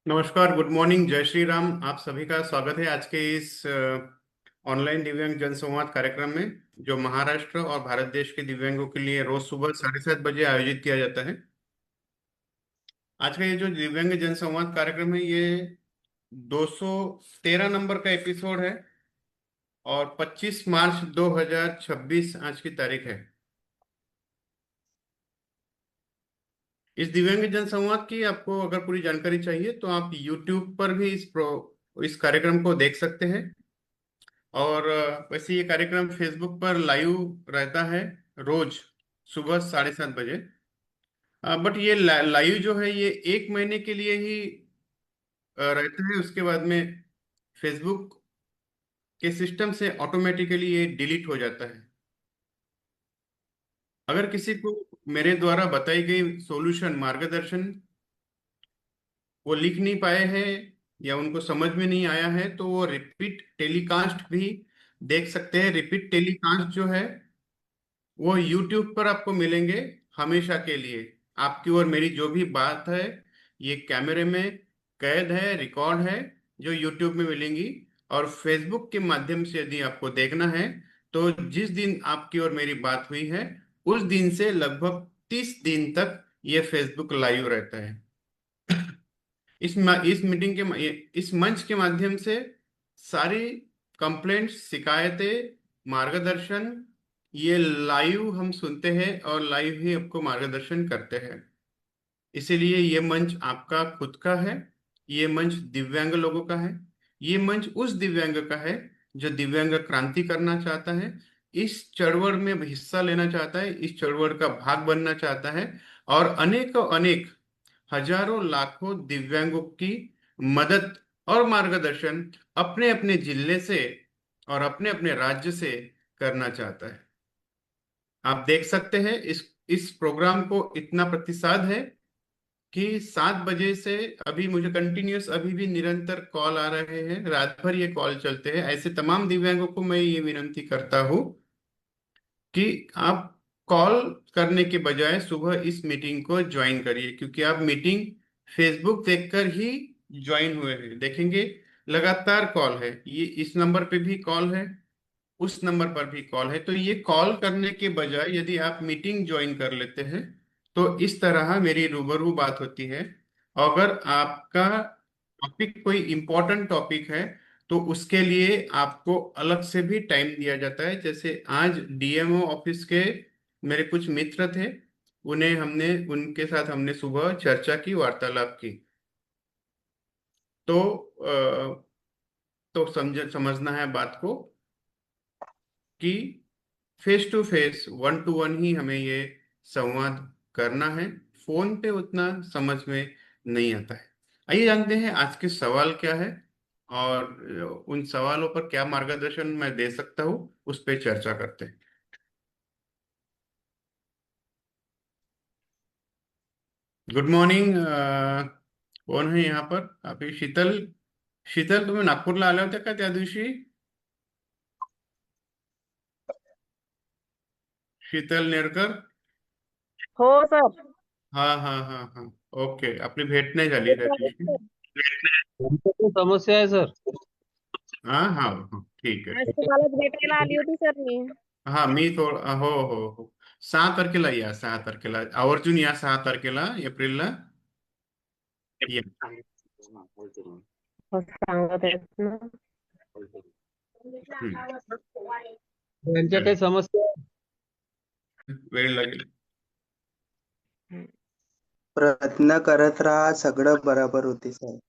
नमस्कार, good morning, जय श्री राम। आप सभी का स्वागत है आज के इस ऑनलाइन दिव्यांग जनसंवाद कार्यक्रम में, जो महाराष्ट्र और भारत देश के दिव्यांगों के लिए रोज सुबह 7:30 बजे आयोजित किया जाता है। आज का ये जो दिव्यांग जनसंवाद कार्यक्रम है, ये 213 नंबर का एपिसोड है और 25 मार्च 2026 आज की तारीख है। इस दिव्यांग जनसंवाद की आपको अगर पूरी जानकारी चाहिए तो आप YouTube पर भी इस कार्यक्रम को देख सकते हैं। और वैसे ये कार्यक्रम फेसबुक पर लाइव रहता है रोज सुबह 7:30 बजे। बट ये लाइव जो है ये 1 महीने के लिए ही रहता है। उसके बाद में फेसबुक के सिस्टम से ऑटोमेटिकली ये डिलीट हो जाता है। अगर किसी को मेरे द्वारा बताई गई सॉल्यूशन मार्गदर्शन वो लिख नहीं पाए हैं या उनको समझ में नहीं आया है, तो वो रिपीट टेलीकास्ट भी देख सकते हैं। रिपीट टेलीकास्ट जो है वो यूट्यूब पर आपको मिलेंगे हमेशा के लिए। आपकी और मेरी जो भी बात है ये कैमरे में कैद है, रिकॉर्ड है, जो यूट्यूब में मिलेंगी। और फेसबुक के माध्यम से यदि आपको देखना है तो जिस दिन आपकी और मेरी बात हुई है उस दिन से लगभग 30 दिन तक ये फेसबुक लाइव रहता है। इस मीटिंग के इस मंच के माध्यम से सारी कंप्लेंट्स, शिकायतें, मार्गदर्शन ये लाइव हम सुनते हैं और लाइव ही आपको मार्गदर्शन करते हैं। इसीलिए ये मंच आपका खुद का है, ये मंच दिव्यांग लोगों का है, ये मंच उस दिव्यांग का है जो दिव्यांग क्रांति करना चाहता है, इस चळवळ में हिस्सा लेना चाहता है, इस चळवळ का भाग बनना चाहता है और अनेकों अनेक हजारों लाखों दिव्यांगों की मदद और मार्गदर्शन अपने अपने जिले से और अपने अपने राज्य से करना चाहता है। आप देख सकते हैं इस प्रोग्राम को इतना प्रतिसाद है कि 7 बजे से अभी मुझे कंटिन्यूअस अभी भी निरंतर कॉल आ रहे हैं, रात भर ये कॉल चलते हैं। ऐसे तमाम दिव्यांगों को मैं ये विनती करता हूँ कि आप कॉल करने के बजाय सुबह इस मीटिंग को ज्वाइन करिए, क्योंकि आप मीटिंग फेसबुक देखकर ही ज्वाइन हुए हैं। देखेंगे लगातार कॉल है, ये इस नंबर पे भी कॉल है, उस नंबर पर भी कॉल है। तो ये कॉल करने के बजाय यदि आप मीटिंग ज्वाइन कर लेते हैं तो इस तरह मेरी रूबरू बात होती है। अगर आपका टॉपिक कोई इम्पोर्टेंट टॉपिक है तो उसके लिए आपको अलग से भी टाइम दिया जाता है। जैसे आज डीएमओ ऑफिस के मेरे कुछ मित्र थे, उनके साथ हमने सुबह चर्चा की, वार्तालाप की। तो समझना है बात को कि face to face, one to one ही हमें ये संवाद करना है। फोन पे उतना समझ में नहीं आता है। आइए जानते हैं आज के सवाल क्या है और उन सवालों पर क्या मार्गदर्शन मैं दे सकता हूँ, उस पर चर्चा करते हैं। Good morning. कोण है यहाँ पर? अभी शीतल, शीतल तुम्ही नागपूरला आल्या होत्या का त्या दिवशी? शीतल नेरकर? हो सर. हाँ हाँ हाँ हाँ, ओके, आपली भेट नाही झाली त्या दिवशी। कोणती समस्या आहे सर? हाँ हाँ हाँ, ठीक है आज ठीक तुम्हालाच भेटायला आली होती सर मी. है। हाँ मी थोडं, हो हो हो, 6 तारखेला या, 6 तारखेला आवर्जून या, 6 तारखेला एप्रिलला या। हो, सांगत आहेत ना. हम्म, त्यांच्या काही चालेल. समस्या आहे? वेळ लागेल. प्रयत्न करत राहा, सगळं बरोबर होते साहेब.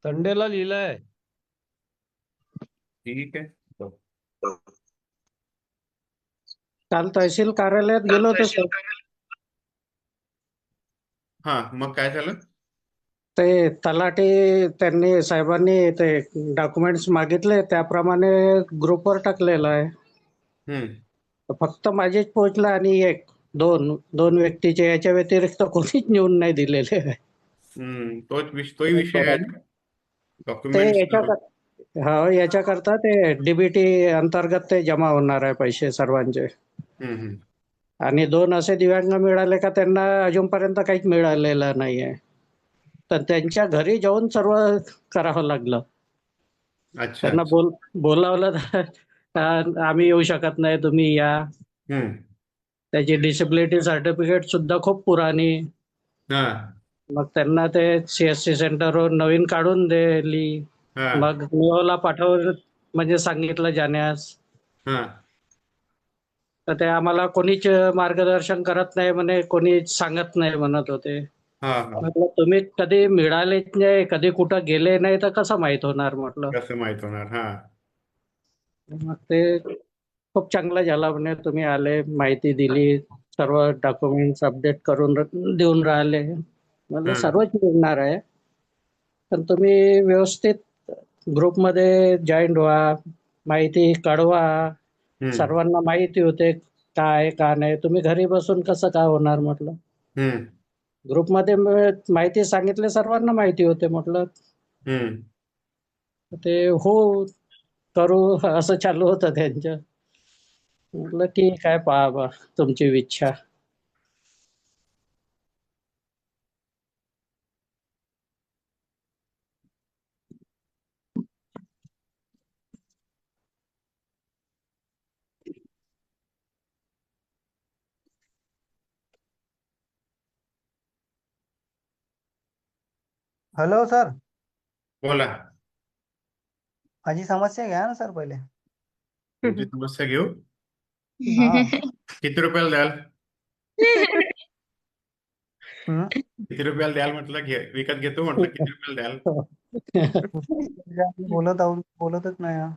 संडेला लिहिलंय. ठीक आहे. काल तहसील कार्यालयात गेलो होतो सर. हा, मग काय झालं? ते तलाठी त्यांनी साहेबांनी ते डॉक्युमेंट्स मागितले, त्याप्रमाणे ग्रुपवर टाकलेलं आहे. फक्त माझेच पोहोचलं आणि दोन दोन व्यक्तीचे, याच्या व्यतिरिक्त कोणीच नेऊन नाही दिलेले आहे. तोही विषय आहे. ते डॉक्युमेंट्स. याच्याकरता ते डीबीटी अंतर्गत ते जमा होणार आहे पैसे सर्वांचे. आणि 2 असे दिव्यांग मिळाले का त्यांना अजूनपर्यंत काहीच मिळालेलं नाहीये. तर त्यांच्या घरी जाऊन सर्व करावं लागलं. अच्छा त्यांना अच्छा. बोलावलं तर आम्ही येऊ शकत नाही, तुम्ही या. हम्म. त्याची डिसेबिलिटी सर्टिफिकेट सुद्धा खूप पुराणी. हा मग त्यांना ते CSC सेंटरवरून नवीन काढून दिली. हा मग निओला पाठवलं, म्हणजे सांगितलं जाण्यास. हा तर ते आम्हाला कोणीच मार्गदर्शन करत नाही म्हणे, कोणीच सांगत नाही म्हणत होते. हा हा. म्हटलं तुम्ही कधी मिळालेच नाही, कधी कुठं गेले नाही तर कसं माहित होणार म्हटलं. कसं माहित होणार? हा. मग ते खूप चांगलं झालं म्हणे, तुम्ही आले, माहिती दिली, सर्व डॉक्युमेंट्स अपडेट करून देऊन राहिले. मला हम्म. सर्वच मिळणार आहे, पण तुम्ही व्यवस्थित ग्रुपमध्ये जॉईन व्हा, माहिती कळवा. हम्म. सर्वांना माहिती होते काय का नाही. तुम्ही घरी बसून कसं काय होणार म्हटलं. हम्म. ग्रुपमध्ये माहिती सांगितले, सर्वांना माहिती होते म्हटलं. हम्म. ते हो करू असं चालू होतं त्यांचं. म्हटलं ठीक आहे, पहा बा तुमची इच्छा. हॅलो सर, बोला. माझी समस्या घ्या ना सर पहिले. तुमची समस्या घेऊ. हा. किती रुपयाला द्याल? हं. किती रुपयाला द्याल म्हटलं? विकत घेतो म्हटलं, किती रुपयाला द्याल? बोलतच नाही हा.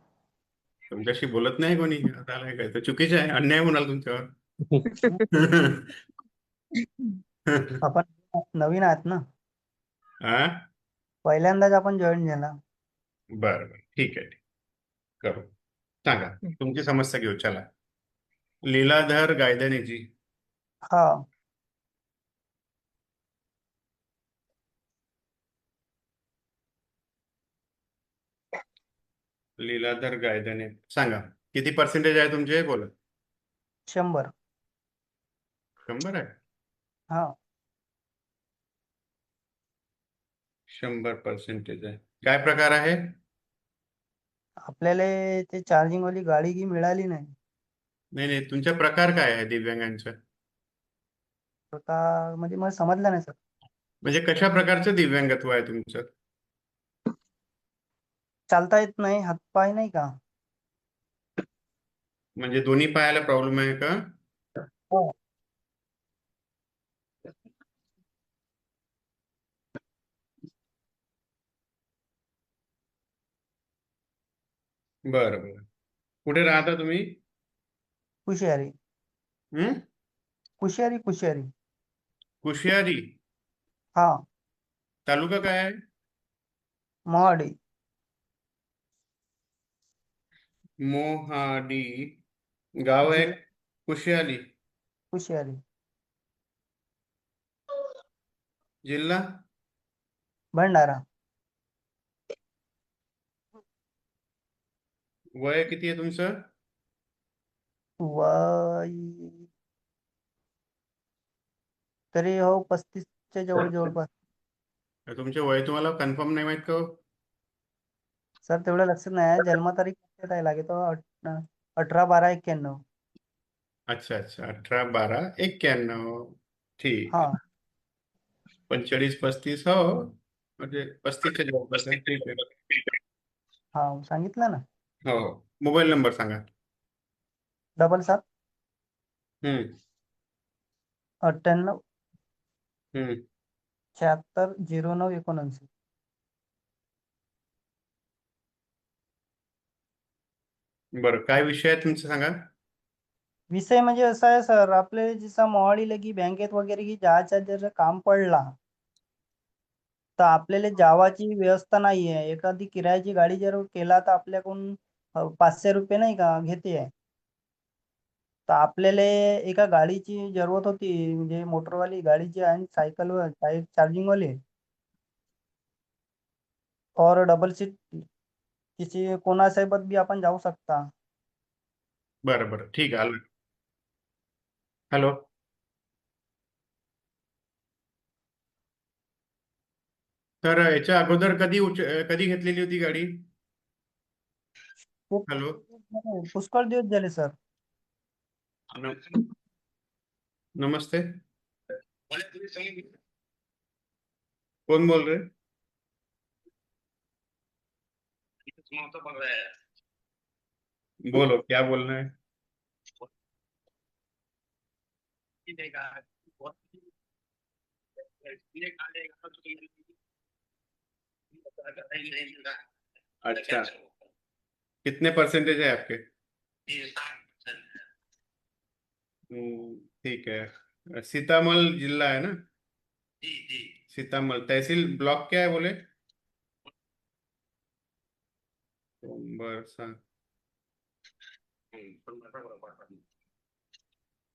तुमच्याशी बोलत नाही कोणी. आता आलाय काय? तर चुकीचं आहे, अन्याय म्हणाल तुमच्यावर. आपण नवीन आहात ना, हा. पहिल्यांदाच आपण जॉईन झाला. बरं बरं, ठीक आहे, करू. सांगा, तुमची समस्या घेऊ. चला. लीलाधर गायधनीजी. हा. लीलाधर गायधने, सांगा किती पर्सेंटेज आहे तुमचे? बोला. 100. 100 आहे. हा. 100% आहे. काय प्रकार आहे? आपल्याला ते चार्जिंग वाली गाडी की मिळाली नाही. नाही नाही, तुमचा प्रकार काय आहे दिव्यांगांचा? स्वतः म्हणजे मला समजलं नाही सर. म्हणजे कशा प्रकारचं दिव्यांगत्व आहे तुमचं? चालता येत नाही, हातपाय नाही का? म्हणजे दोन्ही पायाला प्रॉब्लेम आहे का? हो. बरं बरं. कुठे राहता तुम्ही? कुशियारी. हं? कुशियारी. कुशियारी. हा. तालुका काय आहे? मोहाडी. मोहाडी. गाव आहे जिल्हा कुशियारी. कुशियारी. जिल्हा? भंडारा. वय किती आहे तुमचं? वय तरी हो 35च्या जवळपास. तुमचे वय तुम्हाला कन्फर्म नाही माहित का हो? सर तेवढं लक्षात नाही आहे. जन्मतारीख लक्षात आहे, लागे तो 18/12/91. अच्छा अच्छा, 18/12/91. ठीक हा. आहे. 45-35, हो, म्हणजे 35च्या जवळपास आहे. ठीक आहे. हा सांगितलं ना. हो हो. मोबाईल नंबर सांगा. 77 हम्म 98 हम्म 76 09 79. बरं, काय विषय आहे तुमचा सांगा. विषय म्हणजे असा आहे सर, आपले जसं मोहाडीला की बँकेत वगैरे की जायचं जर काम पडला तर आपल्याला जावाची व्यवस्था नाही आहे. एखादी किरायाची गाडी जर केला तर आपल्याकडून 500 रुपये नाही का घेते आहे. तर आपल्याला एका गाडीची जरूरत होती, म्हणजे मोटरवाली गाडीची आणि सायकलवर चार्जिंग वाली और डबल सीट किसी कोणासोबत बी आपण जाऊ शकता. बरं बरं, ठीक आहे, आलं. हॅलो. तर याच्या अगोदर कधी घेतलेली होती गाडी? खूप हॅलो. पुष्कळ दिवस झाले सर. न- नमस्ते. कौन बोल रहे? बोलो, क्या बोलना है? अच्छा, कितने परसेंटेज है आपके? ठीक है। सीतामल जिला है ना? सीतामल तहसील, ब्लॉक क्या है बोले? सोमबरसा।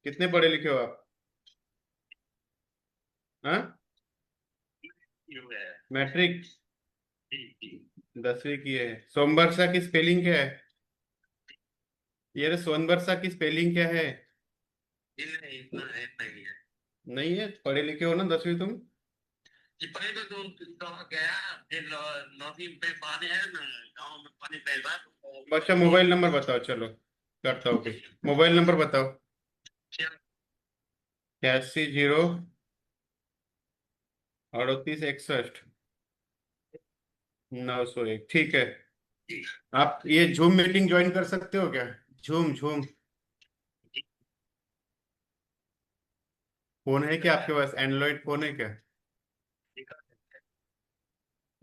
कितने पढ़े लिखे हो आप? हाँ, मैट्रिक 10वीं की है। सोमबरसा की स्पेलिंग क्या है? ये रे, सोनबरसा की स्पेलिंग क्या है? नहीं है? पढ़े लिखे हो ना 10वीं तुम? अच्छा, मोबाइल नंबर बताओ, चलो करता हूँ कुछ। मोबाइल नंबर बताओ। 86 0 38 61 ठीक है। आप ये झूम मीटिंग ज्वाइन कर सकते हो क्या? झूम झूम फोन है क्या आपके पास? एंड्रॉइड फोन है क्या?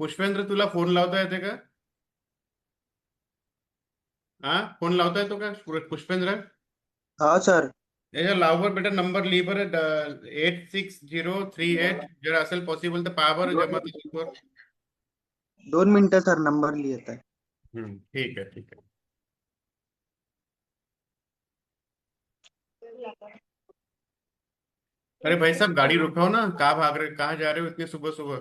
पुष्पेंद्र, तुला फोन लावता येते का? हा, फोन लावता येतो का पुष्पेंद्र? हा सर. याच्या लाव बर बेटा, नंबर लिही बरं, 86 0 38 जर असेल पॉसिबल तर पहा बरं जमा वर. 2 मिनिटं सर, नंबर लिहित आहे. ठीक है, ठीक है. अरे भाई साहब, गाड़ी रुकाओ ना, कहाँ भाग रहे, कहाँ जा रहे हो इतने सुबह सुबह?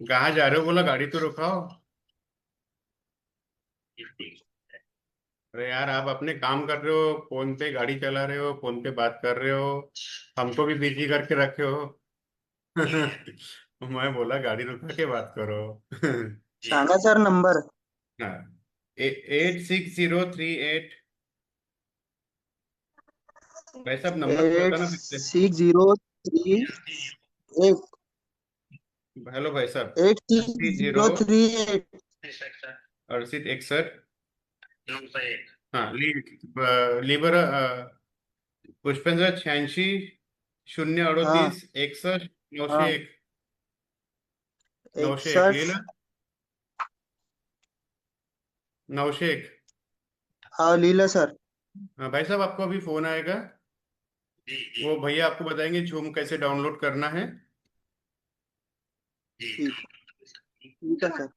कहाँ जा रहे हो बोला, गाड़ी तो रुकाओ. अरे यार, आप अपने काम कर रहे हो, फोन पे गाड़ी चला रहे हो, फोन पे बात कर रहे हो, हमको भी बिजी करके रखे हो. मैं बोला गाड़ी रुका के बात करो. सांगा सर नंबर. हाँ, 86 0 38. भाई साहब, नंबर तो एट बताना फिर से. 6038. हेलो भाई साहब. एट 80 6038. 68 61. हाँ, लीबर पुष्पेंद्र, 86 0 38 हा 61 हा 901. 901 लिहिलं. 61. 901. हा लिहिलं सर. हाँ भाई साहब, आपको अभी फोन आएगा, वो भैया आपको बताएंगे झूम कैसे डाउनलोड करना है. ठीक ठीक है सर.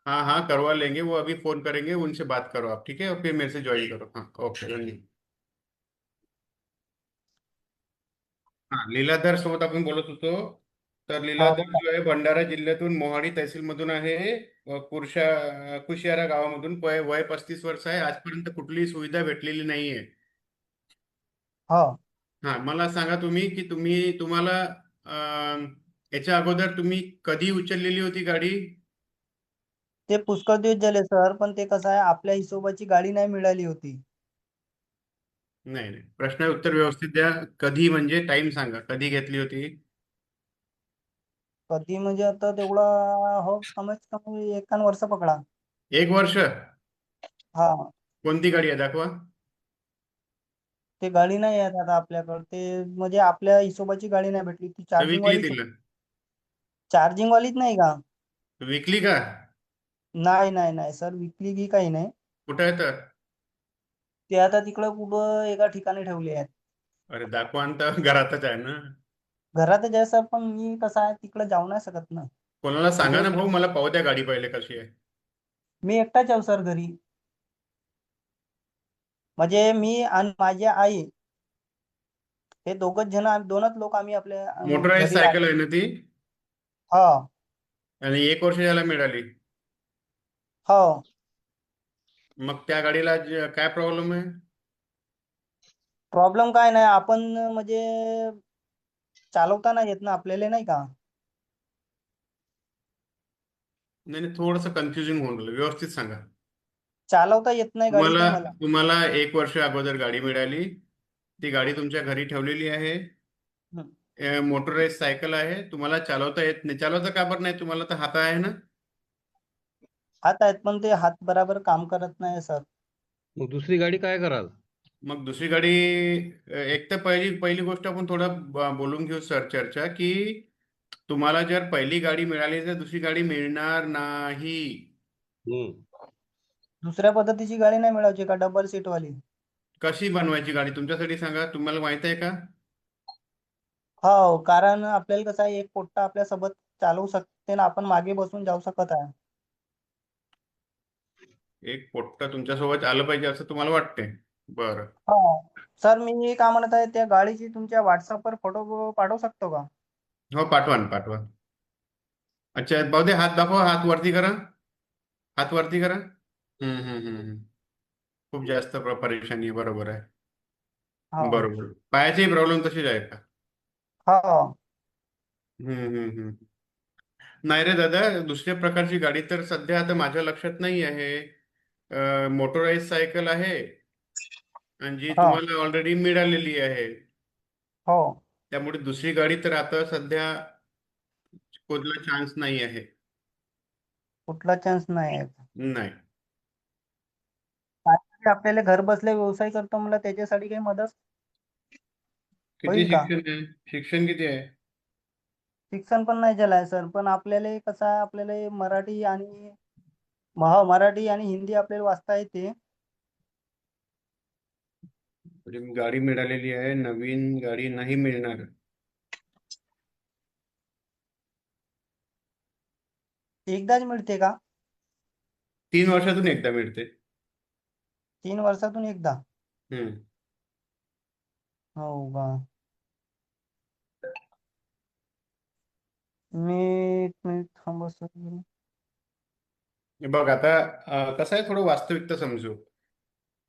हाँ हाँ, करवा लेंगे, वो अभी फोन करेंगे, उनसे बात करो आप, ठीक है, और फिर मेरे से ज्वाइन करो. हाँ, ओके, धन्यवाद. हा, लीलाधर सोबत आपण बोलत होतो. तर हा लीलाधर बोला. जो आहे भंडारा जिल्ह्यातून मोहाडी तहसील मधून आहे. कुशियारा गावामधून, वय 35 वर्ष आहे. आजपर्यंत कुठलीही सुविधा भेटलेली नाहीये. हा, हा, मला सांगा तुम्ही की तुम्हाला अं, याच्या अगोदर तुम्ही कधी उचललेली होती गाडी? ते पुष्कळ दिवस झाले सर, पण ते कसं आहे, आपल्या हिशोबाची गाडी नाही मिळाली होती. नाही नाही, प्रश्न उत्तर व्यवस्थित द्या. कधी म्हणजे टाइम सांगा, कधी घेतली होती? कधी म्हणजे आता तेवढा, हो कमीत कमी 1 वर्ष पकडा. 1 वर्ष? हा, कोणती गाडी आहे, दाखवा. ते गाडी नाही आहे आता आपल्याकडे. ते म्हणजे आपल्या हिशोबाची गाडी नाही भेटली. ती तर चार्जिंग विकली वालीच होती. तिला? चार्जिंग वालीच नाही का? विकली का? नाही नाही नाही सर, विकली की काही नाही. कुठं आहे तर? ते आता तिकडं कुठं एका ठिकाणी ठेवली आहेत. अरे दाखवा, तर घरातच आहे ना. घरातच आहे सर, पण मी कसं आहे, तिकडे जाऊ नाही शकत ना. कोणाला सांगा म्हणजे ना भाऊ, मला पाहू द्या गाडी पहिले कशी आहे. मी एकटाच आहे सर घरी. म्हणजे मी आणि माझी आई, हे दोघच जण, दोनच लोक आम्ही आपल्या मोटराईज घरी सायकल आहे. आहे ना ती? हा आणि 1 वर्ष याला मिळाली. हो. मग त्या गाडीला काय प्रॉब्लेम आहे? प्रॉब्लेम काय नाही, आपण म्हणजे चालवता नाही येत ना आपल्याला, नाही का? नाही नाही, थोडंसं कन्फ्युजन होऊन राहिलं, व्यवस्थित सांगा. चालवता येत नाही गाडी तुम्हाला तुम्हाला. तुम्हाला 1 वर्ष अगोदर गाडी मिळाली, ती गाडी तुमच्या घरी ठेवलेली आहे, हं. मोटराईज सायकल आहे, तुम्हाला चालवता येत नाही. चालवता का बरं नाही? तुम्हाला तर हात आहे ना. हात आहेत पण ते हात बराबर काम करत नाही सर. मग दुसरी गाडी काय कराल? मग दुसरी गाडी, एक तर पहिली पहिली गोष्ट आपण थोडं बोलून घेऊ सर, चर्चा की तुम्हाला जर पहिली गाडी मिळाली तर दुसरी गाडी मिळणार नाही. हम्म. दुसऱ्या पद्धतीची गाडी नाही मिळायची का, डबल सीट वाली? कशी बनवायची गाडी तुमच्यासाठी सांगा, तुम्हाला माहित आहे का? हो, कारण आपल्याला कसं आहे, एक पोट्टा आपल्या सोबत चालवू शकते ना, आपण मागे बसून जाऊ शकत आहे. एक पोट्ट तुमच्यासोबत आलं पाहिजे असं तुम्हाला वाटते? बरं. हो सर, मी काय म्हणत आहे, त्या गाडीची तुमच्या व्हॉट्सअपवर फोटो पाठवू शकतो का? हो, पाठवा ना, पाठवा. अच्छा, भाऊ दे, हात दाखवा, हात वरती करा, हात वरती करा. खूप जास्त परेशानी आहे, बरोबर आहे. हो. बरोबर. पायाची प्रॉब्लेम तशीच आहे का? हो. हम्म. नाही रे दादा, दुसऱ्या प्रकारची गाडी तर सध्या आता माझ्या लक्षात नाही आहे. मोटोराइज सायकल आहे आणि जी हो. तुम्हाला ऑलरेडी मिळालेली आहे, हो. त्यामुळे दुसरी गाडी तर आता सध्या शोधला चान्स नाही आहे. कुठला चान्स नाही आहे. नाही. काहीतरी आपल्याला घर बसल्या व्यवसाय करतो मला, त्याच्यासाठी काही मदत किती होईल का? शिक्षण आहे? शिक्षण किती आहे? शिक्षण पण नाही झालंय सर, पण आपल्याला कसं आहे, आपल्याला मराठी आणि हिंदी आपल्याला वाचता येते. म्हणजे गाडी मिळालेली आहे, नवीन गाडी नाही मिळणार. एकदाच मिळते का? 3 वर्षातून एकदा मिळते. 3 वर्षातून एकदा? हम्म. हो का? मी 1 मिनिट थांबा सर. बघ आता, कसं आहे, थोडं वास्तविकता समजू.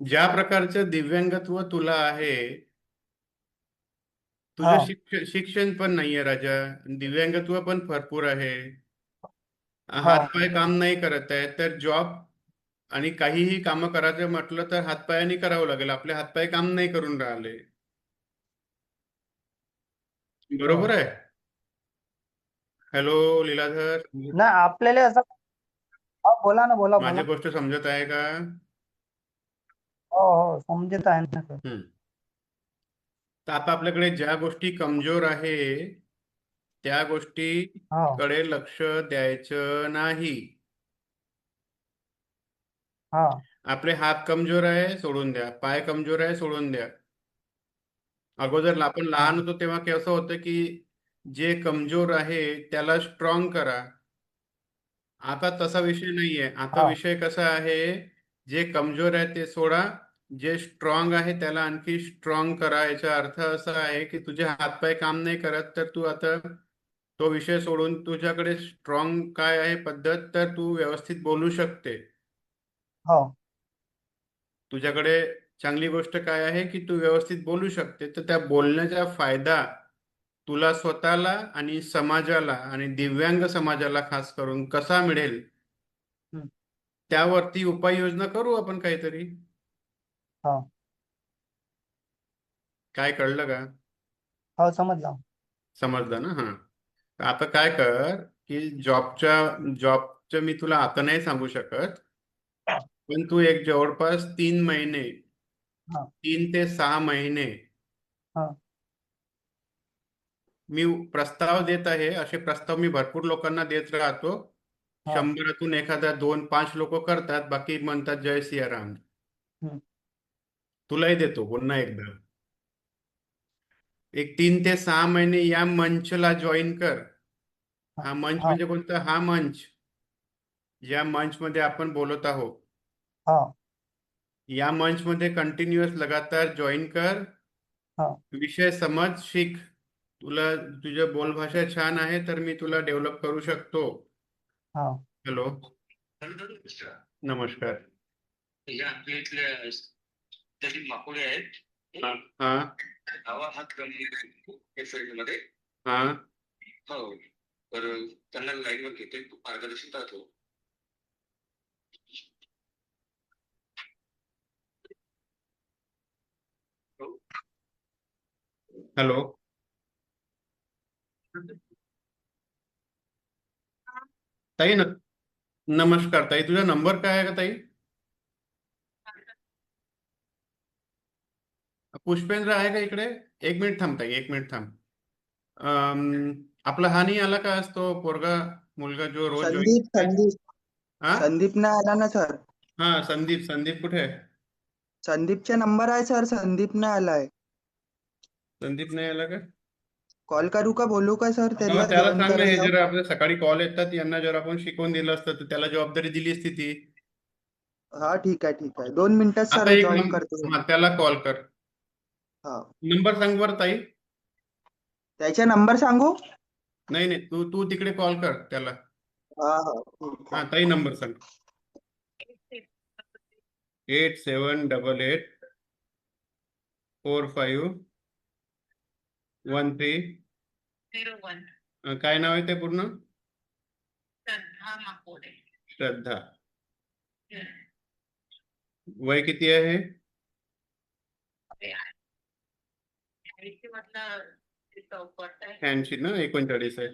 ज्या प्रकारचं दिव्यांगत्व तुला आहे, हा. तुझं शिक्षण पण नाहीये राजा, दिव्यांगत्व पण भरपूर आहे, हा. हातपाय काम नाही करत आहे, तर जॉब आणि काहीही कामं करायचं म्हटलं तर हातपायाने करावं लागेल. आपले हातपाय काम नाही करून राहिले. हो. बरोबर आहे? हॅलो लीलाधर, नाही आपल्याला असं, हो बोला ना, बोला माझी बोला. गोष्ट समजत आहे का? हो हो, समजत आहे ना सर. हम्म. तर आता आपल्याकडे ज्या गोष्टी कमजोर आहे त्या हो. गोष्टीकडे लक्ष द्यायचं नाही. हा. आपले हात कमजोर आहे, सोडून द्या. पाय कमजोर आहे, सोडून द्या. अगोदर आपण हा. लहान होतो तेव्हा कसं होतं की जे कमजोर आहे त्याला स्ट्रॉंग करा. आता तसा विषय नाहीये. आता हा. विषय कसा आहे, जे कमजोर आहे ते सोडा, जे स्ट्रॉंग आहे त्याला आणखी स्ट्रॉंग करा. याचा अर्थ असा आहे की तुझे हातपाय काम नाही करत, तर तू आता तो विषय सोडून तुझ्याकडे स्ट्रॉंग काय आहे पद्धत, तर तू व्यवस्थित बोलू शकते. हो. तुझ्याकडे चांगली गोष्ट काय आहे की तू व्यवस्थित बोलू शकते. तर त्या बोलण्याचा फायदा तुला स्वतःला आणि समाजाला आणि दिव्यांग समाजाला खास करून कसा मिळेल, हम्म. त्यावरती उपाययोजना करू आपण काहीतरी. हो. काय कळलं का? हो, समजलं. समजलं ना? हा. तर आता काय कर की जॉबचं मी तुला आता नाही सांगू शकत, पण तू एक जवळपास 3 महिने, हा. 3 ते 6 महिने हा. मी प्रस्ताव देत आहे. असे प्रस्ताव मी भरपूर लोकांना देत राहतो. हा. 100तून एखादा 2-5 लोक करतात, बाकी म्हणतात जय सियाराम. हम्म. तुलाही देतो पुन्हा एकदा. एक 3 ते 6 महिने या मंचला जॉईन कर. हा. हा मंच हा. म्हणजे कोणता? हा मंच, या मंच मध्ये आपण बोलत आहोत, हा. या मंच मध्ये कंटिन्युअस लगातार जॉईन कर. हा. विषय समज, शिक. तुला तुझ्या बोलभाषा छान आहे, तर मी तुला डेव्हलप करू शकतो. हा. हॅलो, नमस्कार. हा हा हवा हात कमी या फील्डमध्ये हा हो तर त्यांना लाईनवर घेते मार्गदर्शन करतो. हॅलो ताई नमस्कार ताई, तुझा नंबर काय आहे का ताई? पुष्पेंद्र आहे का इकडे? एक मिनिट थांब ताई, एक मिनिट थांब. आपला हा नाही आला का असतो पोरगा मुलगा जो रोज जॉईन संदीप संदीप हा संदीप नाही आला ना सर. हा संदीप कुठे आहे? संदीपचा नंबर आहे सर, संदीप नाही आलाय. संदीप नाही आला का? कॉल करू का, बोलू का सर त्याला त्याला जॉईन सांग ना, हे करायला? जर आपल्या सकाळी कॉल येतात यांना जर आपण शिकवून दिलं असतं तर त्याला जबाबदारी दिली असती ती. हा ठीक आहे 2 मिनिटात आता सर एक जॉईन करतो. हा त्याला कॉल कर. हा नंबर सांग बरं ताई. त्याचा नंबर सांगू? नाही नाही, तू तू तिकडे कॉल कर त्याला. हा हा ठीक हा आहे. ताई नंबर सांग. 87884513. काय नाव आहे ते पूर्ण? श्रद्धा. वय किती आहे? 80 ना, 39 आहे.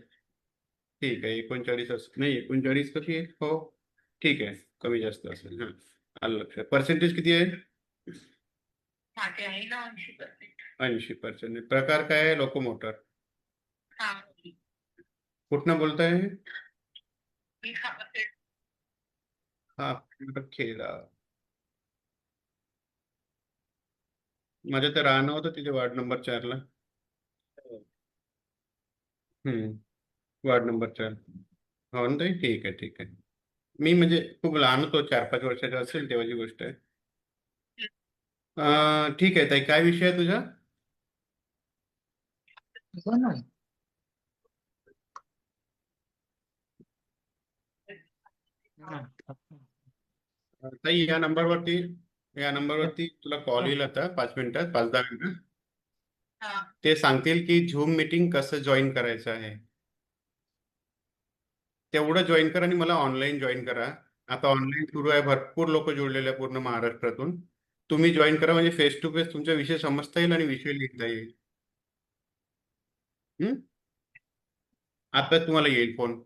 ठीक आहे, 39 नाही 39 कशी आहे? हो ठीक आहे, कमी जास्त असेल. हा आलं लक्षात. पर्सेंटेज किती आहे? 80%. प्रकार काय आहे? लोकोमोटर. कुठनं बोलताय? हा खेडा. माझं तर राहणं होतं तिथे वार्ड नंबर 4ला. Ward number 4. हो ना ताई, ठीक आहे ठीक आहे. मी म्हणजे खूप लहान होतो, 4-5 वर्षाचा असेल तेव्हाची गोष्ट आहे. ठीक आहे ताई, काय विषय आहे तुझा? ताई या नंबरवरती तुला कॉल येईल आता 5 मिनिटात, 5-10 मिनिटात. ते सांगतील की झूम मीटिंग कसं जॉईन करायचं आहे. तेवढं जॉईन करा आणि मला ऑनलाईन जॉईन करा. आता ऑनलाईन सुरू आहे, भरपूर लोक जुळलेले आहे पूर्ण महाराष्ट्रातून. तुम्ही जॉईन करा म्हणजे फेस टू फेस तुमचा विषय समजता येईल आणि विषय लिहिता येईल. आता तुम्हाला येईल फोन.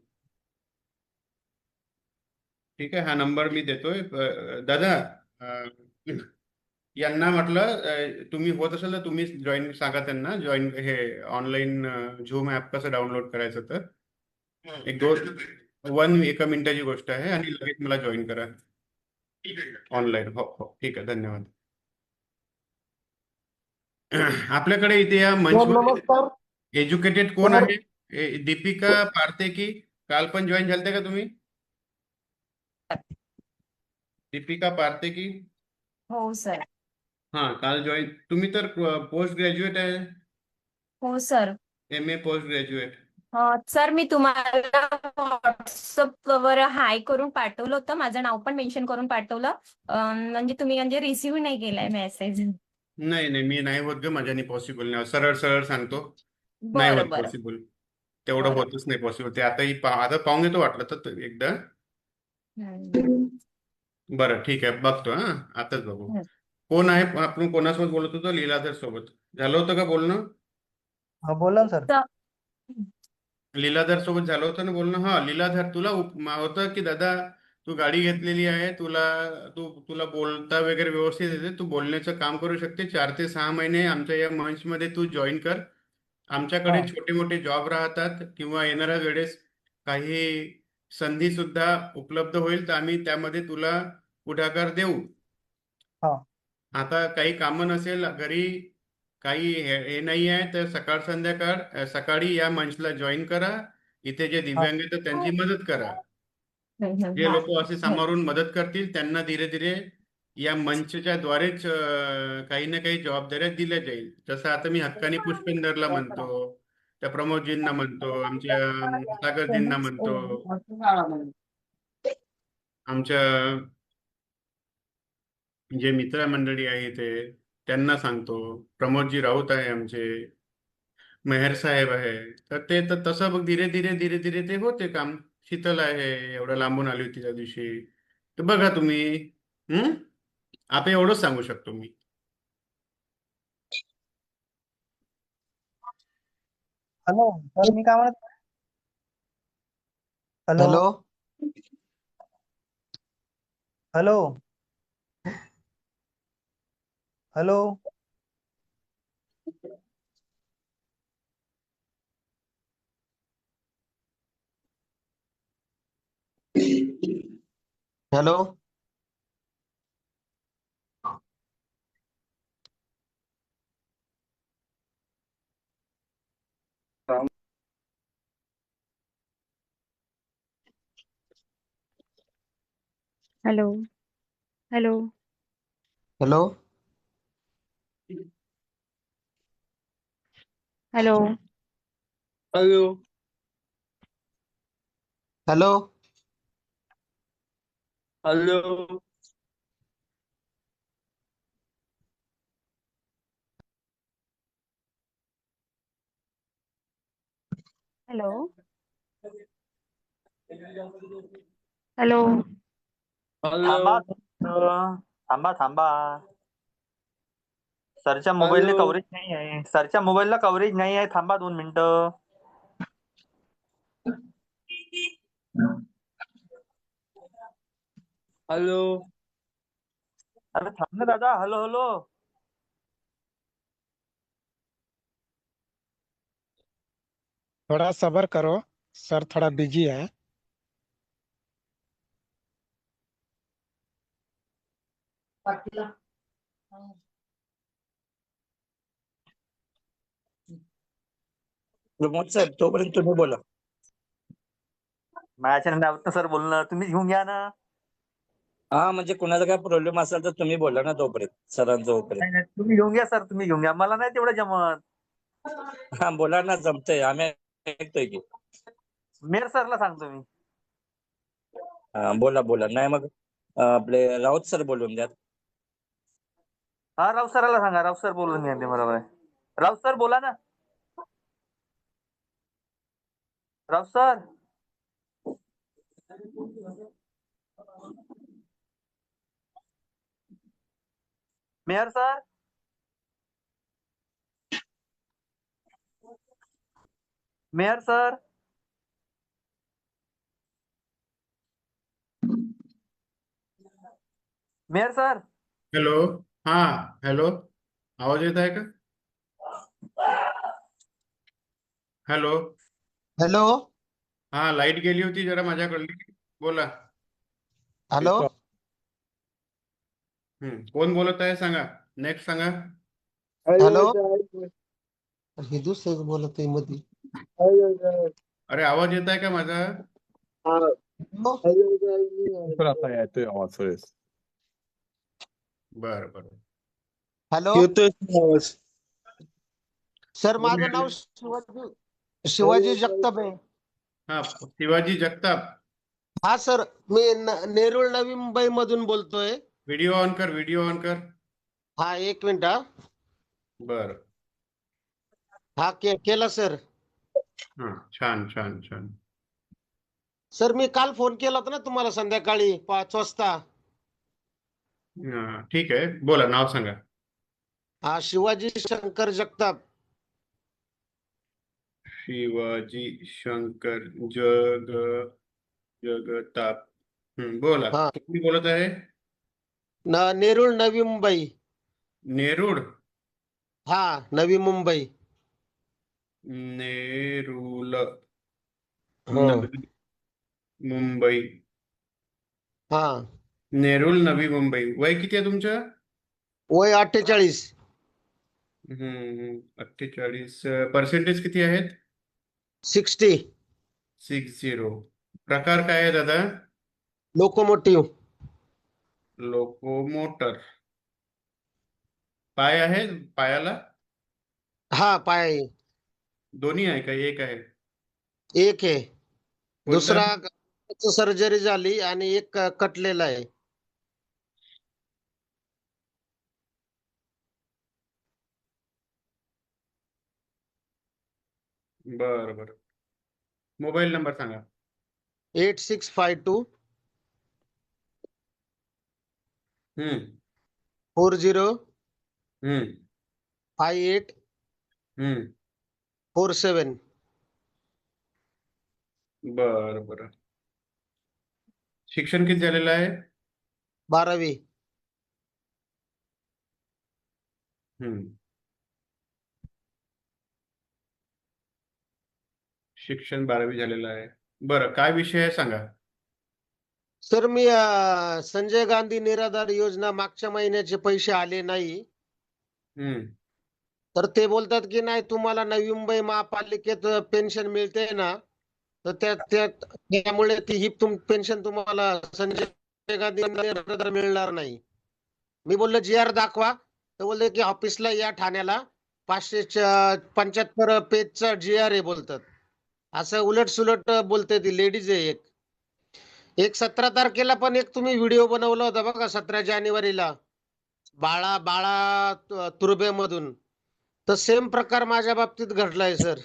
ठीक आहे, हा नंबर मी देतोय. दादा, यांना म्हटलं तुम्ही होत असेल तर तुम्ही जॉईन सांगा त्यांना. जॉईन हे ऑनलाईन झूम ॲप कसं डाउनलोड करायचं तर एका मिनिटाची गोष्ट आहे आणि लगेच मला जॉईन करा ऑनलाईन. हो हो ठीक आहे, धन्यवाद. आपल्याकडे इथे या मंचमध्ये एज्युकेटेड कोण आहे? दीपिका पारते की काल पण जॉईन झालते का तुम्ही? दीपिका पारते की? हो सर. हा काल जॉईन. तुम्ही तर पोस्ट ग्रॅज्युएट आहे. हो sir. MA post graduate. Sir मी तुम्हाला व्हॉट्सअपवर हाय करून पाठवलं होतं, माझं नाव पण मेन्शन करून पाठवलं. म्हणजे तुम्ही म्हणजे रिसिव्ह नाही केलाय मेसेज. नाही नाही, मी नाही होत ग, माझ्याने पॉसिबल नाही. सरळ सरळ सांगतो, नाही बरं होत बरं पॉसिबल. तेवढं बरं. होतच नाही पॉसिबल. ते आता पाहून घेतो वाटलं तर एकदा. बरं ठीक आहे, बघतो. हा आताच बघू. कोण आहे? आपण कोणासोबत बोलत होतो? लीलाधर सोबत झालं होतं का बोलणं? हा बोला ना सर. लीलाधर सोबत झालं होतं ना बोलणं? हा लीलाधर, तुला होतं की दादा तू गाडी घेतलेली आहे, तुला बोलता वगैरे व्यवस्थित येते, तू बोलण्याचं काम करू शकते. 4 ते 6 महिने आमच्या या मंचमध्ये तू जॉईन कर. आमच्याकडे हा. छोटे मोठे जॉब राहतात किंवा येणाऱ्या वेळेस काही संधी सुद्धा उपलब्ध होईल, तर आम्ही त्यामध्ये तुला पुढाकार देऊ. हा. आता काही कामं नसेल घरी, काही हे नाही आहे, तर सकाळ संध्याकाळ सकाळी या मंचला जॉईन करा. इथे जे दिव्यांग आहेत तर त्यांची मदत करा. जे लोक असे समोरून मदत करतील त्यांना धीरे धीरे या मंचच्या द्वारेच काही ना काही जबाबदाऱ्या दिल्या जाईल. जसं आता मी हक्कानी पुष्पेंदरला म्हणतो, त्या प्रमोदजींना म्हणतो, आमच्या सागरजींना म्हणतो, आमच्या जे मित्रमंडळी आहे ते त्यांना सांगतो. प्रमोदजी राऊत आहे आमचे, मेहर साहेब आहे. तर ते तर तसं मग धीरे धीरे धीरे धीरे ते होते काम. शीतल आहे, एवढं लांबून आली होती त्या दिवशी. तर बघा तुम्ही. हम्म आता एवढंच सांगू शकतो मी. हॅलो सर, मी काय म्हणत, hello hello hello hello hello hello hello hello hello hello hello hello hello hello थांबा थांबा थांबा. सरच्या मोबाईलने हॅलो कव्हरेज नाही आहे, सरच्या मोबाईलला कव्हरेज नाही आहे. थांबा 2 मिनिटं. हॅलो अरे थांब ना दादा. हॅलो हॅलो थोड़ा सब्र करो, सर थोड़ा बिजी है। प्रमोद सर, तोपर्यंत तुम्ही बोला. माझ्या नाही होत ना सर बोलणं, तुम्ही घेऊन घ्या ना. हा म्हणजे कुणाचा काय प्रॉब्लेम असेल तर तुम्ही बोला ना तोपर्यंत सरांजोपर्यंत. नाही नाही, तुम्ही घेऊन घ्या सर, तुम्ही घेऊन घ्या. मला नाही तेवढं जमत. हा बोला ना, जमतंय, आम्ही ऐकतोय की. मेर सरला सांगतो मी. हा बोला बोला. नाही मग आपले राऊत सर बोलून द्या. हा राव सराला सांगा, राव सर बोलून घ्या. ते बरोबर आहे. राव सर बोला ना. Rao sir. Mayor sir. Mayor sir. Mayor sir. Hello. हा. हॅलो. आवाज येत आहे का? हॅलो. हॅलो हा, लाईट गेली होती जरा माझ्याकडली. बोला. हॅलो कोण बोलत आहे सांगा. नेक्स्ट सांगा. हॅलो हे दुसरं बोलत आहे मध्ये. अरे आवाज येत आहे का माझा? येतोय आवाज सर. बरं बरं. हॅलो येतोय आवाज. सर, माझं नाव शिवाजी जगताप आहे. हा, शिवाजी जगताप. हा सर, मी नेरुळ नवी मुंबई मधून बोलतोय. व्हिडिओ ऑन कर, व्हिडिओ ऑन कर. हा, एक मिनिट. हा बरं. हा केला सर. हा, छान छान छान. सर, मी काल फोन केला होता ना तुम्हाला संध्याकाळी 5 वाजता. हा, ठीक आहे, बोला, नाव सांगा. हा, शिवाजी शंकर जगताप. शिवाजी शंकर जगताप. बोला, हा, तुम्ही बोलत आहे? नेरुळ नवी मुंबई. नेरूळ. हा, नवी मुंबई. नेरूल हो. नवी मुंबई. हा, नेरूळ नवी मुंबई. वय किती आहे तुमचं? वय 48. 48. पर्सेंटेज किती आहेत? 60. 60. प्रकार काय आहे दादा? लोकोमोटिव्ह. लोकोमोटर. पाय आहे पायाला? हा, पाय दोन्ही आहे का एक आहे? एक आहे. कोणता? दुसरा सर्जरी झाली आणि एक कटलेला आहे. बरं बरं. मोबाईल नंबर सांगा. 8652 हम्म 40 हम्म 58 हम्म 47. बरं बरं. शिक्षण किती झालेलं आहे? 12वी. हम्म शिक्षण 12वी झालेलं आहे. बरं, काय विषय आहे सांगा. सर मी संजय गांधी निराधार योजना मागच्या महिन्याचे पैसे आले नाही, हम्म तर ते बोलतात की नाही तुम्हाला नवी मुंबई महापालिकेत पेन्शन मिळते ना, तर त्यामुळे ती ही पेन्शन तुम्हाला संजय गांधी निराधार मिळणार नाही. मी बोललो GR दाखवा, तर बोलले की ऑफिसला या ठाण्याला 575 पेजचा GR आहे बोलतात. असं उलट सुलट बोलते ती लेडीज आहे एक 17 तारखेला पण एक तुम्ही व्हिडिओ बनवला होता बघा, 17 जानेवारीला बाळा बाळा तुर्बे मधून, तर सेम प्रकार माझ्या बाबतीत घडलाय सर.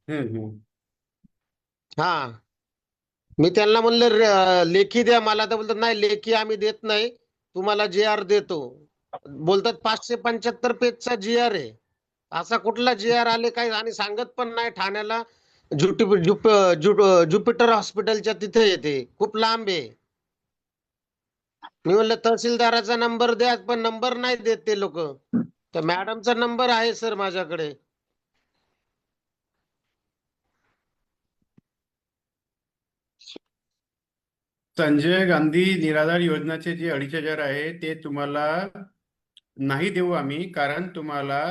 हम्म हा, मी त्यांना म्हणलं लेखी द्या मला, तर बोलतात नाही लेखी आम्ही देत नाही, तुम्हाला GR देतो. बोलतात 575 पेजचा GR आहे. असा कुठला GR आले काय, आणि सांगत पण नाही ठाण्याला ज्युपिटर हॉस्पिटलच्या तिथे येते, खूप लांब आहे. मी म्हणलं तहसीलदाराचा नंबर द्या, पण नंबर नाही देत ते लोक. तर मॅडमचा नंबर आहे सर माझ्याकडे. संजय गांधी निराधार योजनाचे जे 2,500 आहे ते तुम्हाला नाही देऊ आम्ही, कारण तुम्हाला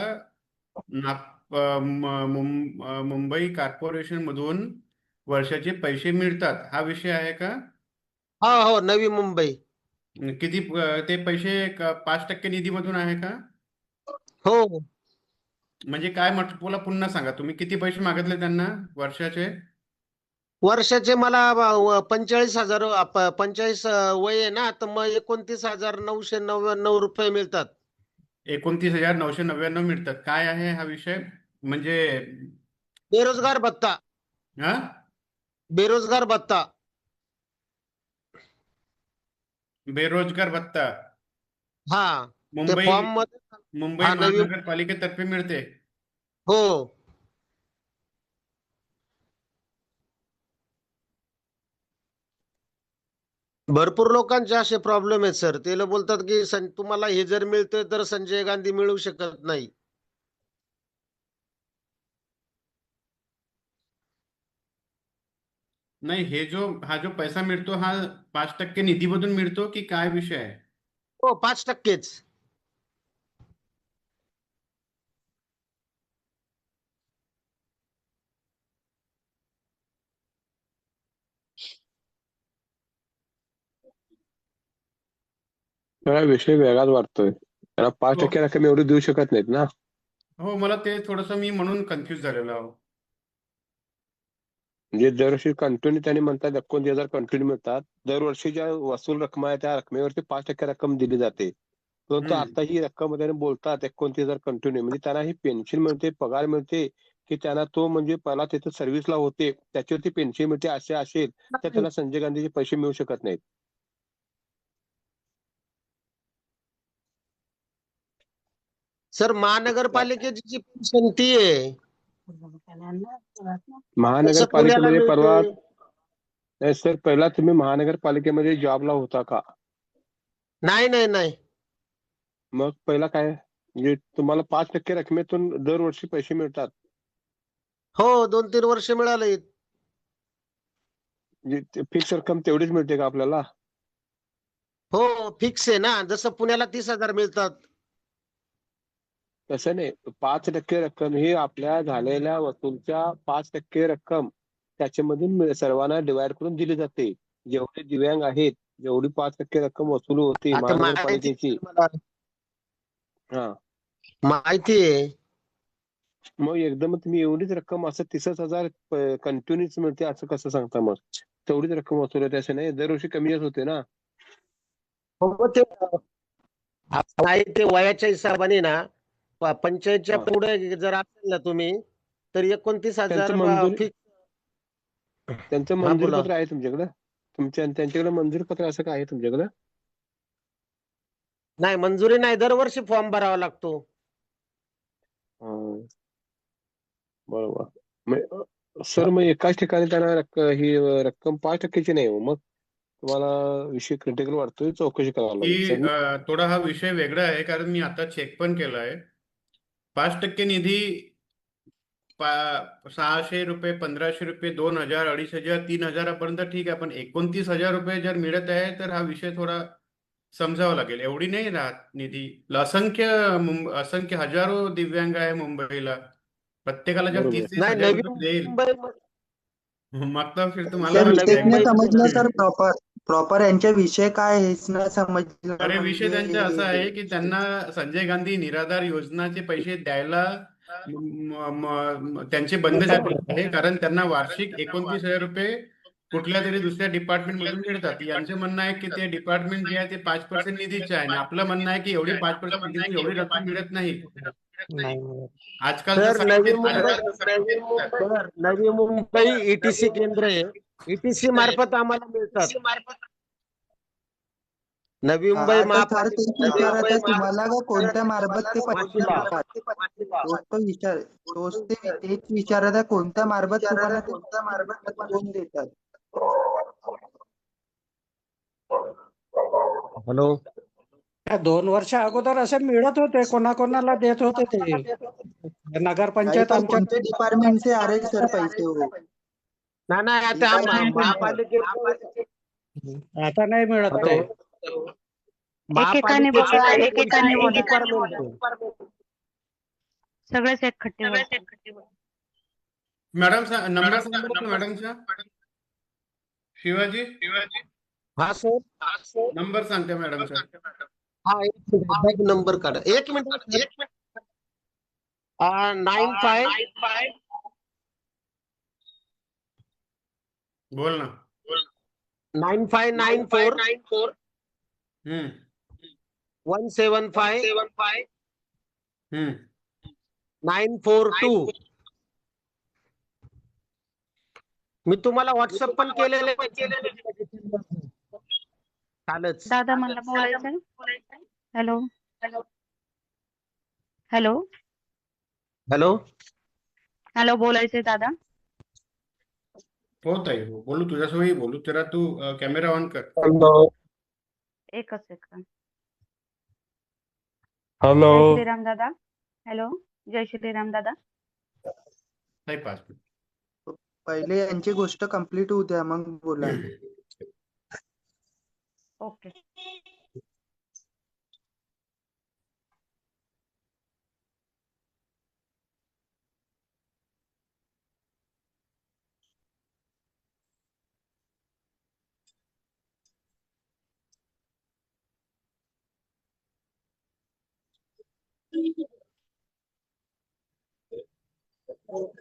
मुंबई कॉर्पोरेशन मधून वर्षाचे पैसे मिळतात. हा विषय आहे का? हो, नवी मुंबई. किती ते पैसे 5% निधीमधून आहे का? हो, म्हणजे काय म्हटलं, पुन्हा सांगा. तुम्ही किती पैसे मागितले त्यांना वर्षाचे? वर्षाचे मला 45,000 45 वय आहे ना, तर मग 29,999 रुपये मिळतात. 29,999 मिळतात. काय आहे हा विषय? म्हणजे बेरोजगार भत्ता. हा, बेरोजगार भत्ता. बेरोजगार भत्ता हा, ते मुंबई फॉर्म मध्ये. मुंबई हा, नवी. महानगरपालिकेतर्फे मिळते. हो, भरपूर लोकांचे असे प्रॉब्लेम आहेत सर. ते लोक बोलतात की तुम्हाला हे जर मिळतंय तर संजय गांधी मिळू शकत नाही. नाही, हा जो पैसा मिळतो हा 5% निधीमधून मिळतो की काय विषय आहे? हो, 5%च. मला विषय वेगळाच वाटतोय. त्याला 5% हो रक्कम एवढी देऊ शकत नाहीत ना. हो, मला ते थोडस मी म्हणून कन्फ्युज झालेलो आहो. म्हणजे दरवर्षी कंटिन्यू त्यांनी म्हणतात 29,000 कंटिन्यू मिळतात. दरवर्षी ज्या वसूल रक्कम आहे त्या रकमेवरती 5% रक्कम दिली जाते. परंतु हम्म आता ही रक्कम त्यांनी बोलतात 29,000 कंटिन्यू, म्हणजे त्यांना ही पेन्शन मिळते, पगार मिळते की त्यांना तो म्हणजे पहिला तिथे सर्व्हिसला होते त्याच्यावरती पेन्शन मिळते असे असेल तर त्यांना संजय गांधीचे पैसे मिळू शकत नाहीत. सर महानगरपालिकेची जी पेन्शन ती आहे, तसं पुण्याला महानगरपालिकेमध्ये परवा मिळते. नाही सर, पहिला तुम्ही महानगरपालिकेमध्ये जॉबला होता का? नाही नाही नाही. मग पहिला काय म्हणजे तुम्हाला 5% रकमेतून दरवर्षी पैसे मिळतात? हो, 2-3 वर्ष मिळाले. म्हणजे फिक्स रक्कम तेवढीच मिळते का आपल्याला? हो, फिक्स आहे ना, जसं पुण्याला 30,000 मिळतात. तसं नाही, 5% रक्कम ही आपल्या झालेल्या वसूलच्या 5% रक्कम त्याच्यामधून सर्वांना डिवाइड करून दिली जाते. जेवढे दिव्यांग आहेत जेवढी 5% रक्कम वसूल होते आता माहिती महानगरपालिकेची. आहे मला, हा, माहिती आहे. मग एकदम तुम्ही एवढीच रक्कम असं 30,000 कंटिन्यूच मिळते असं कसं सांगता? मग तेवढीच रक्कम वसूल होते असं नाही, दरवर्षी कमी जास्त होते ना. हो, मग ते नाही ते वयाच्या हिशोबाने ना पंचायतच्या हा. पुढे जर असेल ना तुम्ही तर 29,000 त्यांचं मंजुरी फिक्स. त्यांचं हा मंजुरी बोला. पत्र आहे तुमच्याकडे? त्यांच्याकडे मंजुरी पत्र असं काय आहे तुमच्याकडे? नाही मंजुरी नाही, दरवर्षी फॉर्म भरावा लागतो. बरोबर. सर मग एकाच ठिकाणी त्यांना ही रक्कम 5% नाही हो, मग तुम्हाला विषय क्रिटिकल वाटतोय, चौकशी करावी लागेल सर. की थोडा हा विषय वेगळा आहे, कारण मी आता चेक पण केला आहे. 5% निधी 600 रुपये, 1500 रुपये, 2000, 2500, 3000 पर्यंत ठीक आहे, पण 29,000 रुपये जर मिळत आहे तर हा विषय थोडा समजावा लागेल. एवढी नाही राहत निधी. असंख्य हजारो दिव्यांग आहे मुंबईला. प्रत्येकाला जर बरोबर. 30-30 नाही हजार नवी रुपये देईल मुंबई मग तर फिर तुम्हाला सर नवी तेच नाही मुंबई समजलं सर, प्रॉपर यांच्या विषय काय आहे हेच नाही समजलं. अरे विषय त्यांचा असा आहे म्हणजे की त्यांना संजय गांधी निराधार योजनाचे पैसे द्यायला त्यांचे बंद झाले आहे, कारण त्यांना वार्षिक 29,000 रुपये कुठल्या तरी दुसऱ्या डिपार्टमेंट मधून मिळतात. यांचं म्हणणं आहे की ते डिपार्टमेंट जे आहे ते 5% निधीचे आहे, आणि आपलं म्हणणं आहे की एवढी 5% निधीतून एवढी रक्कम मिळत नाही. आजकालचं तर नवी साहित्य नवी मुंबई ETC केंद्र आहे, ETC मार्फत आम्हाला मिळतात. नवी मुंबई आता सर तेच विचारत आहे तुम्हाला का कोणत्या मार्फत ते पैसे मिळतात. तेच विचारत आहे कोणत्या मार्फत तुम्हाला लोन देतात. हॅलो. 2 वर्ष अगोदर असे मिळत होते, कोणाकोणाला देत होते ते नगरपंचायत आमच्या कोणत्या डिपार्टमेंटचे आले सर पैसे हो? नाही आता आता नाही मिळत ते. एकेकाने बोला, एकेकाने बोला. सगळेच एकखट्टे बोला. मॅडम नंबर सांगा मॅडमचा. शिवाजी हा सर नंबर सांगते मॅडमचा. हा एक नंबर काढा. 1 मिनिट. 95 बोल ना. 9594 175 942. मी तुम्हाला व्हॉट्सअप पण केलेले कालच. दादा मला बोलायचं. हॅलो हॅलो हॅलो हॅलो बोलायचंय दादा. हो ताई, हो बोलू, तुझ्यासोबत बोलू. तेरा तू कॅमेरा ऑन कर. एकच सेकंद. हॅलो. जय श्रीराम दादा. हॅलो जय श्रीराम दादा. नाही 5 मिनिट. पहिले यांची गोष्ट कंप्लीट होऊ द्या मग बोला. ओके.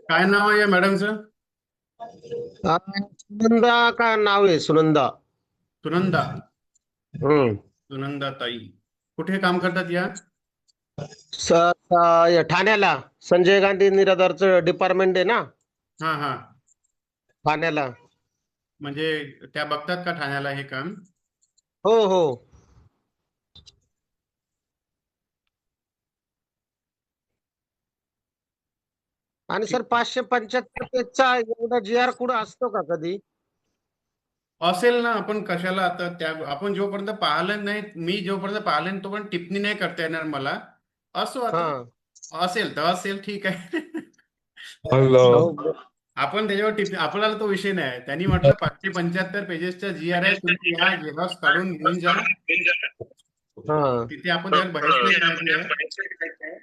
काय नाव आहे या मॅडमचं? सुनंदा का नाव आहे? सुनंदा. सुनंदा. सुनंदा ताई कुठे काम करतात या? ठाण्याला संजय गांधी निराधारचं डिपार्टमेंट आहे ना. हा ठाण्याला. म्हणजे त्या बघतात का ठाण्याला हे काम? हो. आणि सर 575 पेजचा एवढा GR कुठं असतो का कधी? असेल ना, आपण कशाला आता आपण जोपर्यंत पाहिलं नाही, मी जोपर्यंत पाहिलं नाही तोपर्यंत टिप्पणी नाही करता येणार मला. असो आता असेल तर असेल, ठीक आहे. आपण त्याच्यावर टिप्पणी, आपल्याला तो विषय नाही. त्यांनी म्हटलं 575 पेजेसचा GR आहे, तुम्ही या झेरॉक्स काढून घेऊन जा. तिथे आपण त्यावर बहस नाही करायची आहे.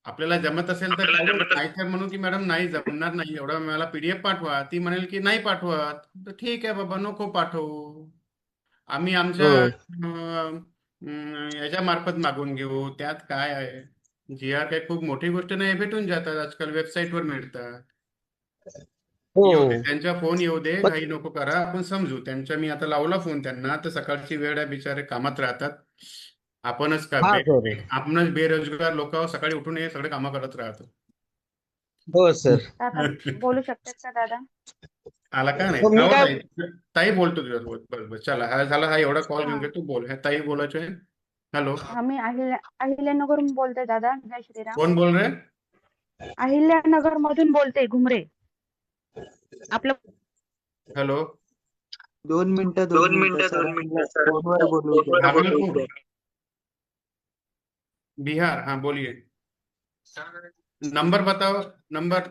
आपल्याला जमत असेल तर नाही तर म्हणू की मॅडम नाही जमणार नाही, एवढा मला PDF पाठवा. ती म्हणेल की नाही पाठवत, तर ठीक आहे बाबा नको पाठवू, आम्ही आमच्या याच्या मार्फत मागून घेऊ. त्यात काय आहे? GR काही खूप मोठी गोष्ट नाही, भेटून जातात आजकाल, वेबसाईटवर मिळतात. येऊ दे, त्यांचा फोन येऊ दे, घाई नको करा, आपण समजू त्यांच्या. मी आता लावला फोन त्यांना, तर सकाळची वेळ आहे, बिचारे कामात राहतात. आपणच का हा सर. आपणच बेरोजगार लोक सकाळी उठून हे सगळे कामं करत राहतो. हो सर. दादा बोलू शकतात का दादा? आला का नाही? मग मी हो काय ताई, ताई बोलतो तुझ्यासोबत. बरोबर, चला हा झाला, हा एवढा कॉल घेऊन हा घे, तू बोल. हे ताई बोलायचे. हॅलो, हा, मी अहिल्यानगरहून बोलते दादा. जय श्रीराम. कोण बोल रहे? अहिल्यानगर मधून बोलते, घुमरे. आपलं हॅलो, 2 मिनिटं सरांना फोनवर बोलू द्या. भागलपुर, बिहार. हाँ बोलिए, नंबर बताओ, नंबर.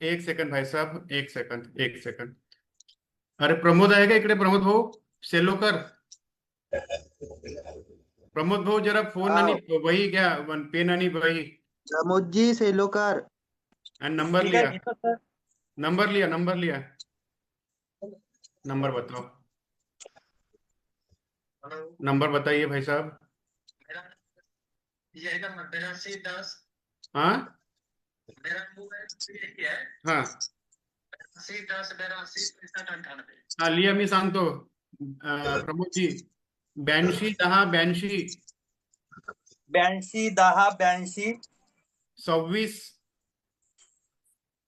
एक सेकंड भाई साहब, एक सेकंड, एक सेकंड. अरे प्रमोद आहे का इकडे? प्रमोद भाऊ सेलोकर, प्रमोद भाऊ जरा फोन आणि वही घ्या, पेन आणि वही, प्रमोदजी सेलोकर. आणि नंबर ठीक आहे, लिया, घेतो सर. नंबर लिया, नंबर लिया, नंबर बताओ, नंबर बताइए भाई साहब. ये है ना 8210 हाँ मेरा मोबाइल ये है हाँ 8010 82 हाँ, लिया मी सांगतो. प्रमोद जी, 82 10 82 82 10 82 26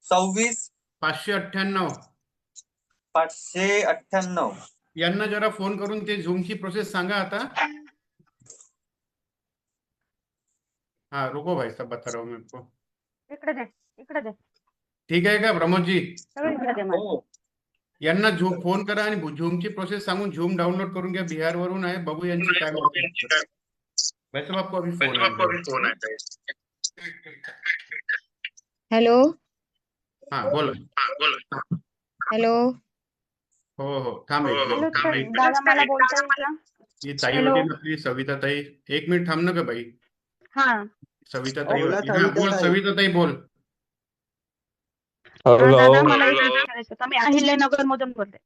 26 598. 598. यांना जरा फोन करून ते झूमची प्रोसेस सांगा आता. हाँ रुको भाई साहब, बता रहा हूँ मैं आपको. इकडे दे, इकडे दे, ठीक आहे का प्रमोद जी? सगळं इकडे दे मला. यांना फोन करा आणि झूमची प्रोसेस सांगून झूम डाउनलोड करून घ्या. बिहार वरून आहे, बघू यांची काय म्हणते. भाई साहब आपको अभी फोन आया है. हॅलो हाँ बोला. हॅलो हो हो, थांब एक हॅलो मिनिट. सर, दादा मला बोलता येईल का? ही ताई हॅलो. होती ना आपली सविता ताई, एक मिनिट थांब ना ग बाई. हा सविता ताई बोला, होती. हाँ बोल सविता ताई. सविता ताई बोल. हा दादा, मला एक विचारायचं होतं. मी अहिल्यानगर मधून बोलते.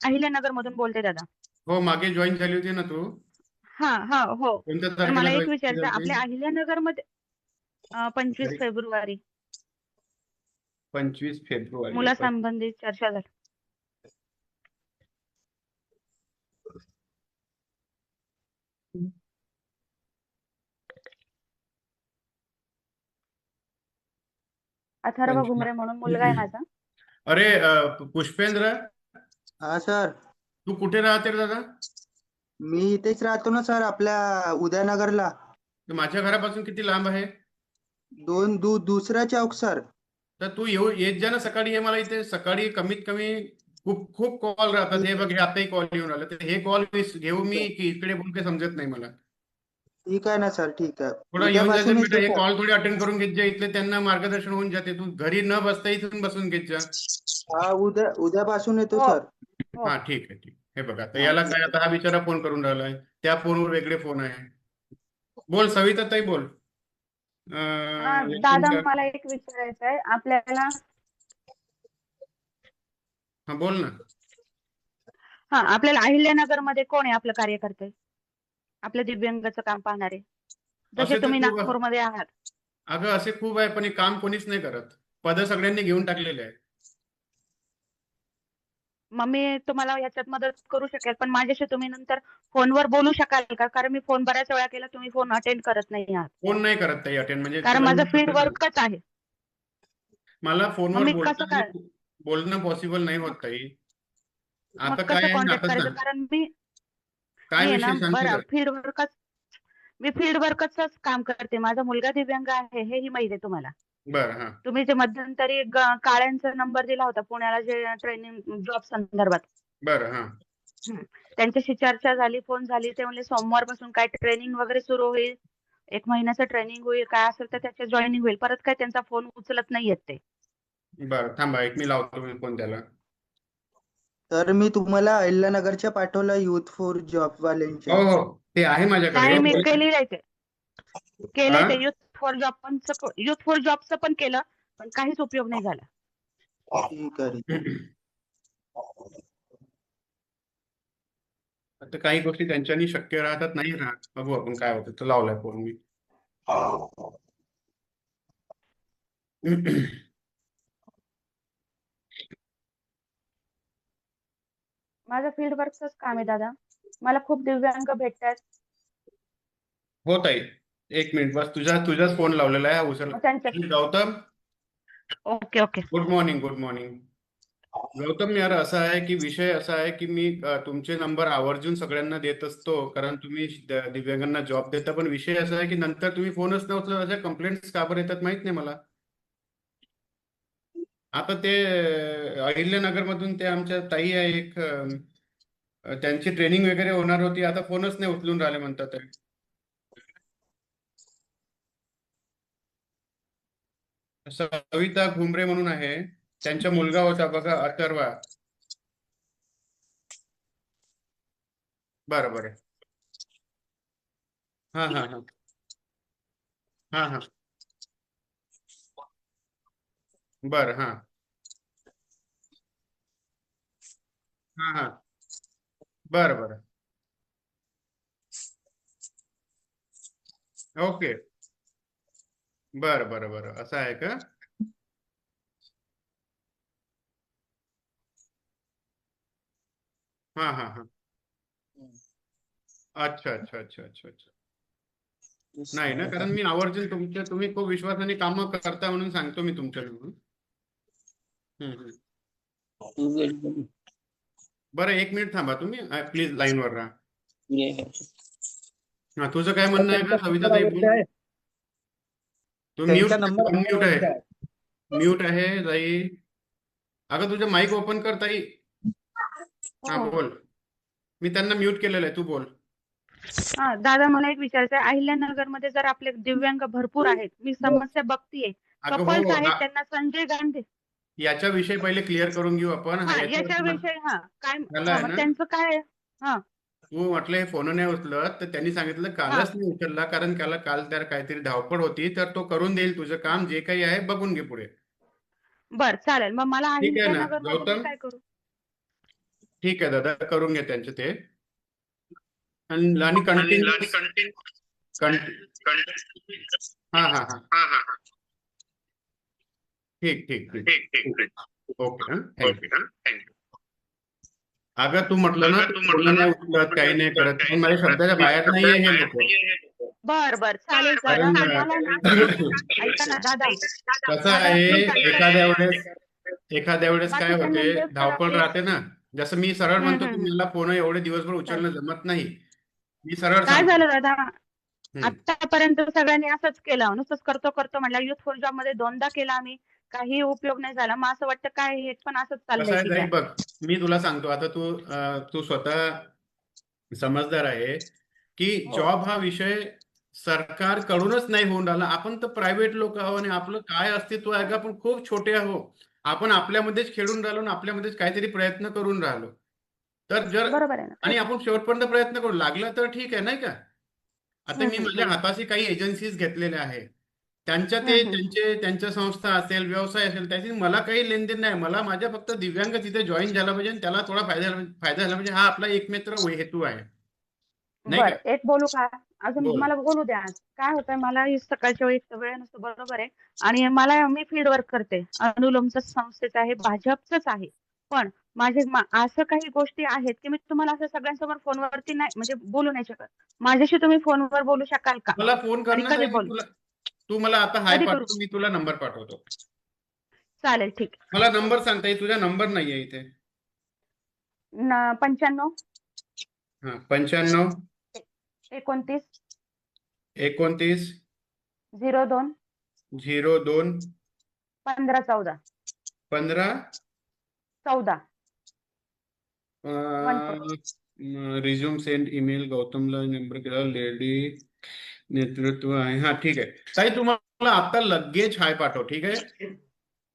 अहिल्यानगर मधून बोलते दादा. हो, मागे जॉईन झाली होती ना तू? हा हो. कोणत्या तर तारखेला मला एक join विचारायचं, झाली आपल्या होती? अहिल्यानगर मध्ये 25 फेब्रुवारी 25 फेब्रुवारी. मुलासंबंधी चर्चा झाली. अथर्व घुमरे म्हणून मुलगा आहे माझा. अरे पुष्पेंद्र, हा सर, तू कुठे राहते रे दादा? मी इथेच राहतो ना सर, आपल्या उदयनगरला. तर माझ्या घरापासून किती लांब आहे? दुसरा चौक सर. तर तू येत जा ना सकाळी. हे मला इथे सकाळी कमीत कमी खूप खूप कॉल राहतात. हे बघ, हे आताही कॉल येऊन आले. तर हे कॉल घेऊ मी की इकडे बोल, काही समजत नाही मला. ठीक आहे ना सर, ठीक आहे. थोडं येऊन जायचं उद्यापासून बेटा. येतो हे सर. कॉल थोडे अटेंड करून घेत जा. इथले त्यांना मार्गदर्शन होऊन जाते. तू घरी न बसता इथून बसून घेत जा. हा, उद्यापासून येतो हो. सर. हो. हा ठीक आहे, ठीक. हे बघा, आता याला काय, आता हा बिचारा फोन करून राहिलाय, त्या फोनवर वेगळे फोन आहे. बोल सविता ताई बोल. एक दादा, मिनिट. मला एक विचारायचं आहे. आपल्याला हा बोल ना. आपल्याला अहिल्यानगर मध्ये कोण आहे आपलं कार्यकर्ते, आपल्या दिव्यांगाचं काम पाहणारे, असे जसे तर तुम्ही खूप नागपूरमध्ये आहात? अगं असे खूप आहे, पण हे काम कोणीच नाही करत. पद सगळ्यांनी घेऊन टाकलेले आहे. मग मी तुम्हाला याच्यात मदत करू शकेल, पण माझ्याशी तुम्ही नंतर फोनवर बोलू शकाल का? कारण मी फोन बऱ्याच वेळा केला, तुम्ही फोन अटेंड करत नाही आहात. फोन नाही करत ताई अटेंड, म्हणजे कारण तुला माझं मी फील्ड कसं सांगू? वर्कच आहे. मला मग फोनवर मी कसं काय बोलणं पॉसिबल नाही होत ताई. मग आता कसं काय आहे ना, कॉन्टॅक्ट आता करायचं? सांग कारण मी काय आहे ना, विषय सांगते बरं, का? मी फील्ड वर्कच काम करते. माझा मुलगा दिव्यांग आहे, हेही माहिती आहे तुम्हाला. बरं. हा तुम्ही जे मध्यंतरी काळ्यांचा नंबर दिला होता पुण्याला, जे ट्रेनिंग जॉब संदर्भात, बरं. हा त्यांच्याशी चर्चा झाली, फोन झाली. ते म्हणले सोमवारपासून काय ट्रेनिंग वगैरे सुरू होईल, 1 महिन्याचं ट्रेनिंग होईल, काय असेल तर त्याच्या जॉईनिंग होईल. परत काय त्यांचा फोन उचलत नाहीयेत ते. बरं, थांबा एक मी लावतो फोन त्याला. तर मी तुम्हाला अहिल्यानगरच्या पाठवलं युथ फॉर जॉब हो वाल्यांच्या. हो, ते आहे माझ्याकडे. नाही, मी बोल. केलेलं हा? ते युथ फॉर जॉबचं पण केलं, पण काहीच उपयोग नाही झाला. ठीक आहे. आता काही गोष्टी त्यांच्यानी शक्य राहतात, नाही राहत. बघू आपण काय होतं. तर लावलाय फोन मी. माझं फील्ड वर्कचंच काम आहे दादा. मला खूप दिव्यांग भेटतात. हो ताई, एक मिनिट बस, तुझाच फोन लावलेला आहे, उचल. त्यांच्या Gautam, okay okay good morning, good morning. Gautam यार, असा आहे की विषय असा आहे की मी तुमचे नंबर आवर्जून सगळ्यांना देत असतो, कारण तुम्ही दिव्यांगांना जॉब देता, पण विषय असा आहे की नंतर तुम्ही फोनच नाही उचलत, अशा कंप्लेंट्स का बरं येतात माहित नाही मला. आता ते अहिल्यानगर मधून ते आमच्या ताई आहे एक, त्यांची ट्रेनिंग वगैरे होणार होती, आता फोनच नाही उचलून राहिले म्हणतात ते. सविता घुमरे म्हणून आहे, त्यांचा मुलगा होता बघा, अथर्वा. बरं बरं. हा हा हा हा हा बरं. हा हा हा बरं बरं. ओके. बरं बरं बरं, असं आहे का? हा हा हा अच्छा अच्छा अच्छा अच्छा अच्छा. नाही ना, कारण मी आवर्जून तुम्ही खूप विश्वासाने कामं करता म्हणून सांगतो मी तुमच्याकडून. बरं, एक मिनिट थांबा तुम्ही, प्लीज लाईनवर राहा. हा, तुझं काय म्हणणं आहे का सविता ताई? बोल. तू म्यूट म्यूट आहे, म्यूट आहे ताई. अगं तुझं माईक ओपन कर ताई. हा हो बोल, मी त्यांना म्यूट केलेलं आहे, तू बोल. हा दादा, मला एक विचारायचं आहे, अहिल्यानगर मध्ये जर आपले दिव्यांग भरपूर आहेत, मी समस्या बघतीये, अगं कपल्स हो, आहेत, त्यांना संजय गांधी याच्याविषयी पहिले क्लिअर करून घेऊ आपण. हा याच्यावर याच्याविषयी हा काय झालं आहे मग ना, त्यांचं काय हा तू म्हटलं हे फोन नाही उचलत, तर त्यांनी सांगितलं हा कालच नाही उचलला, कारण त्याला काल त्या काहीतरी धावपळ होती, तर तो करून देईल तुझं काम, जे काही आहे बघून घे पुढे. बर चालेल, मग मला ठीक आहे ना अहिल्यानगर मध्ये मी गौतम? काय करू? ठीक आहे दादा, करून घे त्यांचे ते. आणि कंटिन्यूस हा हा हा ठीक ठीक ठीक ओके. थँक्यू. अगं तू म्हटलं ना, तू फोन नाही उचलत, काही नाही करत, पण माझ्या शब्दाच्या बाहेर नाहीये हे लोक. बर बर चालेल दादा, कारण मला ना ऐका ना दादा, कसं दादा आहे, मी काय एखाद्या वेळेस काय बाकीच्या होते, मेंबर्स धावपळ राहते ना. जसं मी सरळ म्हणतो की हम्म मला फोन एवढे दिवसभर उचलणं जमत नाही, मी सरळ काय सांगतो. झालं दादा, आतापर्यंत सगळ्यांनी असंच केलं, नुसतंच करतो करतो म्हटलं, युथ फॉर जॉब मध्ये 2दा केला आम्ही, काही उपयोग नाही झाला. मग असं वाटतं काय हे पण असंच कसं चाललंय आहे की ताई, काय? बघ मी तुला सांगतो आता, तू स्वतः समजदार आहे की हो जॉब हा विषय सरकारकडूनच नाही होऊन राहिला. आपण तर प्रायव्हेट लोक आहो आणि आपलं काय अस्तित्व आहे का, आपण खूप छोटे आहो. आपण आपल्यामध्येच खेळून राहिलो आणि आपल्यामध्येच काहीतरी प्रयत्न करून राहिलो. तर जर बरोबर आहे ना. आणि आपण शेवटपर्यंत प्रयत्न करू लागला तर ठीक आहे, नाही का? आता मी माझ्या हाताशी काही एजन्सीज घेतलेल्या आहेत, त्यांच्या संस्था असेल, व्यवसाय असेल, त्याची मला काही लेनदेन नाही. मला माझ्या फक्त दिव्यांग तिथे जॉईन झाला पाहिजे आणि त्याला थोडा फायदा झाला पाहिजे, हा आपला एकमेत्र हेतू आहे, नाही का? बर एक बोलू का अजून, बोल. मला बोलू द्या. काय होतंय, मला ही सकाळच्या वेळी वेळ नसतो, बरोबर आहे, आणि मी फील्ड वर्क करते, अनुलोमचं संस्थेचं आहे, भाजपचंच आहे, पण असं काही गोष्टी आहेत की मी तुम्हाला असं सगळ्यांसमोर फोनवरती नाही म्हणजे बोलू नाही शकत. माझ्याशी तुम्ही फोनवर बोलू शकाल का? मला फोन आणि कधी करण्यासाठी बोलू? तू मला आता हाय कधी करू? पाठव, मी तुला नंबर पाठवतो. चालेल, ठीक. मला नंबर सांगता येईल, तुझा नंबर नाहीये इथे. 95 हा 95 29 29 02 02 15 14 15 14 रिझ्यूम सेंड ईमेल गौतमला नंबर केला, लेडी नेतृत्व आहे. हा ठीक आहे ताई, तुम्हाला आता लगेच हाय पाठव, ठीक आहे?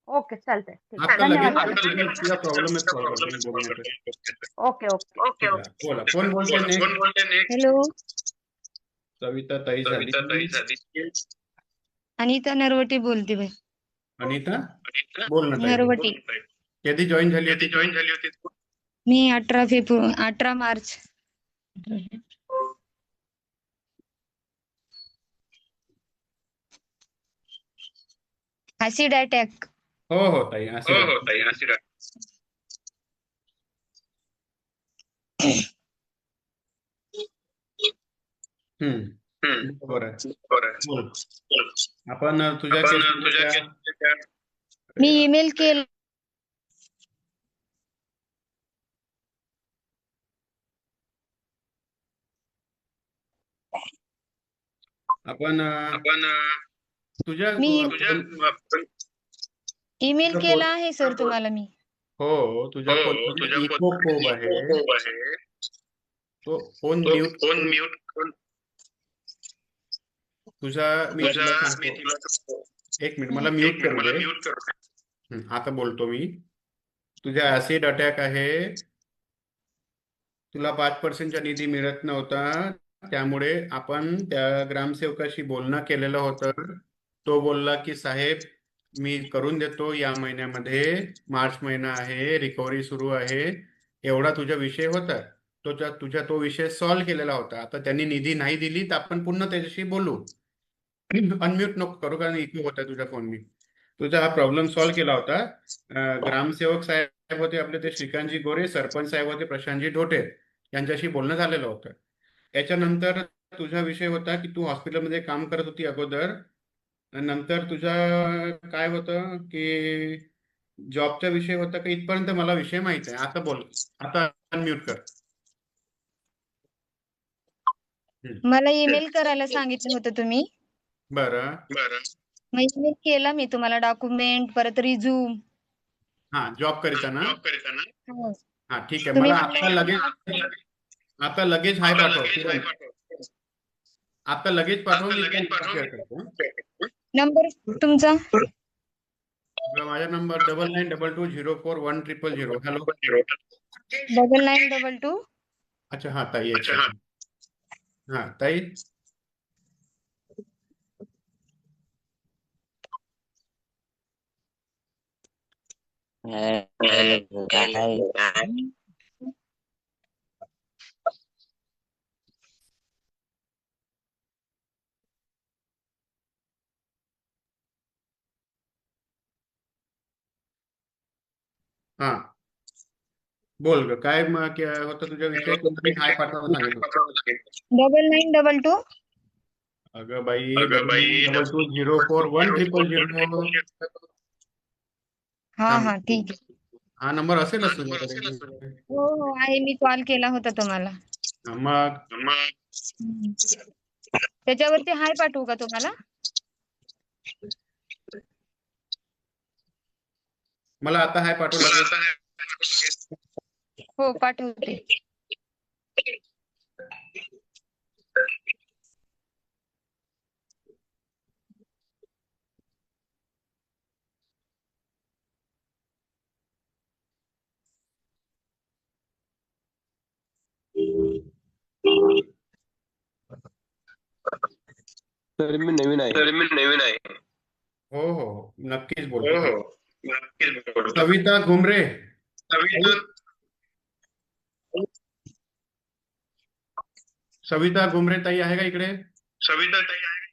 ओके चालतंय, ठीक. आता लगेच धन्यवाद. तुझा प्रॉब्लेम सॉल्व्ह करतो मी बोलण्याचा. Okay okay. बोला, कोण बोलते नेक्स्ट? हॅलो, सविता ताई झाली. अनिता नरवटे बोलते बाई. अनिता बोल ना ताई. नरवटे. कधी जॉईन झाली होती? मी 18 मार्च. Acid attack. हो हो ताई, असे बरोबर आहे. बोल. आपण तुझ्या मी ईमेल केला. आपण तुझ्या मी ईमेल तुझ्या केला आहे सर तुम्हाला मी. हो, तुझ्या फोनमध्ये इको खूप आहे. तो फोन म्यूट तुझा मी तुला सांगतो. एक मिनिट मला म्यूट करू दे. आता बोलतो मी. तुझ्या ऍसिड अटॅक आहे. तुला 5% निधी मिळत नव्हता, त्यामुळे आपण त्या ग्रामसेवकाशी बोलणं केलेलं होतं. तो बोलला की साहेब मी करून देतो या महिन्यामध्ये, मार्च महिना आहे, रिकव्हरी सुरू आहे, एवढा तुझा विषय होता. तुझा तो विषय सॉल्व्ह केलेला होता. आता त्यांनी निधी नाही दिली तर आपण पुन्हा त्याच्याशी बोलू. अनम्यूट नको करू कारण इको होता तुझ्या फोननी. तुझा हा प्रॉब्लेम सॉल्व्ह केला होता. ग्रामसेवक साहेब होते आपले ते श्रीकांतजी गोरे, सरपंच साहेब होते प्रशांतजी ढोटे, यांच्याशी बोलणं झालेलं होतं. याच्यानंतर तुझा विषय होता की तू हॉस्पिटलमध्ये काम करत होती अगोदर, नंतर तुझा काय होतं की जॉबचा विषय होता का, इथपर्यंत मला विषय माहित आहे. आता बोल, आता अनम्यूट कर. मला ईमेल करायला सांगितलं होतं तुम्ही. बरं. मग ईमेल केला मी तुम्हाला, डॉक्युमेंट परत रिझ्यूम. हा, जॉब करिता ना. हो. हा ठीक आहे. तुम्ही मला म्हणले आता लगेच हाय पाठव. आता लगेच पाठव, मी शेअर करतो. नंबर तुमचा? माझा नंबर 9922041000. हॅलो. 9922. अच्छा हा ताई. हा ताई. हा बोल ग, काय होतं तुझ्या विषय? मी हाय पाठवायला सांगितलं. 9922. अगं बाई 9922041000. हा ठीक आहे. हा नंबर असेलच तुझ्याकडे. हो आहे, मी कॉल केला होता तुम्हाला. मग त्याच्यावरती हाय पाठवू का तुम्हाला? मला आता हाय पाठवलं. हो पाठवते. तर मी नवीन आहे. हो हो नक्कीच बोलतो. सविता घुमरे. सविता घुमरे ताई आहे का इकडे? सविता ताई आहे.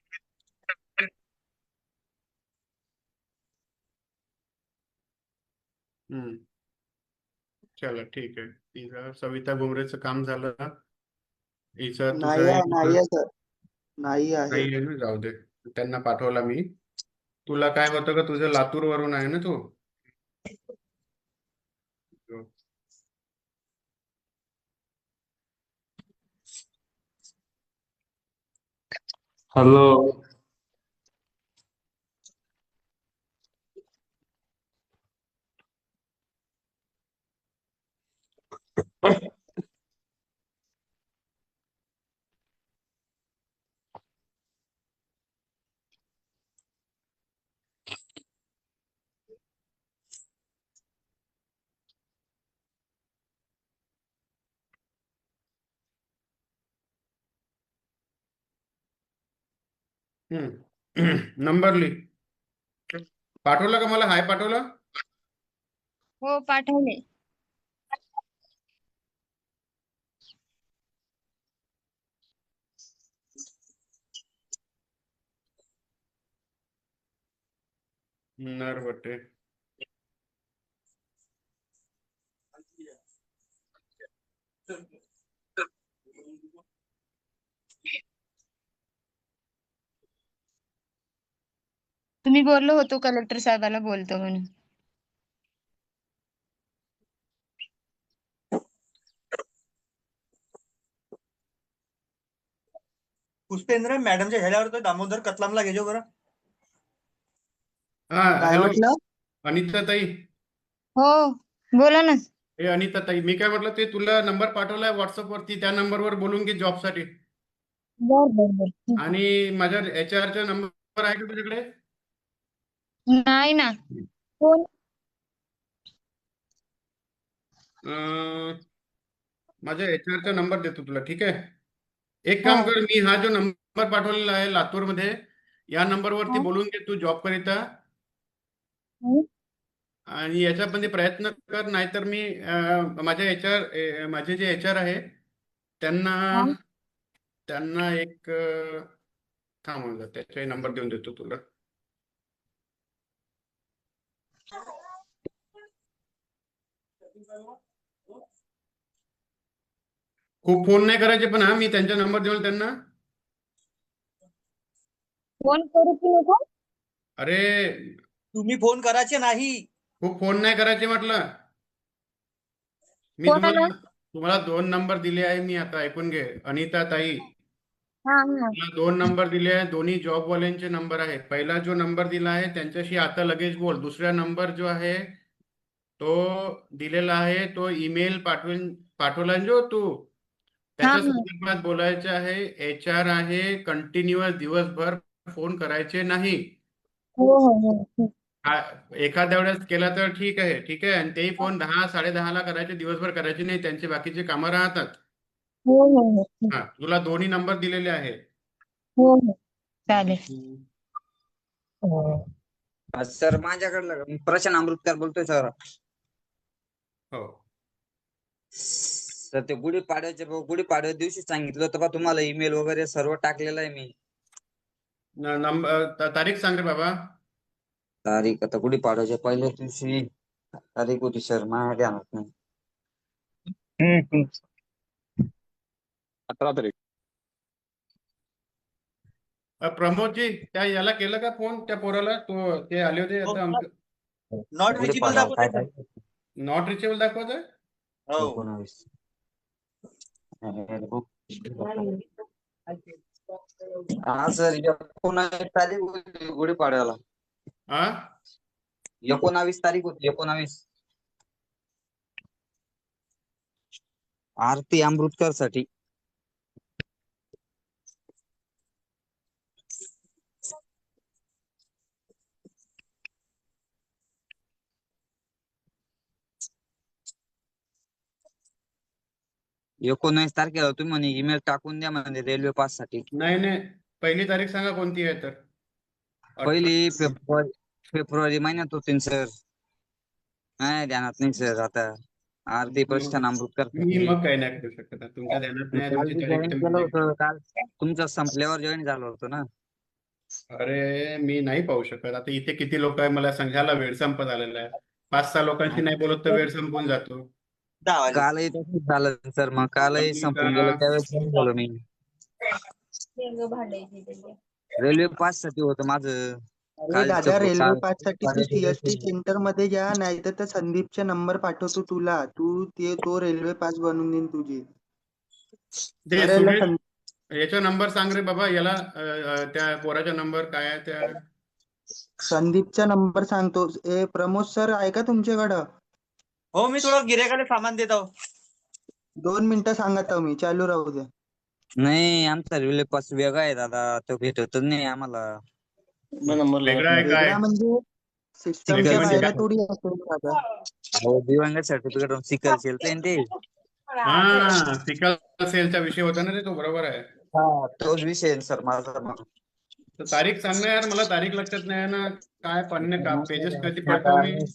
चला ठीक आहे. तिचं सविता घुमरेचं काम झालं. हिचं नाही आहे सर, नाही आहे. नाही आहे ना, जाऊ दे. त्यांना पाठवला मी. तुला काय होतं का, तुझं लातूर वरून आहे ना तू? हॅलो. नंबर लिह. पाठवलं का मला? हाय पाठवलं. हो पाठवले. नरवटे. तुम्ही बोललो होतो कलेक्टर साहेबाला बोलतो म्हणून. पुष्पेंद्र मॅडमच्या ह्याच्यावर तो दामोदर कतलामला घेजो बरं. हा काय हॅलो म्हटलं? अनिता ताई. हो बोला ना. ए अनिता ताई, मी काय म्हटलं ते तुला नंबर पाठवलाय व्हॉट्सअप वरती, त्या नंबरवर बोलून घे जॉबसाठी. बर बर बर ठीक आहे. आणि माझ्या HR चा नंबर आहे का तुझ्याकडे? नाही ना. फोन माझ्या HR चा नंबर देतो तुला, ठीक आहे? एक हो काम कर, मी हा जो नंबर पाठवलेला आहे लातूरमध्ये, या नंबरवरती हो. बोलून घे तू जॉब करिता. हं. आणि याच्यामध्ये प्रयत्न कर, नाहीतर मी माझ्या माझे जे HR आहे त्यांना हा. त्यांना एक थांब म्हणलं, त्याचा नंबर देऊन देतो तुला. खूप फोन नाही करायचे पण, हा मी त्यांचा नंबर देऊन त्यांना. फोन करू की नको? अरे तुम्ही फोन करायचे नाही. खूप फोन नाही करायचे म्हटलं. मी कोणाला? तुम्हाला 2 नंबर दिले आहे मी, आता ऐकून घे अनिता ताई. हा हा. मला 2 नंबर दिले आहे, दोन्ही जॉबवाल्यांचे नंबर आहे. पहिला जो नंबर दिला आहे त्यांच्याशी आता लगेच बोल. दुसरा नंबर जो आहे तो दिलेला आहे, तो ईमेल पाठवला जो तू, हा त्याच्या हा. संदर्भात बोलायचं आहे. HR आहे, कंटिन्युअस दिवसभर फोन करायचे नाही. हो हो हो ठीक. एखाद्या वेळेस केला तर ठीक आहे, ठीक आहे. आणि तेही फोन 10 10:30ला करायचे, दिवसभर करायचे नाही, त्यांचे बाकीचे कामं राहतात. हो हो हो ठीक. हा, तुला दोन्ही नंबर दिलेले आहे. हो हो चालेल. सर माझ्याकडलं प्रशांत आंबेडकर बोलतोय सर. हो सर ते गुढीपाडव्या दिवशी सांगितलं होतं का तुम्हाला, ईमेल वगैरे सर्व टाकलेलं आहे मी. तारीख सांग रे बाबा. तारीख आता गुढीपाडव्याच्या पहिल्या दिवशी तारीख होती सर, माझ्या ध्यानात नाही. 18 तारीख. प्रमोदजी, त्या याला केलं का फोन, त्या पोराला? तो ते आले होते आता आमचं. नॉट रिचेबल गुढीपाडवा दाखवते. नॉट रिचेबल दाखवत आहे. हो 19. हा सर 19 तारीख होती गुढीपाडव्याला. हा 19 तारीख होती, 19. आरती अमृतकर साठी. एकोणीस तारखेला तुम्ही म्हणे ईमेल टाकून द्या म्हणजे रेल्वे पास साठी. नाही नाही, पहिली तारीख सांगा कोणती आहे तर. पहिली फेब्रुवारी महिन्यात होती सर, नाही ध्यानात नाही सर आता. आरती प्रशांत आंबेडकर मी मग काही नाही करू शकत. तुमच्या ध्यानात नाही, काल तुमची जॉईन तारीख केलं होतं, काल तुमचं संपल्यावर जॉईन झालं होतं ना. अरे मी नाही पाहू शकत. आता इथे किती लोक आहे मला सांगायला, वेळ संपत आलेला आहे. 5-6 लोकांशी नाही बोलत तर वेळ संपून जातो. कालही तसंच झालं सर, मग कालही संपून गेलं, त्यावेळेस जॉईन झालो मी. रेल्वे पास साठी होतं माझं. अरे दादा, रेल्वे पास साठी तू CST सेंटर मध्ये जा, नाहीतर त्या संदीपचा नंबर पाठवतो तुला. तो रेल्वे पास बनवून देईन तुझी. ते अरे सुरेश, सन- याचा नंबर सांग रे बाबा याला. त्या पोराचा नंबर काय आहे त्या? संदीपचा नंबर सांगतो. प्रमोद सर आहे का तुमच्याकडं? हो, मी थोडं गिऱ्हाईकाला सामान देत आहो. 2 मिनिटं सांगत आहो मी, चालू राहू दे. नाही, आमचा रेल्वे पास वेगळा आहे दादा, तो भेटतच नाही आम्हाला. वेगळा आहे काय? वेगळा म्हणजे सिस्टमच्या म्हणजे बाहेर काय? थोडी असेल दादा. हो, दिव्यांग सर्टिफिकेट सिकल सेलचं आहे ते. हा, सिकल सेलचा विषय होता ना रे तो, बरोबर आहे. हा, तोच विषय आहे सर माझा. तर तारीख सांग ना यार, मला तारीख लक्षात नाही आहे ना. काय पन्ने का पेजेस कधी आता पडतो मी?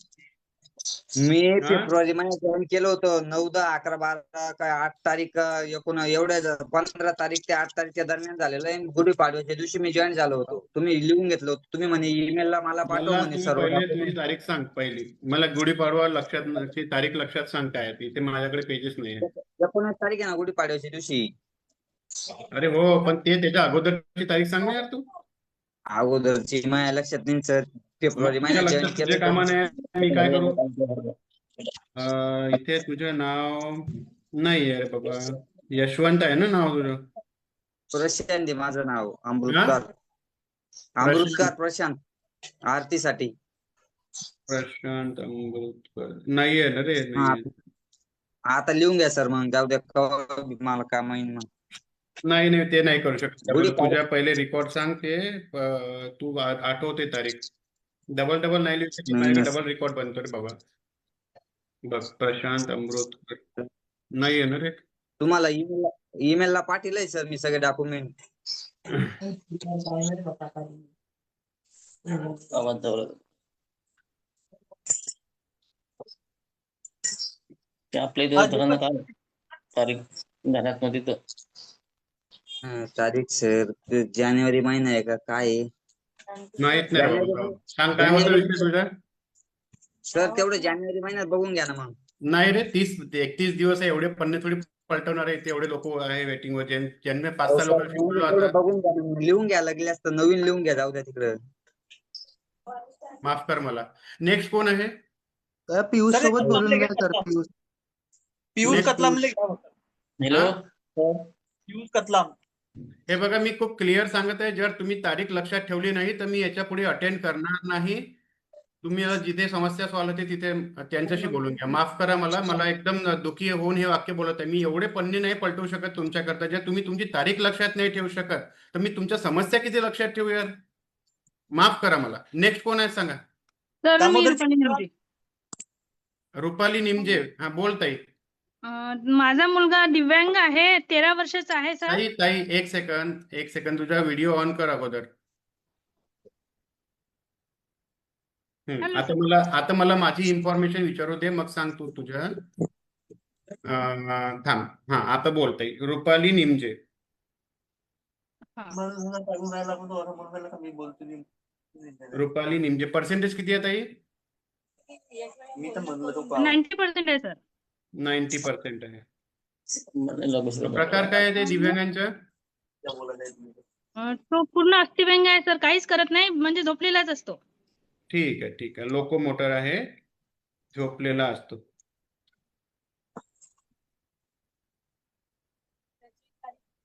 मी हा? फेब्रुवारी महिन्यात जॉईन केलं होतं. 9, 10, 11, 12 काय 8 तारीख एवढ्या 15 तारीख ते 8 तारीखच्या दरम्यान झालेलं आहे. गुढीपाडव्याच्या दिवशी मी जॉईन झालो होतो. तुम्ही लिहून घेतलं होतं, तुम्ही म्हणे ईमेलला मला पाठव मला म्हणे तू सर्व पहिले तुझी डॉक्युमेंट. तारीख सांग पहिली. मला गुढीपाडवा ची तारीख लक्षात सांग काय आहे ती. इथे माझ्याकडे पेजेस नाही आहे. 19 तारीख आहे ना गुढीपाडव्याच्या दिवशी. अरे हो, पण ते त्याच्या अगोदरची तारीख सांग ना यार तू. अगोदरची माझ्या लक्षात नाही सर. फेब्रुवारी माझ्या महिन्यात जॉईन लक्षात तुझे केलं कामा होतं. नाही. मी काय करू? इथे तुझं नाव नाही आहे रे बाबा. यशवंत आहे ना नाव तुझं? प्रशांत आहे माझं नाव. हा? अमृतकर प्रशांत अमृतकर प्रशांत आरतीसाठी. प्रशांत अमृतकर नाही आहे ना रे, हा नाही आहे. आता लिहून घ्या सर. मग जाऊ द्या कवा मला काम येईन मग. नाही ते नाही करू शकत. गुढी तुझ्या पहिले रेकॉर्ड सांग ते. तू आठवते तारीख. डबल नाही लिहू शकत. माझ्याकडे डबल रेकॉर्ड बनतो रे बाबा. बघ, प्रशांत अमृतकर नाही आहे ना रे. तुम्हाला ईमेल ला पाठवलंय सर मी सगळे डॉक्युमेंट. आपल्या इथे उतरणं काय तारीख घरात मध्ये तर तारीख सर जानेवारी महिना आहे का काय आहे? माहित नाही बाबा. सांग काय होतं विषय तुझा? सर तेवढं जानेवारी महिन्यात बघून घ्या ना मग. नाही रे, 31 दिवस आहे. एवढे पन्ने थोडी पलटवणार आहे. एवढे लोक आहे वेटिंग वर. ज्यांनी 5-6 लोक शिकवलं आता. बघून घ्या ना मग. लिहून घ्या लागले असतं. नवीन लिहून घ्या. जाऊ द्या तिकडं. माफ कर मला. नेक्स्ट कोण आहे? पियुष सर, सोबत एक बोलून कतलाम घ्या सर. पियुष Next कतलामले हॅलो पियुष कतलाम. हे बघा, मी खूप क्लिअर सांगत आहे. जर तुम्ही तारीख लक्षात ठेवली नाही तर मी याच्या पुढे अटेंड करणार नाही. तुम्ही जिथे समस्या सॉल्व्ह होते तिथे त्यांच्याशी बोलून घ्या. माफ करा मला एकदम दुःखी होऊन हे वाक्य बोलत आहे. मी एवढे पन्ने नाही पलटवू शकत तुमच्याकरता. जर तुम्ही तुमची तारीख लक्षात नाही ठेवू शकत तर मी तुमच्या समस्या किती लक्षात ठेवू यार? माफ करा मला. नेक्स्ट कोण आहे सांगा? रुपाली निमजे. हा, बोल ताई. माझा मुलगा दिव्यांग आहे, 13 वर्षाचा आहे सर. ताई एक सेकंद तुझा व्हिडिओ ऑन कर अगोदर. आता मला माझी इन्फॉर्मेशन विचारू दे, मग सांग तू तुझ्या. थांब. हा, आता बोल ताई. रुपाली निमजे. रुपाली निमजे. पर्सेंटेज किती आहे ताई? मी तर म्हणलं तो 90% आहे सर. 90% आहे. प्रकार काय आहे ते दिव्यांगांच्या? तो पूर्ण अस्थिव्यंग आहे सर. काहीच करत नाही, म्हणजे झोपलेलाच असतो. ठीक आहे. लोकोमोटर आहे, झोपलेला असतो.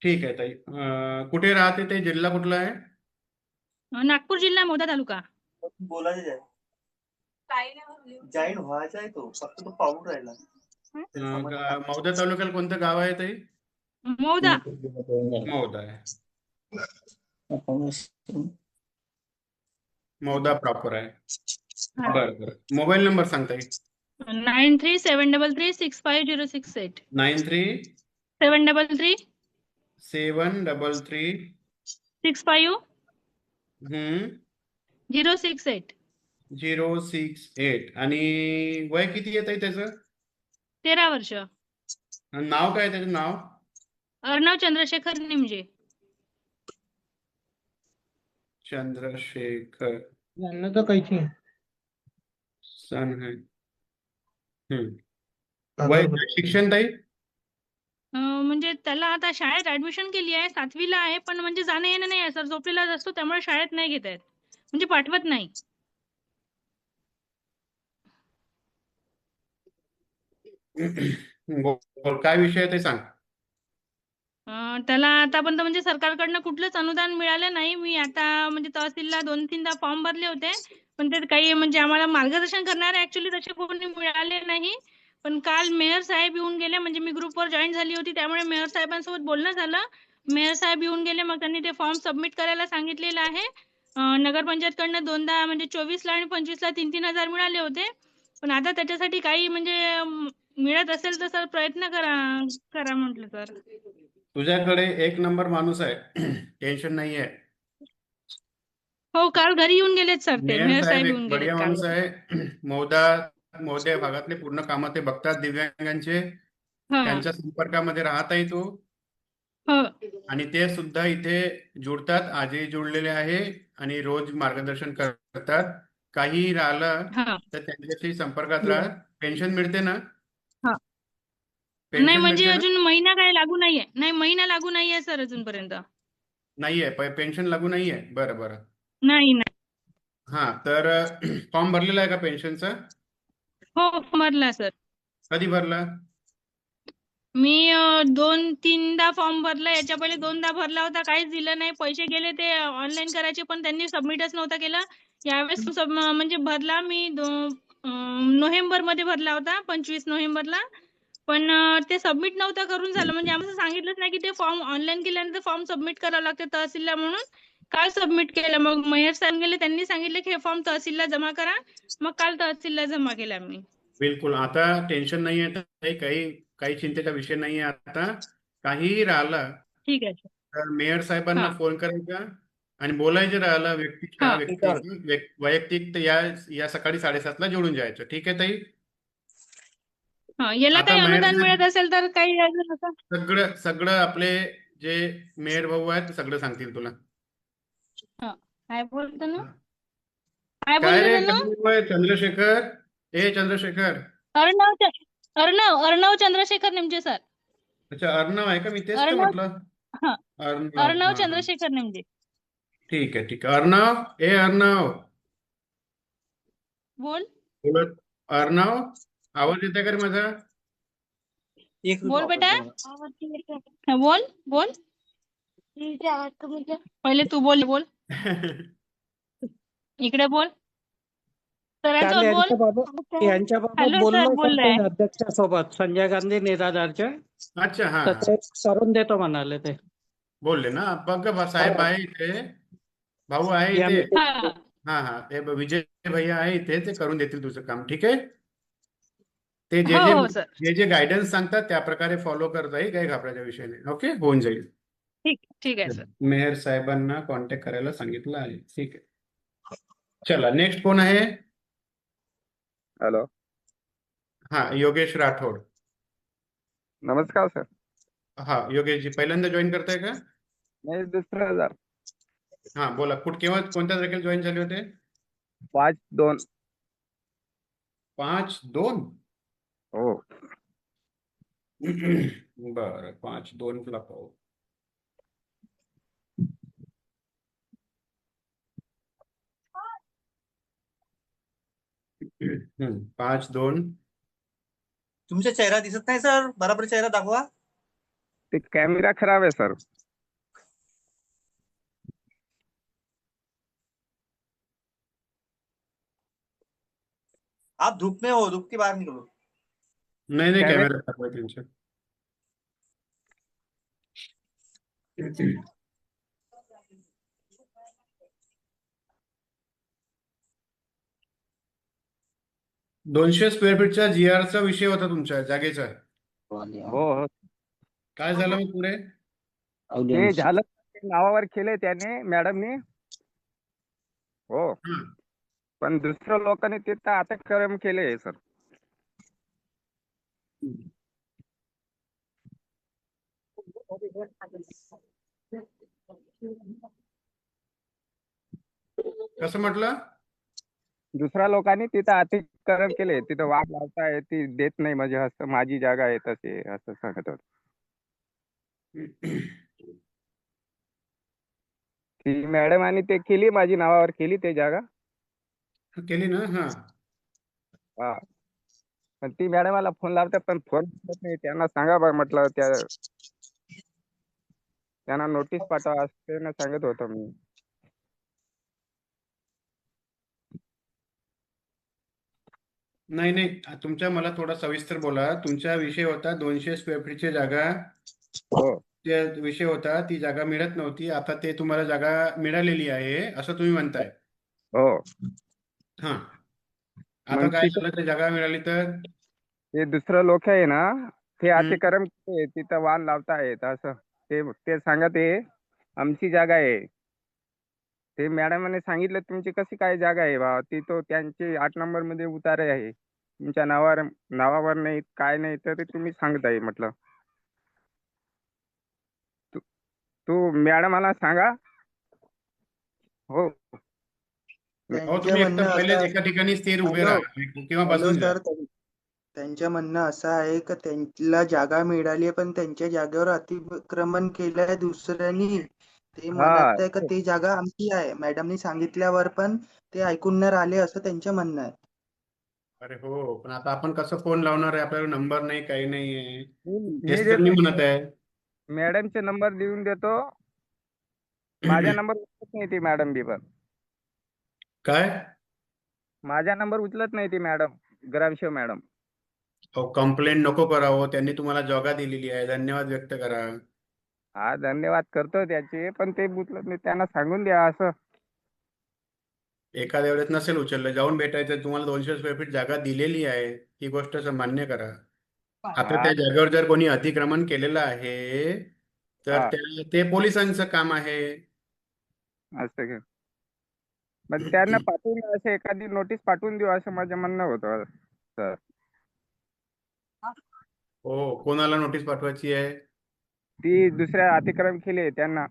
ठीक आहे ताई. कुठे राहते ते? जिल्हा कुठला आहे? नागपूर जिल्हा, मौदा तालुका. बोलायचं आहे. जॉईन व्हायचा आहे तो, फक्त तो पाहून राहिला. मौदा तालुक्याला कोणतं गाव आहे ताई? मौदा आहे. मौदा प्रॉपर आहे. बरं. मोबाईल नंबर सांगता येईल? 9373365068. 9373 733 65 068. आणि वय किती येत आहे त्याचं? 13 वर्ष. नाव काय त्याचं नाव? अर्णव चंद्रशेखर निमजे. चंद्रशेखर यांना तर काहीच सन है. वय शिक्षण ताई? म्हणजे त्याला आता शाळेत ऍडमिशन केली आहे, 7वीला आहे, पण म्हणजे जाणं येणं नाही आहे सर. झोपलेलाच असतो, त्यामुळे शाळेत नाही घेत आहेत, म्हणजे पाठवत नाही. काय विषय आहे ते सांग. त्याला आतापर्यंत म्हणजे सरकारकडनं कुठलंच अनुदान मिळालं नाही. मी आता म्हणजे तहसीलला 2-3दा फॉर्म भरले होते, पण ते काही म्हणजे आम्हाला मार्गदर्शन करणारे ऍक्च्युली तसे कोणी मिळाले नाही. पण काल मेयर साहेब येऊन गेले, म्हणजे मी ग्रुपवर जॉईन झाली होती, त्यामुळे मेयर साहेबांसोबत बोलणं झालं. मेयर साहेब येऊन गेले, मग त्यांनी ते फॉर्म सबमिट करायला सांगितलेलं आहे. नगरपंचायतकडनं 2दा म्हणजे 24ला आणि 25ला 3-3 हजार मिळाले होते. पण आता त्याच्यासाठी काही म्हणजे मिळत असेल तर सर प्रयत्न करा म्हटलं सर. तुझ्याकडे एक नंबर माणूस आहे, टेन्शन नाही आहे. हो, काल घरी येऊन गेलेत सर. ते मेयर मेयर साहेब साहेब एक येऊन बढिया गेलेत माणूस काल. आहे. मौद्या भागातले पूर्ण कामं ते बघतात दिव्यांगांचे. त्यांच्या संपर्कामध्ये राहत आहे तो. आणि ते सुद्धा इथे जुडतात, आजही जुडलेले आहे आणि रोज मार्गदर्शन करतात. काही राहिलं तर त्यांच्याशी संपर्कात राहा. पेन्शन मिळते ना? नाही, पेन्शन म्हणजे मिळते ना? अजून महिना काय लागू नाहीये. नाही, महिना लागू नाहीये सर अजूनपर्यंत. नाहीये पेन्शन लागू नाहीये. बरं. नाही नाही. हा, तर फॉर्म भरलेला आहे का पेन्शनचा? हो भरला सर. कधी भरला? मी 2-3दा फॉर्म भरला. याच्या पहिले 2दा भरला होता, काहीच दिलं नाही. पैसे गेले ते ऑनलाईन करायचे, पण त्यांनी सबमिटच नव्हता केला. यावेळेस म्हणजे भरला मी नोव्हेंबरमध्ये भरला होता, 25 नोव्हेंबरला. पण ते सबमिट नव्हता करून झालं. म्हणजे आम्हाला सांगितलंच नाही की ते फॉर्म ऑनलाईन केल्यानंतर फॉर्म सबमिट करावं लागते तहसीलला म्हणून. काल सबमिट केलं. मग मेयर सर गेले, त्यांनी सांगितलं की हे फॉर्म तहसीलला जमा करा. मग काल तहसीलला जमा केला मी. बिलकुल, आता टेन्शन नाही आहे. काही काही चिंतेचा विषय नाही आहे. आता काहीही राहिलं ठीक आहे सर. तर मेयर साहेबांना हा. फोन करायचा आणि बोलायचं राहिलं वैयक्तिक तर या सकाळी 7:30ला जोडून जायचं. ठीक आहे ताई? हा, याला आता काही मेयर अनुदान साहेब मिळत असेल तर काही अजून असं? सगळं सगळं आपले जे मेयर भाऊ आहेत ते सगळं सांगतील तुला. हा. काय बोलतो ना? काय काय बोलतो रे, ना? काय नाव आहे? चंद्रशेखर? चंद्रशेखर. अर्णव चंद्रशेखर नेमजे सर. अच्छा, अर्णव आहे का? मी तेच तर अर्णव. म्हटलं. हा, अर्णव. अर्णव हा, चंद्रशेखर नेमजे. ठीक आहे, ठीक आहे. अर्णव, अर्णव बोल. बोलत. अर्णव, आवाज येते का रे माझा? बोल बेटा. हा, बोल बोल. पहिले तू बोल. इकडे बोल. काल सरांसोबत बोल. यांच्याबाबत हॅलो बोललो सर, सर बोललोय. ते अध्यक्षासोबत, संजय गांधी निराधारच्या. अच्छा, हा तर हा. ते करून देतो म्हणाले ते. बोलले ना? बघ, साहेब आहे इथे, भाऊ आहे या इथे. meeting- हा. हा हा, ते विजय भैया आहे इथे, ते करून देतील तुझं काम. ठीक आहे? ते जे हो जे हो सर. जे जे गायडन्स सांगतात त्या प्रकारे फॉलो करत जाईल. काही घाबरायच्या विषय नाही. ओके, होऊन जाईल. ठीक आहे सर. मेहर साहेबांना कॉन्टॅक्ट करायला सांगितलं आहे. ठीक आहे, चला नेक्स्ट कोण आहे? हॅलो, हा, योगेश राठोड. नमस्कार सर. हा, योगेशजी पहिल्यांदा जॉईन करताय का? नाही, दुसरं हजार हा, बोला. केव्हा, कोणत्या तारखेला जॉईन झाले होते? 5/2. 5/2? हो. बरं, 5/2 ला पाहू. हम्म, 5/2. तुमचा चेहरा दिसत नाही सर, बराबर चेहरा दाखवा. ते कॅमेरा खराब आहे सर. आप धूप में हो, धूप के बाहर निकलो. नाही नाही, कॅमेरा कॅमेरा दाखवा त्यांच्या. $200 स्क्वेअर फीटच्या GR चा विषय होता तुमच्या जागेचा. हो हो, काय झालं मग पुढे? ते झालं. नावावर केले त्याने, मॅडमनी. हो, हम्म. पण दुसऱ्या लोकांनी ते तर आता कर्म केले सर. कसं म्हटलं? दुसऱ्या लोकांनी तिथं अतिक्रमण केले, तिथं वाद लावताय, ती देत नाही, म्हणजे असं माझी जागा आहे तसे, असं सांगत होत. ती मॅडम आणि ते केली, माझी नावावर केली ते जागा. केली ना? हा. हा, पण ती मॅडमाला फोन लावतात पण फोन उचलत नाही. त्यांना सांगा बरं म्हटलं, त्यांना नोटीस पाठवा असं सांगत होतो मी. नाही नाही, तुमच्या मला थोडा सविस्तर बोला. तुमचा विषय होता 200 स्क्वेअर फीटची जागा. हो, त्या विषय होता, ती जागा मिळत नव्हती. आता ते तुम्हाला जागा मिळालेली आहे असं तुम्ही म्हणताय. हो. हा, आता मग काय तिथं झालं? ते जागा मिळाली तर? ते दुसरं लोक आहे ना, ते अतिक्रमण केले, तिथं वाद लावतायत असं. ते सांगत आहे आमची जागा आहे. ते मॅडमने सांगितलं तुमची कशी काय जागा आहे बा, ती तो त्यांची 8 नंबर मध्ये उतारे आहे, तुमच्या नावावर नाही, काय नाही, तर ते तुम्ही सांगताय. म्हटलं तू मॅडमाला सांगा. हो, हो, तुम्ही एकदा पहिले एका ठिकाणी स्थिर उभे राहा किंवा बसून जा. सर, त्यांचं म्हणणं असं आहे की त्यांना जागा मिळाली आहे, पण त्यांच्या जागेवर अतिक्रमण केलंय दुसऱ्यांनी. ते हा म्हणत आहे का ती जागा आमची आहे, मॅडमनी सांगितल्यावर पण ते ऐकून नाही राहिले असं त्यांचं म्हणणं आहे. अरे हो, पण आता आपण कसं फोन लावणार आहे? आपल्याला नंबर नाही, काही नाही आहे. मी हेच तर मी देतो म्हणत आहे. मॅडमचे नंबर देऊन देतो. माझा नंबर उचलत नाही ती मॅडम बी पण. काय? माझा नंबर उचलत नाही ती मॅडम, ग्रामसेवक मॅडम. अहो, कंप्लेंट नको करावं. त्यांनी तुम्हाला जागा दिलेली आहे, धन्यवाद व्यक्त करा. हा धन्यवाद करतो त्याचे, पण ते उचलत नाही. त्यांना सांगून द्या असं. एखाद्या वेळेस नसेल उचललं, जाऊन भेटायचं. तुम्हाला 200 स्क्वेअर फीट जागा दिलेली आहे, ही गोष्ट मान्य करा. आता हा त्या जागेवर जर कोणी अतिक्रमण केलेलं आहे तर हा ते पोलिसांचं काम आहे. असं का? मग त्यांना पाठवून असं एखादी नोटीस पाठवून देऊ असं माझं म्हणणं होतं सर. हो, कोणाला नोटीस पाठवायची आहे? ती दुसऱ्या अतिक्रम केले त्यांना.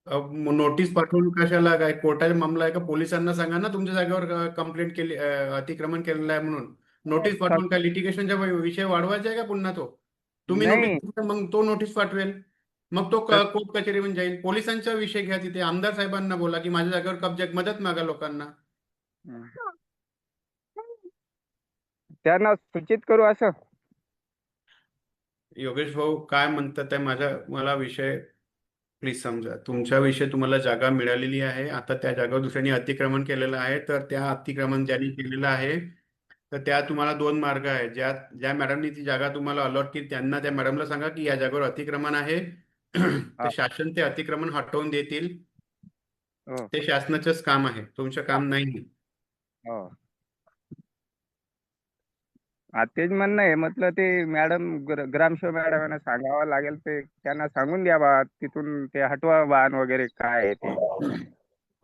नोटीस पाठवून कशाला? काय कोर्टाचा मामला आहे का? पोलिसांना सांगा ना तुमच्या जागेवर कंप्लेंट केली, अतिक्रमण केलेलं आहे म्हणून. नोटीस पाठवून काय लिटिगेशनचा विषय वाढवायचा आहे का पुन्हा तो? तुम्ही नाही नोटीस, मग तो नोटीस पाठवेल, मग तो तर कोर्ट कचेरीमध्ये जाईल. पोलिसांचा विषय घ्या तिथे. आमदार साहेबांना बोला की माझ्या जागेवर कब्जा, मदत मागा लोकांना. त्यांना सूचित करू असं. योगेश भाऊ काय म्हणतात आहे, मला विषय प्लीज समजा. तुमच्या विषय, तुम्हाला जागा मिळालेली आहे. आता त्या जागेवर दुसऱ्यांनी अतिक्रमण केलेलं आहे, तर त्या अतिक्रमण ज्यांनी केलेलं आहे तर त्या तुम्हाला 2 मार्ग आहे. ज्या मॅडमनी ती जागा तुम्हाला अलॉट केली त्यांना, त्या मॅडमला सांगा की या जागेवर अतिक्रमण आहे. तर शासन ते अतिक्रमण हटवून देतील. हो ते शासनाचंच काम आहे, तुमचं काम नाही. हो तेच म्हणणं आहे. म्हटलं ते मॅडम ग्रामसेवक मॅडमांना सांगावं लागेल. ते त्यांना सांगून द्या बा, तिथून ते हटवा वाहन वगैरे काय आहे ते.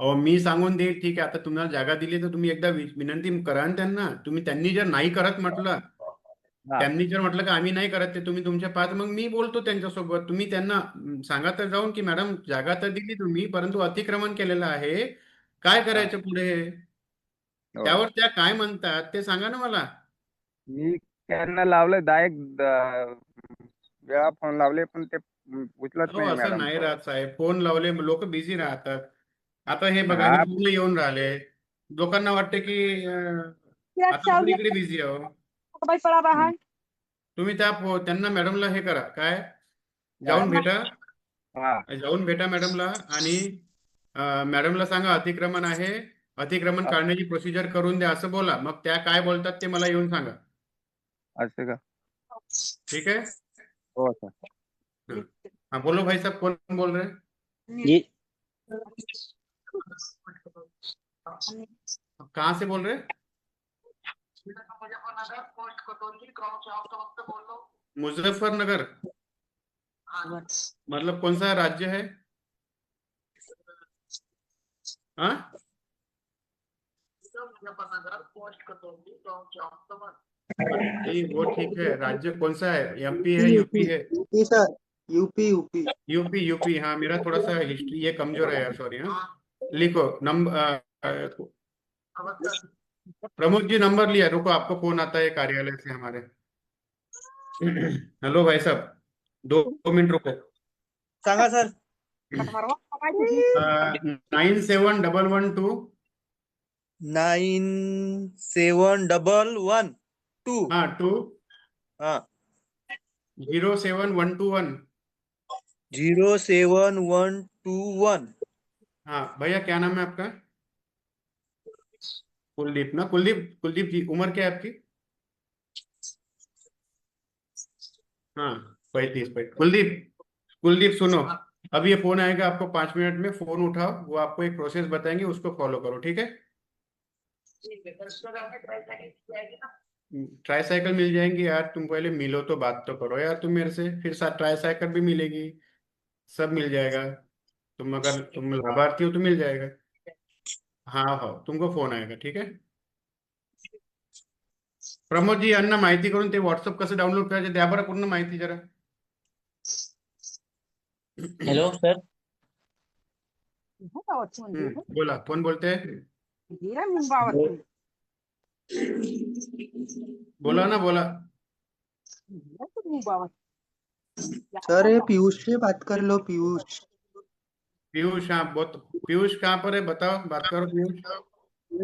अहो, मी सांगून देईल, ठीक आहे. आता तुम्हाला जागा दिली तर तुम्ही एकदा विनंती करा ना त्यांना. त्यांनी जर नाही करत म्हटलं, हा त्यांनी जर म्हटलं की आम्ही नाही करत ते, तुम्ही तुमच्या पाहत, मग मी बोलतो त्यांच्यासोबत. तुम्ही त्यांना सांगा तर जाऊन की मॅडम जागा तर दिली तुम्ही, परंतु अतिक्रमण केलेलं आहे, काय हा करायचं पुढे? हो त्यावर त्या काय म्हणतात ते सांगा ना मला. मी त्यांना लावलं 10 वेळा फोन लावले, पण ते उचलत हो, नाही असं मॅडम नाही फोन. राहत साहेब. फोन लावले, लोक बिझी राहतात. आता हे बघा, हे हा पूर्ण येऊन राहिले. लोकांना वाटते की आता आपण इकडे बिझी आहोत. तुम्ही त्यांना मॅडमला हे करा, काय काय हा जाऊन भेटा मॅडमला आणि मॅडमला सांगा अतिक्रमण आहे, अतिक्रमण काढण्याची प्रोसिजर करून द्या असं बोला. मग त्या काय बोलतात ते मला येऊन सांगा. असं का? ठीक है? हो सर. हाँ हाँ, बोलो भाई साहब, कौन बोल रहे हैं? जी कहाँ से बोल रहे हैं? मुजफ्फरनगर। मतलब कौन सा राज्य है? हाँ, नहीं वो ठीक है। राज्य कौन सा है? एमपी है, यूपी यूपी है? UP sir, UP UP. UP UP. हाँ, मेरा थोड़ा सा हिस्ट्री ये कमजोर है यार, सॉरी। हाँ, लिखो नंबर। प्रमोद जी नंबर लिया, रुको, आपको फोन आता है कार्यालय से हमारे। हेलो भाई साहब, 2 मिनट रुको। सांगा सर। 971112। 971112। हाँ, 2 हाँ 07121। 07121। हाँ भैया, क्या नाम है आपका? कुलदीप ना? कुलदीप, कुलदीप जी, उम्र क्या है आपकी? हाँ, 35। कुलदीप, कुलदीप सुनो, अब ये फोन आएगा आपको 5 मिनट में, फोन उठाओ, वो आपको एक प्रोसेस बताएंगे, उसको फॉलो करो, ठीक है? ट्राईसाइकिल मिल जाएंगी यार, तुम पहले मिलो तो बात तो करो यार तुम मेरे से, फिर साथ ट्राईसाइकिल भी मिलेगी, सब मिल जाएगा। अगर तुम लाभार्थी हो तो मिल जाएगा। हाँ हाँ, तुमको फोन आएगा, ठीक है? प्रमोद जी, यांना माहिती करून ते व्हॉट्सअप कसं डाउनलोड करायचं द्या बरं, पूर्ण माहिती जरा। Hello sir. बोला, कोण बोलते? बोला ना, बोला। सर ये पीयूष से बात कर लो, पीयूष। पीयूष, हाँ पीयूष कहाँ पर है, बताओ, बात करो पीयूष।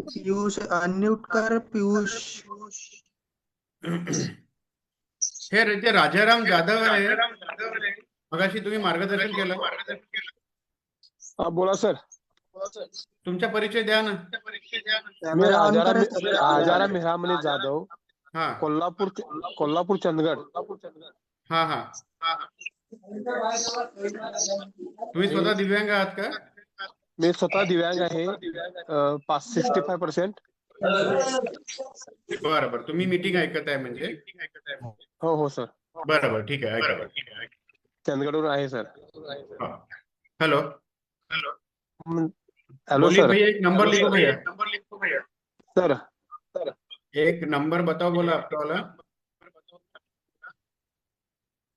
पीयूष अनम्यूट कर पीयूष. हे ते राजाराम जाधव आहे, मगाशी तुम्ही मार्गदर्शन केलं. हा बोला सर. तुमचा परिचय द्या ना. मी राजाराम हिरामणी जाधव, हा कोल्हापूर चंदगड. हा हा. तुम्ही स्वतः दिव्यांग आहात का? मी स्वतः दिव्यांग आहे, 65%. बरं, तुम्ही मीटिंग ऐकत आहे म्हणजे. हो सर. बरं, ठीक आहे, ऐका. चंदगडवरून आहे सर. Hello sir. भैया, एक नंबर लिखो भैया. सर एक नंबर बताओ, बोला आपका वाला.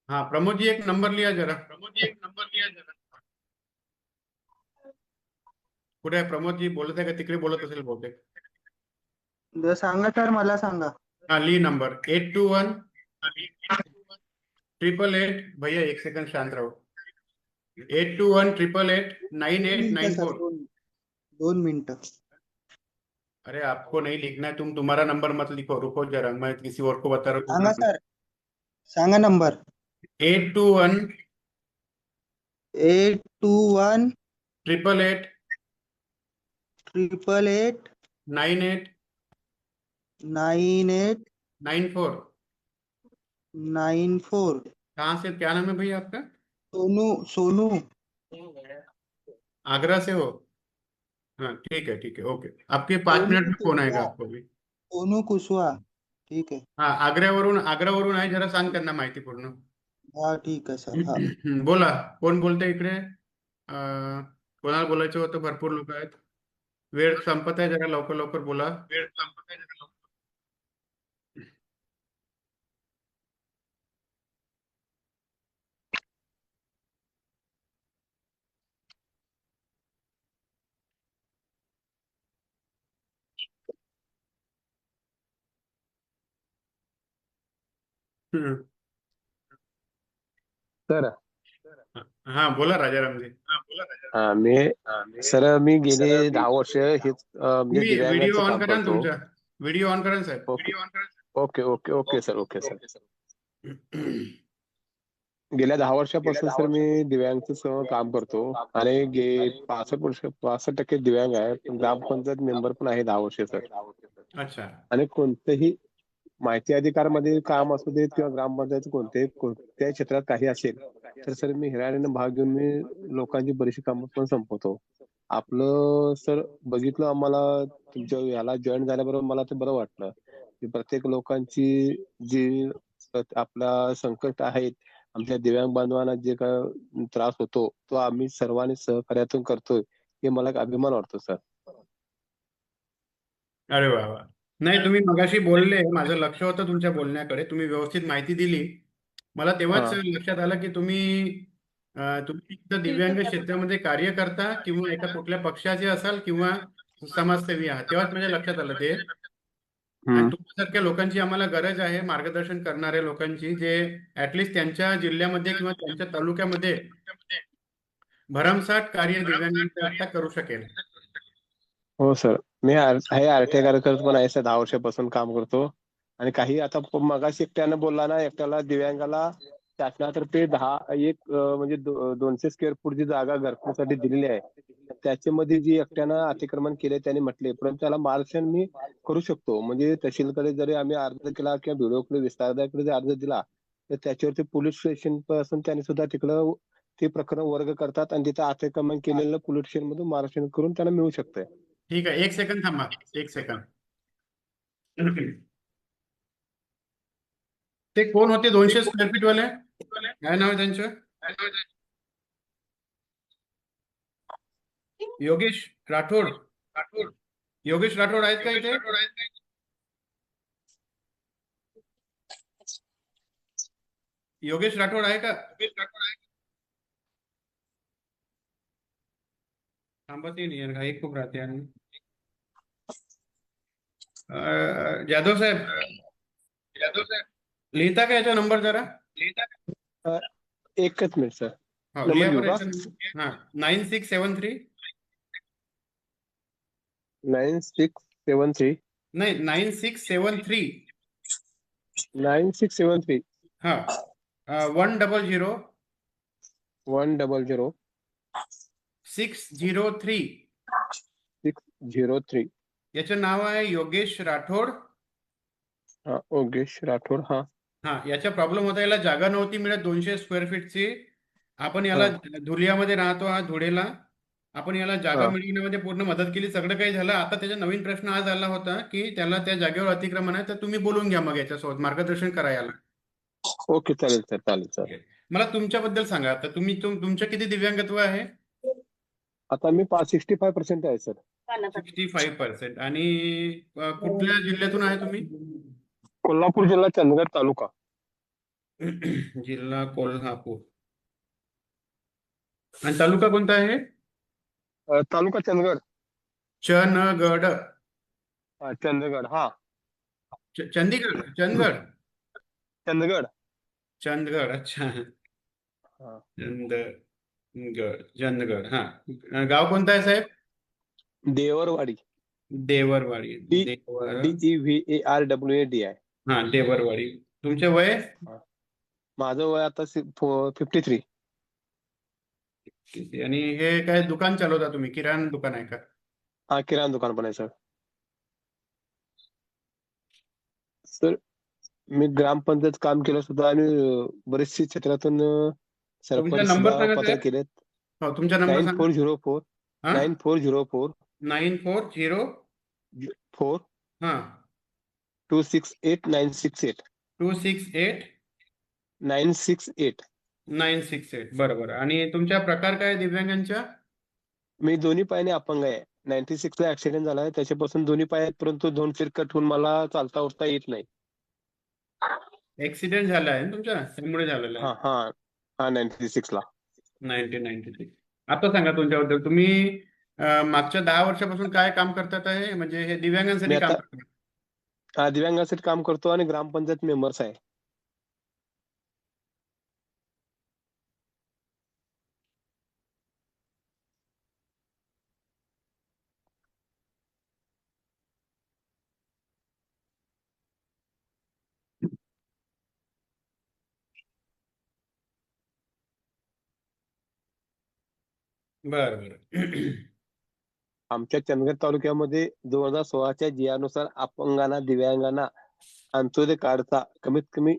हाँ प्रमोद जी, एक नंबर लिया जरा. कुठे आहे प्रमोद जी? बोलत आहे का? तिकडे बोलत असेल बहुतेक. सांगा सर, मला सांगा. हाँ, ली नंबर 821-888. भैया एक सेकंड शांत रहो. 821-888-9894. 2 मिनटं. अरे आपको नहीं लिखना है, तुम्हारा नंबर मत लिखो, रुको जरा, मैं किसी और को बता रहा सांगा हूँ. सर, सांगा नंबर. 821-888-9894. 9894. कहाँ से, क्या नाम है भैया आपका? सोनू. आगरा से हो? हाँ ठीक है, ओके. आपके 5 मिनट में फोन आएगा आपको भी. सोनू कुशवा. ठीक आहे. हाँ, आग्र्यावरून आहे, जरा सांग त्यांना माहिती पूर्ण. हा ठीक आहे सर. हा बोला, कोण बोलतंय इकडे? कोणाला बोलायचं होतं? भरपूर लोक आहेत, वेळ संपत आहे, जरा लवकर बोला. सर. हाँ बोला राजारामजी. मी गेले 10 वर्ष हेच तुम्ही व्हिडिओ दिव्यांगाचं ऑन काम करा ना, करतो. तुमचा व्हिडिओ ऑन करा ना साहेब. Okay sir. गेल्या 10 वर्षापासून सर मी दिव्यांगाचं काम करतो आणि 65% दिव्यांग आहे. ग्रामपंचायत मेंबर पण आहे 10 वर्ष सर. अच्छा. आणि कोणतेही माहिती अधिकारमध्ये काम असू देत किंवा ग्रामपंचायत कोणत्याही क्षेत्रात काही असेल तर सर मी हिराणीनं भाग घेऊन मी लोकांची बरीचशी कामं पण संपवतो. आपलं सर बघितलं, आम्हाला तुमच्या ह्याला जॉईन झाल्याबरोबर मला ते बरं वाटलं की प्रत्येक लोकांची जी आपला संकट आहेत, आमच्या दिव्यांग बांधवांना जे काय त्रास होतो तो आम्ही सर्वांनी सहकार्यातून करतोय, हे मला एक अभिमान वाटतो सर. अरे वा. नाही, तुम्ही मगाशी बोलले, माझं लक्ष होतं तुमच्या बोलण्याकडे, तुम्ही व्यवस्थित माहिती दिली. मला तेव्हाच लक्षात आलं की तुम्ही इथं दिव्यांग क्षेत्रामध्ये कार्य करता किंवा एका कुठल्या पक्षाचे असाल किंवा समाजसेवी आहात. तेव्हाच माझ्या लक्षात आलं ते. आणि तुमच्यासारख्या लोकांची आम्हाला गरज आहे, मार्गदर्शन करणाऱ्या लोकांची, जे ऍटलिस्ट त्यांच्या जिल्ह्यामध्ये किंवा त्यांच्या तालुक्यामध्ये भरमसाठ कार्य दिव्यांगांकरता करू शकेल. हो सर, मी आरटीआय कार्यकर्ता पण आहे सर. 10 वर्षापासून काम करतो. आणि काही आता मगाशी एकट्यानं बोलला ना, एकट्याला दिव्यांगाला शासनातर्फे 200 स्क्वेअर फूटची जागा घरकुलसाठी दिलेली आहे. त्याच्यामध्ये जी एकट्यानं अतिक्रमण केले त्याने म्हटले, परंतु त्याला मार्गदर्शन मी करू शकतो. म्हणजे तहसीलकडे जरी आम्ही अर्ज केला किंवा बीडीओकडे विस्तारदाराकडे अर्ज दिला तर त्याच्यावरती पोलीस स्टेशन पासून त्यांनी सुद्धा तिकडं ते प्रकरण वर्ग करतात आणि तिथं अतिक्रमण केलेलं पोलीस स्टेशन मधून मार्गदर्शन करून त्यांना मिळू शकतंय. ठीक आहे, 1 सेकंद थांबा, 1 सेकंद. ते कोण होते 200 स्क्वेअर फीट वाले? काय नाव आहे त्यांचं? योगेश राठोड. योगेश राठोड आहेत का इथे? योगेश राठोड आहे का? थांबत ही नाही, घाई खूप राहते. आणि जाधव साहेब लिहिता का याचा नंबर जरा? एकच मिनिट सर. हो नंबर लिहा घेऊ बरं का? याचा. हा 9673 9673 नाही 9673 9673 हा 100 100 603. 603. याचं नाव आहे योगेश राठोड. हा योगेश राठोड. हा हा याचा प्रॉब्लेम होता, याला जागा नव्हती मिळत 200 स्क्वेअर फीटची. आपण याला हा धुलियामध्ये राहतो हा धुळेला. आपण याला जागा हा मिळवण्यामध्ये पूर्ण मदत केली, सगळं काही झालं. आता त्याचा नवीन प्रश्न आज आला होता की त्याला त्या जागेवर अतिक्रमण आहे, तर तुम्ही बोलून घ्या मग याच्यासोबत मार्गदर्शन करा याला. ओके चालेल सर, चालेल सर. ओके. मला तुमच्याबद्दल सांगा आता, तुमचं किती दिव्यांगत्व आहे? आता मी 65% आहे सर. 65%. आणि कुठल्या जिल्ह्यातून आहे तुम्ही? कोल्हापूर जिल्हा, चंदगड तालुका. जिल्हा कोल्हापूर. आणि तालुका कोणता आहे? तालुका चंदगड. चंदगड. चंदगड. हा चंदीगड चंदगड चंदगड. चंदगड. अच्छा. हा. चंदगड. हा गाव कोणतं आहे साहेब? देवरवाडी. देवरवाडी. DEVARWADI. हा देवरवाडी. तुमचे वय? माझं वय आता 53. आणि हे काय दुकान चालवता तुम्ही? किराणा दुकान आहे का? हा किराणा दुकान पण आहे सर. सर मी ग्रामपंचायत काम केलं सुद्धा आणि बरेचसे क्षेत्रातून तुमचा सरपंच नंबर सुद्धा सांगा पत्र साहेब. केलेत. हो तुमचा नंबर सांगा. 9404 हा 9404 9404 हा 268968 268 968. 968. बरोबर. आणि तुमच्या प्रकार काय दिव्यांगांच्या? मी दोन्ही पायाने अपंग आहे. 96 ला ऍक्सिडेंट झालाय, त्याच्यापासून दोन्ही पाय आहेत, परंतु 2 फिरकट होऊन मला चालता उठता येत नाही. ऍक्सिडेंट झाला आहे ना तुमच्या, त्यामुळे झालेला आहे. हा हा हा 96 ला. 1996. आता सांगा तुमच्याबद्दल. तुम्ही मागच्या 10 वर्षापासून काय काम करतात आहे, म्हणजे हे मी दिव्यांगांसाठी काम आता करतात? दिव्यांगासाठी काम करतो आणि ग्रामपंचायत मेंबर्स आहे. बरं बरं. आमच्या चंदगड तालुक्यामध्ये 2016च्या जियानुसार अपंगांना, दिव्यांगांना अंत्योदय कार्डचा कमीत कमी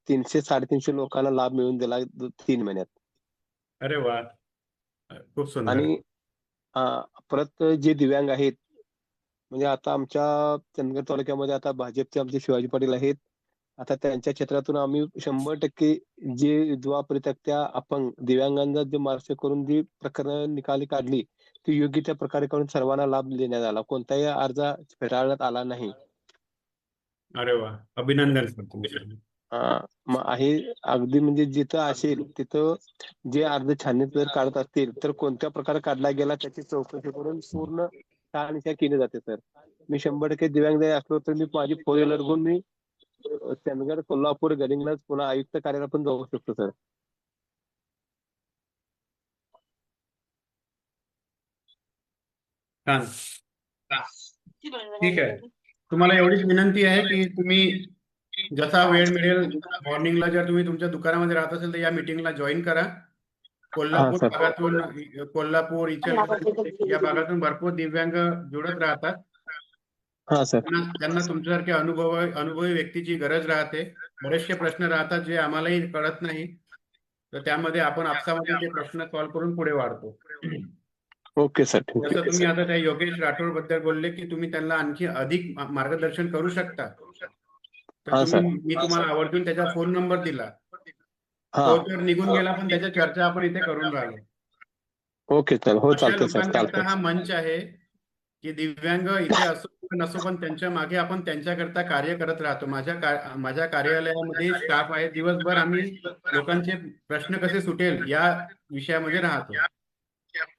300-350 लोकांना लाभ मिळवून दिला 3 महिन्यात. अरे वा, खूप सुंदर. आणि परत जे दिव्यांग आहेत, म्हणजे आता आमच्या चंदगड तालुक्यामध्ये आता भाजपचे आमचे शिवाजी पाटील आहेत. आता त्यांच्या क्षेत्रातून आम्ही 100% जे विधवा परित्यक्त्या अपंग दिव्यांगांना जे मार्च करून जी प्रकरण निकाली काढली, ती योग्य त्या प्रकारे करून सर्वांना लाभ देण्यात आला. कोणताही अर्ज फेटाळण्यात आला नाही. अरे वा, अभिनंदन सर तुमचे. मग आहे अगदी, म्हणजे जिथं असेल तिथं जे अर्ज छाननीत जर काढत असतील तर कोणत्या प्रकारे काढला गेला त्याची चौकशी करून पूर्ण शहानिशा केली जाते सर. मी 100% दिव्यांग जरी असलो तर मी माझी 4 व्हीलर घेऊन मी चंदगड, कोल्हापूर, गडिंग्लज, पुन्हा आयुक्त कार्यालयाला पण जाऊ शकतो सर. छान. ठीक आहे. तुम्हाला एवढीच विनंती आहे की तुम्ही जसा वेळ मिळेल मॉर्निंगला, जर तुम्ही तुमच्या दुकानामध्ये राहत असेल तर या मीटिंगला जॉईन करा. कोल्हापूर सर. भागातून, कोल्हापूर, इचलकरंजी या भागातून भरपूर दिव्यांग जुळत राहतात. हा सर. त्यांना तुमच्यासारख्या अनुभवी व्यक्तीची गरज राहते. बरेचसे प्रश्न राहतात जे आम्हालाही कळत नाही, तर त्यामध्ये आपण आपसामध्ये ते प्रश्न सॉल्व्ह करून पुढे वाढतो. ओके सर, ठीक जसं आहे तुम्ही सर. आता त्या योगेश राठोड बद्दल बोलले की तुम्ही त्यांना आणखी अधिक मार्गदर्शन करू शकता, तर हा सर. मी तुम्हाला आवर्जून त्याचा फोन नंबर दिला. हा तो तर निघून गेला, पण त्याच्या चर्चा आपण इथे करून राहिलो. Okay sir. हो अशा चालतंय सर, लोकांकरता चालतंय. हा मंच आहे की दिव्यांग इथे असो किंवा नसो, पण त्यांच्या मागे आपण त्यांच्याकरता कार्य करत राहतो. माझ्या कार्यालयामध्ये स्टाफ आहे, दिवसभर आम्ही लोकांचे प्रश्न कसे सुटेल या विषयामध्ये राहतो.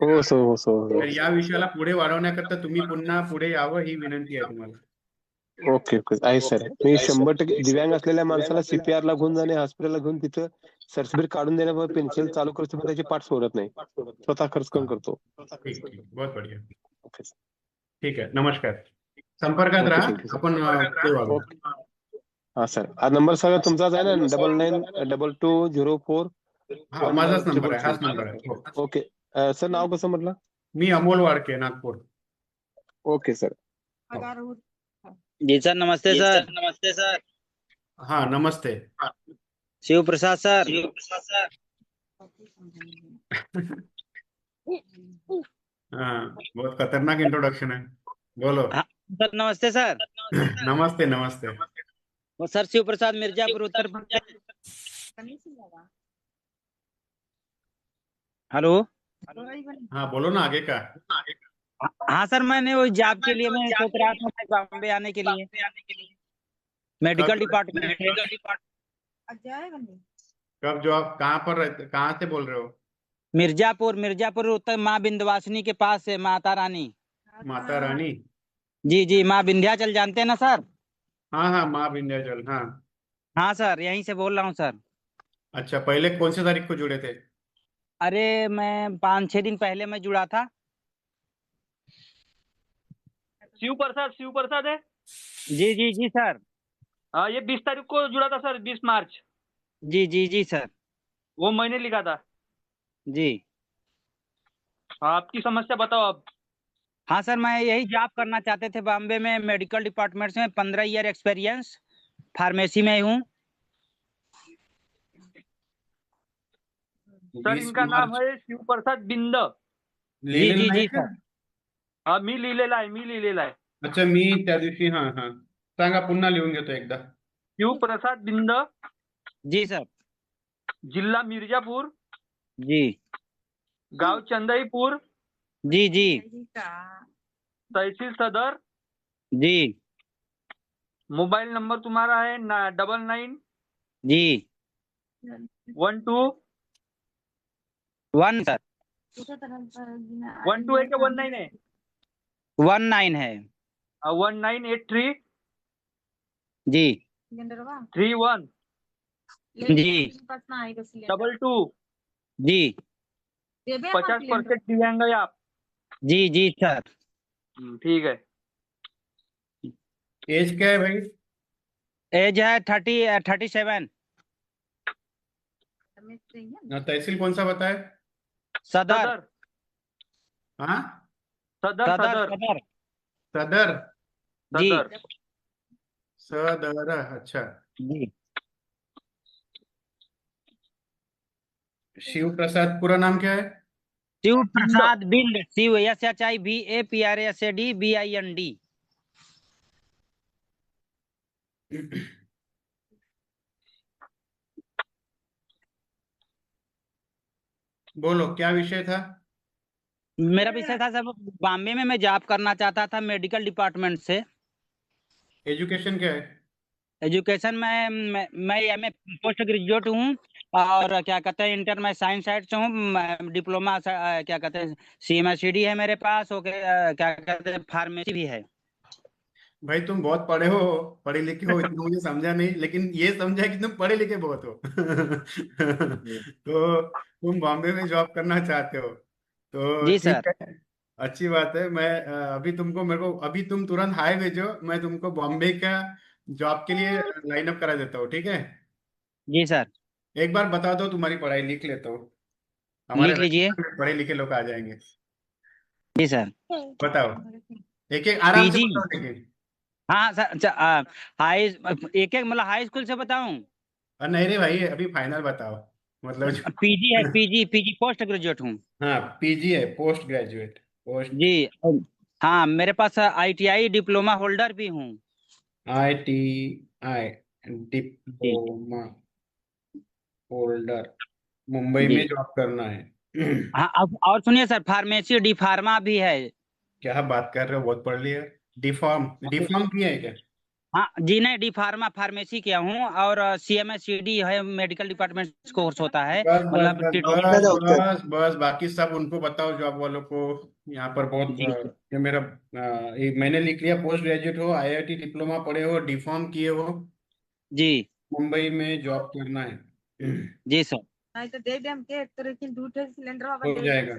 हो सर, हो सर. तर या विषयाला पुढे वाढवण्याकरता तुम्ही पुन्हा पुढे यावं ही विनंती आहे तुम्हाला. ओके ओके आहे सर. मी 100% दिव्यांग असलेल्या माणसाला CPR ला घेऊन जाणे, हॉस्पिटलला घेऊन तिथं सर्टिफिकेट काढून देण्यावर पेन्शन चालू करतो, पण त्याची पाठ सोडत नाही. स्वतः खर्च करून करतो. ठीक ठीक, बहुत बढ़िया. ओके ठीक आहे, नमस्कार. संपर्कात ओके राहा, थँक्यू सर. आपण पुढे वाढू. हा सर, हा नंबर सगळा तुमचाच आहे ना? 992204 हा, माझाच नंबर आहे, हाच नंबर आहे. हो. ओके सर, नाव कसं म्हटलं? मी अमोल वाडके, नागपूर. Okay sir. जी सर, नमस्ते सर. नमस्ते सर. हा, नमस्ते. शिव प्रसाद सर. हाँ, बहुत खतरनाक इंट्रोडक्शन है. बोलो. हाँ, सर नमस्ते सर. नमस्ते नमस्ते. वो सर शिव प्रसाद, मिर्जापुर, उत्तर प्रदेश. हेलो. हाँ, बोलो ना, आगे का. हाँ सर, मैंने वो जॉब के लिए मैं सोच रहा था मैं बॉम्बे आने के लिए, मेडिकल डिपार्टमेंट. कब जॉब, कहाँ पर रहते, कहाँ से बोल रहे हो? मिर्जापुर, मिर्जापुर उत्तर माँ विंध्यवासिनी के पास है, माता रानी. माता रानी. जी जी, माँ विंध्याचल जानते हैं ना सर? हाँ हाँ, माँ विंध्याचल. हाँ. हाँ सर, यहीं से बोल रहा हूँ सर. अच्छा, पहले कौन से तारीख को जुड़े थे? अरे मैं 5-6 दिन पहले मैं जुड़ा था. शिव प्रसाद है. जी जी जी सर. हाँ, ये 20 तारीख को जुड़ा था सर, 20 मार्च. जी जी जी सर. वो मैंने लिखा था. जी. आपकी समस्या बताओ अब. हाँ सर, मैं यही जॉब करना चाहते थे बॉम्बे में, मेडिकल डिपार्टमेंट में. 15 ईयर एक्सपीरियंस, फार्मेसी में हूँ. सर, इनका नाम है शिव प्रसाद बिंद. जी जी जी सर. हा, मी लिहिलेला आहे. अच्छा, मी त्या दिवशी. हाँ हाँ, सांगा, पुन्हा लिहून घेतो एकदा. शिव प्रसाद बिंद. जी सर. जिल्हा मिर्जापूर. जी. गाव चंदईपूर. जी जी. तहसील सदर. जी. मोबाइल नंबर तुम्हारा है 99 जी 12 1 सर. 12 है क्या 19 है? 19 है. 1983 जी 31 जी 22. जी 50% दिव्यांग है आप. जी जी सर. ठीक है. एज क्या है भाई? एज है 37. तहसील कौन सा बताए? सदर. हाँ, सदर. सदर. जी. सदर. अच्छा. जी. शिव प्रसाद, पूरा नाम क्या है? शिव प्रसाद बिंद. Shiv SHIVAPRASAD BIND. बोलो, क्या विषय था? मेरा विषय था सर, बॉम्बे में मैं जॉब करना चाहता था मेडिकल डिपार्टमेंट से. एजुकेशन क्या है? एजुकेशन में मैं MA पोस्ट ग्रेजुएट हूँ, और क्या कहते हैं इंटर में साइंस साइड से हूँ. डिप्लोमा क्या कहते हैं CMSCD है मेरे पास. क्या कहते हैं फार्मेसी भी है. भाई, तुम बहुत पढ़े लिखे हो, इतना मुझे समझा नहीं, लेकिन ये समझा कि तुम पढ़े लिखे बहुत हो. तो तुम बॉम्बे में जॉब करना चाहते हो, तो जी ठीक सर. है, अच्छी बात है. मैं अभी तुमको, मेरे को अभी तुम तुरंत हाय भेजो, मैं तुमको बॉम्बे का जॉब के लिए लाइन अप करा देता हूँ. ठीक है? जी सर. एक बार बता दो, तुम्हारी पढ़ाई लिख लेता हूँ. लिख हमारे लीजिए. राजस्थान में पढ़े लिखे लोग आ जाएंगे. जी सर. बताओ, एक एक आराम से PG. बताओ. लेकिन हाँ सर. हाई एक मतलब हाई स्कूल से बताऊं? नहीं रे भाई, अभी फाइनल बताओ. मतलब PG है. PG पोस्ट ग्रेजुएट हूँ. हाँ, PG है, पोस्ट ग्रेजुएट. जी. हाँ, मेरे पास ITI डिप्लोमा होल्डर भी हूँ. ITI diploma holder. Mumbai ji. में जॉब करना है. हाँ, और सुनिए सर, फार्मेसी डी फार्मा भी है. क्या बात कर रहे हो, बहुत पढ़ लिया. डिफॉर्म किया है क्या? हाँ जी, नहीं, डी फार्मा फार्मेसी किया हूँ और CMSCD है, मेडिकल डिपार्टमेंट कोर्स होता है, बस बस मतलब बस ट्रीटमेंट। बस बस बस बाकी सब उनको बताओ, जॉब वालों को। यहाँ पर बहुत जी सर। ये मेरा मैंने लिख लिया, पोस्ट ग्रेजुएट हो, IIT डिप्लोमा पढ़े हो, D.Pharm किए हो, जी मुंबई में जॉब करना है। जी सर। हो जाएगा।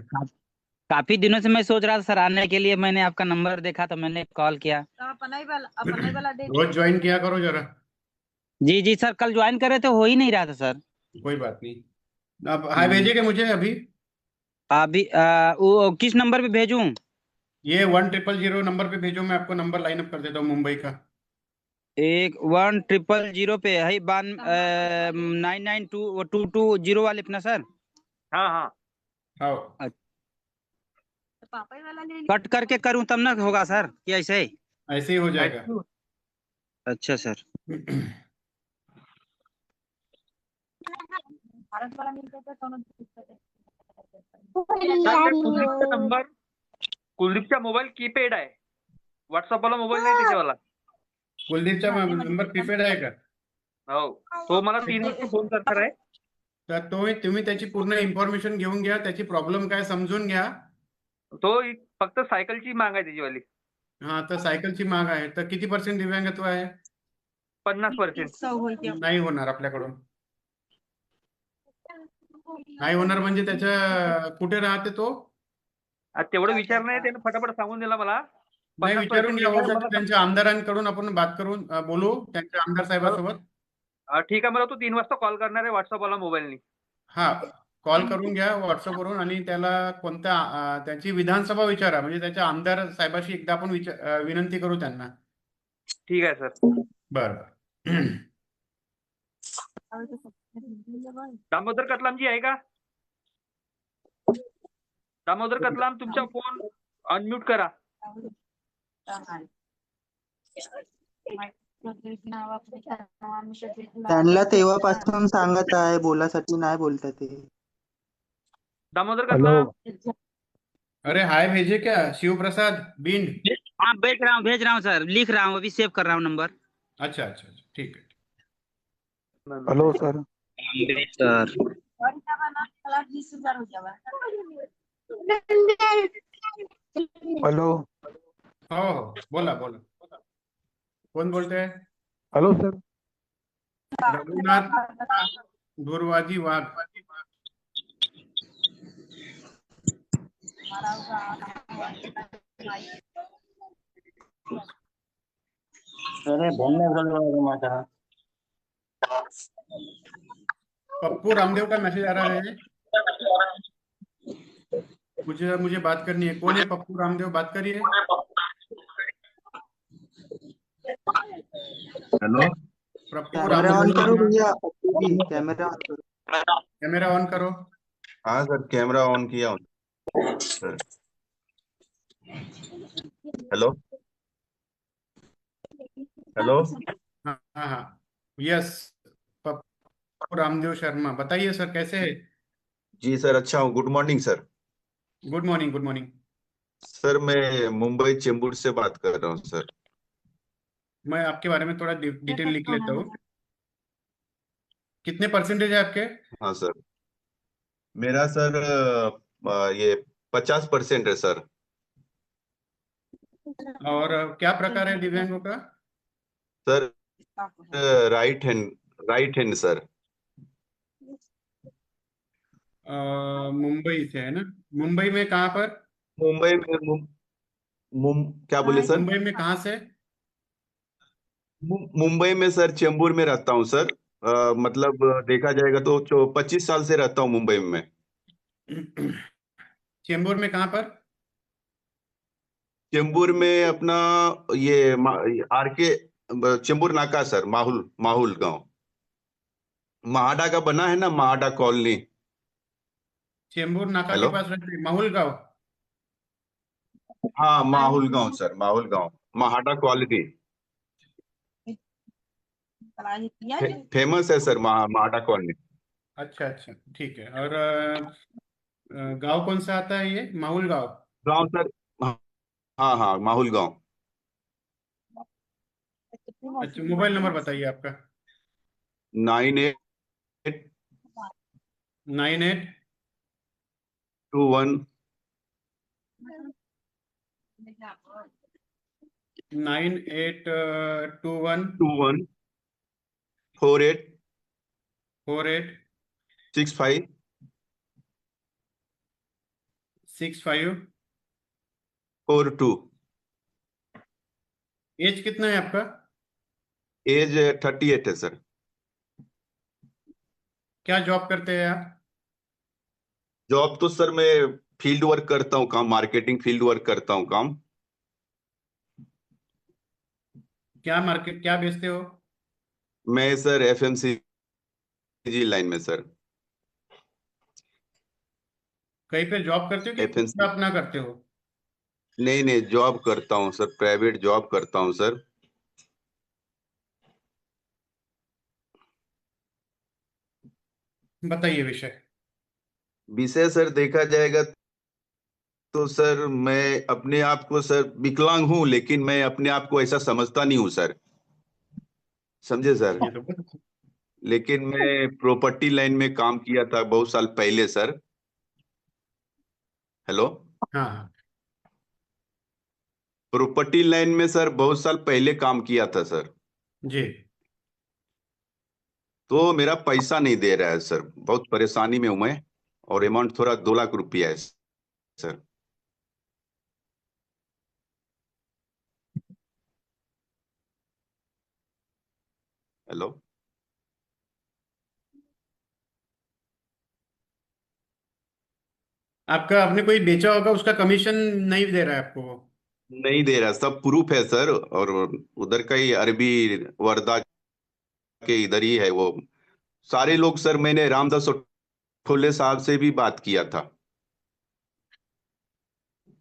काफी दिनों से मैं सोच रहा था सर आने के लिए, मैंने आपका नंबर देखा तो मैंने कॉल किया। रोज ज्वाइन किया करो जरा। जी जी सर, कल ज्वाइन करे थे, हो ही नहीं रहा था सर। कोई बात नहीं। अब हाय भेजेंगे मुझे अभी। अभी वो किस नंबर पे भेजूं? ये 1000 नंबर पे भेजो, मैं आपको नंबर लाइन अप कर देता हूँ मुंबई का। 1000 पे है 992220 वाले अपना सर। हाँ हाँ। हाँ, कट करके करूं तब ना होगा सर, कि ऐसे ही? ऐसे ही हो जाएगा। अच्छा सर। सर कुलदीपचा नंबर, कुलदीपचा मोबाईल कीपॅड आहे, व्हॉट्सअपवाला मोबाईल नाही त्याच्यावाला. कुलदीपचा नंबर प्रीपेड आहे का? हो, तो मला 3 वाजता फोन करणार आहे. तर तुम्ही त्याची पूर्ण इन्फॉर्मेशन घेऊन घ्या, त्याची प्रॉब्लेम काय समजून घ्या. तो फक्त सायकलची माग आहे त्याचीवाली. हा, तर सायकलची माग आहे. तर किती % दिव्यांगत्व आहे? 50%. नाही होणार आपल्याकडून. नाही होणार म्हणजे त्याच्या कुठे राहते तो? तेवढं विचार नाही, त्याने फटाफट सांगून दिला मला. नाही, विचारून घ्या. 50% हो, त्यांच्या आमदारांकडून आपण बात करून बोलू, त्यांच्या आमदार साहेबांसोबत. ठीक आहे, मला तो 3 वाजता कॉल करणार आहे व्हॉट्सअपवाला मोबाईलनी. हा, कॉल करून घ्या व्हॉट्सअपवरून, आणि त्याला कोणत्या त्याची विधानसभा विचारा, म्हणजे त्याच्या आमदार साहेबाशी एकदा आपण विनंती करू त्यांना. ठीक आहे सर. बरं. दामोदर कतलामजी आहे का? दामोदर कतलाम, तुमचा फोन अनम्यूट करा. त्यांना तेव्हापासून सांगत आहे, बोलासाठी नाही बोलतात ते. दामोदर कतलाम. अरे हाय भेजे क्या? शिव प्रसाद बिंड. हाँ भेज रहा हूँ सर, लिख रहा हूँ, अभी सेव कर रहा हूँ नंबर। अच्छा अच्छा अच्छा, ठीक है। Hello sir. Sir hello. हो, बोला बोला, कोण बोलते हैं? Hello sir. रघुनाथ दुर्वाजी वाघ. पप्पू रामदेव का मैसेज आ रहा है, मुझे बात करनी है. कौन है पप्पू रामदेव? बात करिए. Hello, Pappu camera on Ramdev, करो भैया, कैमरा ऑन करो. कैमरा ऑन करो. हाँ सर, कैमरा ऑन किया हूँ सर. Hello hello. हाँ हाँ हाँ, यस. पप्पू रामदेव शर्मा, बताइए सर, कैसे है? जी सर, अच्छा हूँ. Good morning sir. Good morning, good morning. Sir मैं मुंबई चेंबूर से बात कर रहा हूँ सर. मैं आपके बारे में थोड़ा डिटेल लिख लेता हूँ. कितने % है आपके? हाँ सर, मेरा सर ये 50% है सर. और क्या प्रकार है दिव्यांगों का? Sir right hand sir. Mumbai से है ना? मुंबई में कहाँ पर? मुंबई में क्या बोले सर? मुंबई में कहाँ से? मुंबई में सर चेंबूर में रहता हूँ सर. मतलब देखा जाएगा तो 25 साल से रहता हूँ मुंबई में. चेंबूर में कहाँ पर? चेंबूर में अपना ये आरके चेंबूर नाका सर, माहुल गांव. महाडा का बना है ना, महाडा कॉलोनी. चेंबूर नाका हेलो. के पास रहते हैं, माहुल गांव. हाँ, माहुल गांव सर, माहुल गांव, महाडा कॉलोनी. फेमस है सर महाडा कॉलोनी. अच्छा अच्छा, ठीक है. और गांव कौन सा आता है ये? माहुल गांव. गांव सर, हाँ हाँ, माहुल गांव. अच्छा, मोबाइल नंबर बताइए आपका। 9821 9821 48 48 65 65। 42। एज कितना है आपका? एज 38 है सर। क्या जॉब करते हैं आप? जॉब तो सर मैं फील्ड वर्क करता हूँ, काम मार्केटिंग फील्ड वर्क करता हूँ काम। क्या बेचते हो? मैं सर FMCG लाइन में सर। कहीं पे जॉब करते हो कि खुद FMCG का अपना करते हो? नहीं नहीं, जॉब करता हूँ सर, प्राइवेट जॉब करता हूँ सर। बताइए विषय। विषय सर देखा जाएगा तो सर मैं अपने आप को सर विकलांग हूं, लेकिन मैं अपने आप को ऐसा समझता नहीं हूं सर, समझे सर। ये तो लेकिन मैं प्रॉपर्टी लाइन में काम किया था बहुत साल पहले सर। हेलो। हाँ प्रॉपर्टी लाइन में सर बहुत साल पहले काम किया था सर। जी। तो मेरा पैसा नहीं दे रहा है सर, बहुत परेशानी में हूं मैं, और अमाउंट थोड़ा 2 लाख रुपया है सर। हेलो। आपका आपने कोई बेचा होगा, उसका कमीशन नहीं दे रहा है आपको वो? नहीं दे रहा, सब प्रूफ है सर, और उधर का ही अरबी वर्दा के इधर ही है वो सारे लोग सर। मैंने रामदास ठोले साहब से भी बात किया था।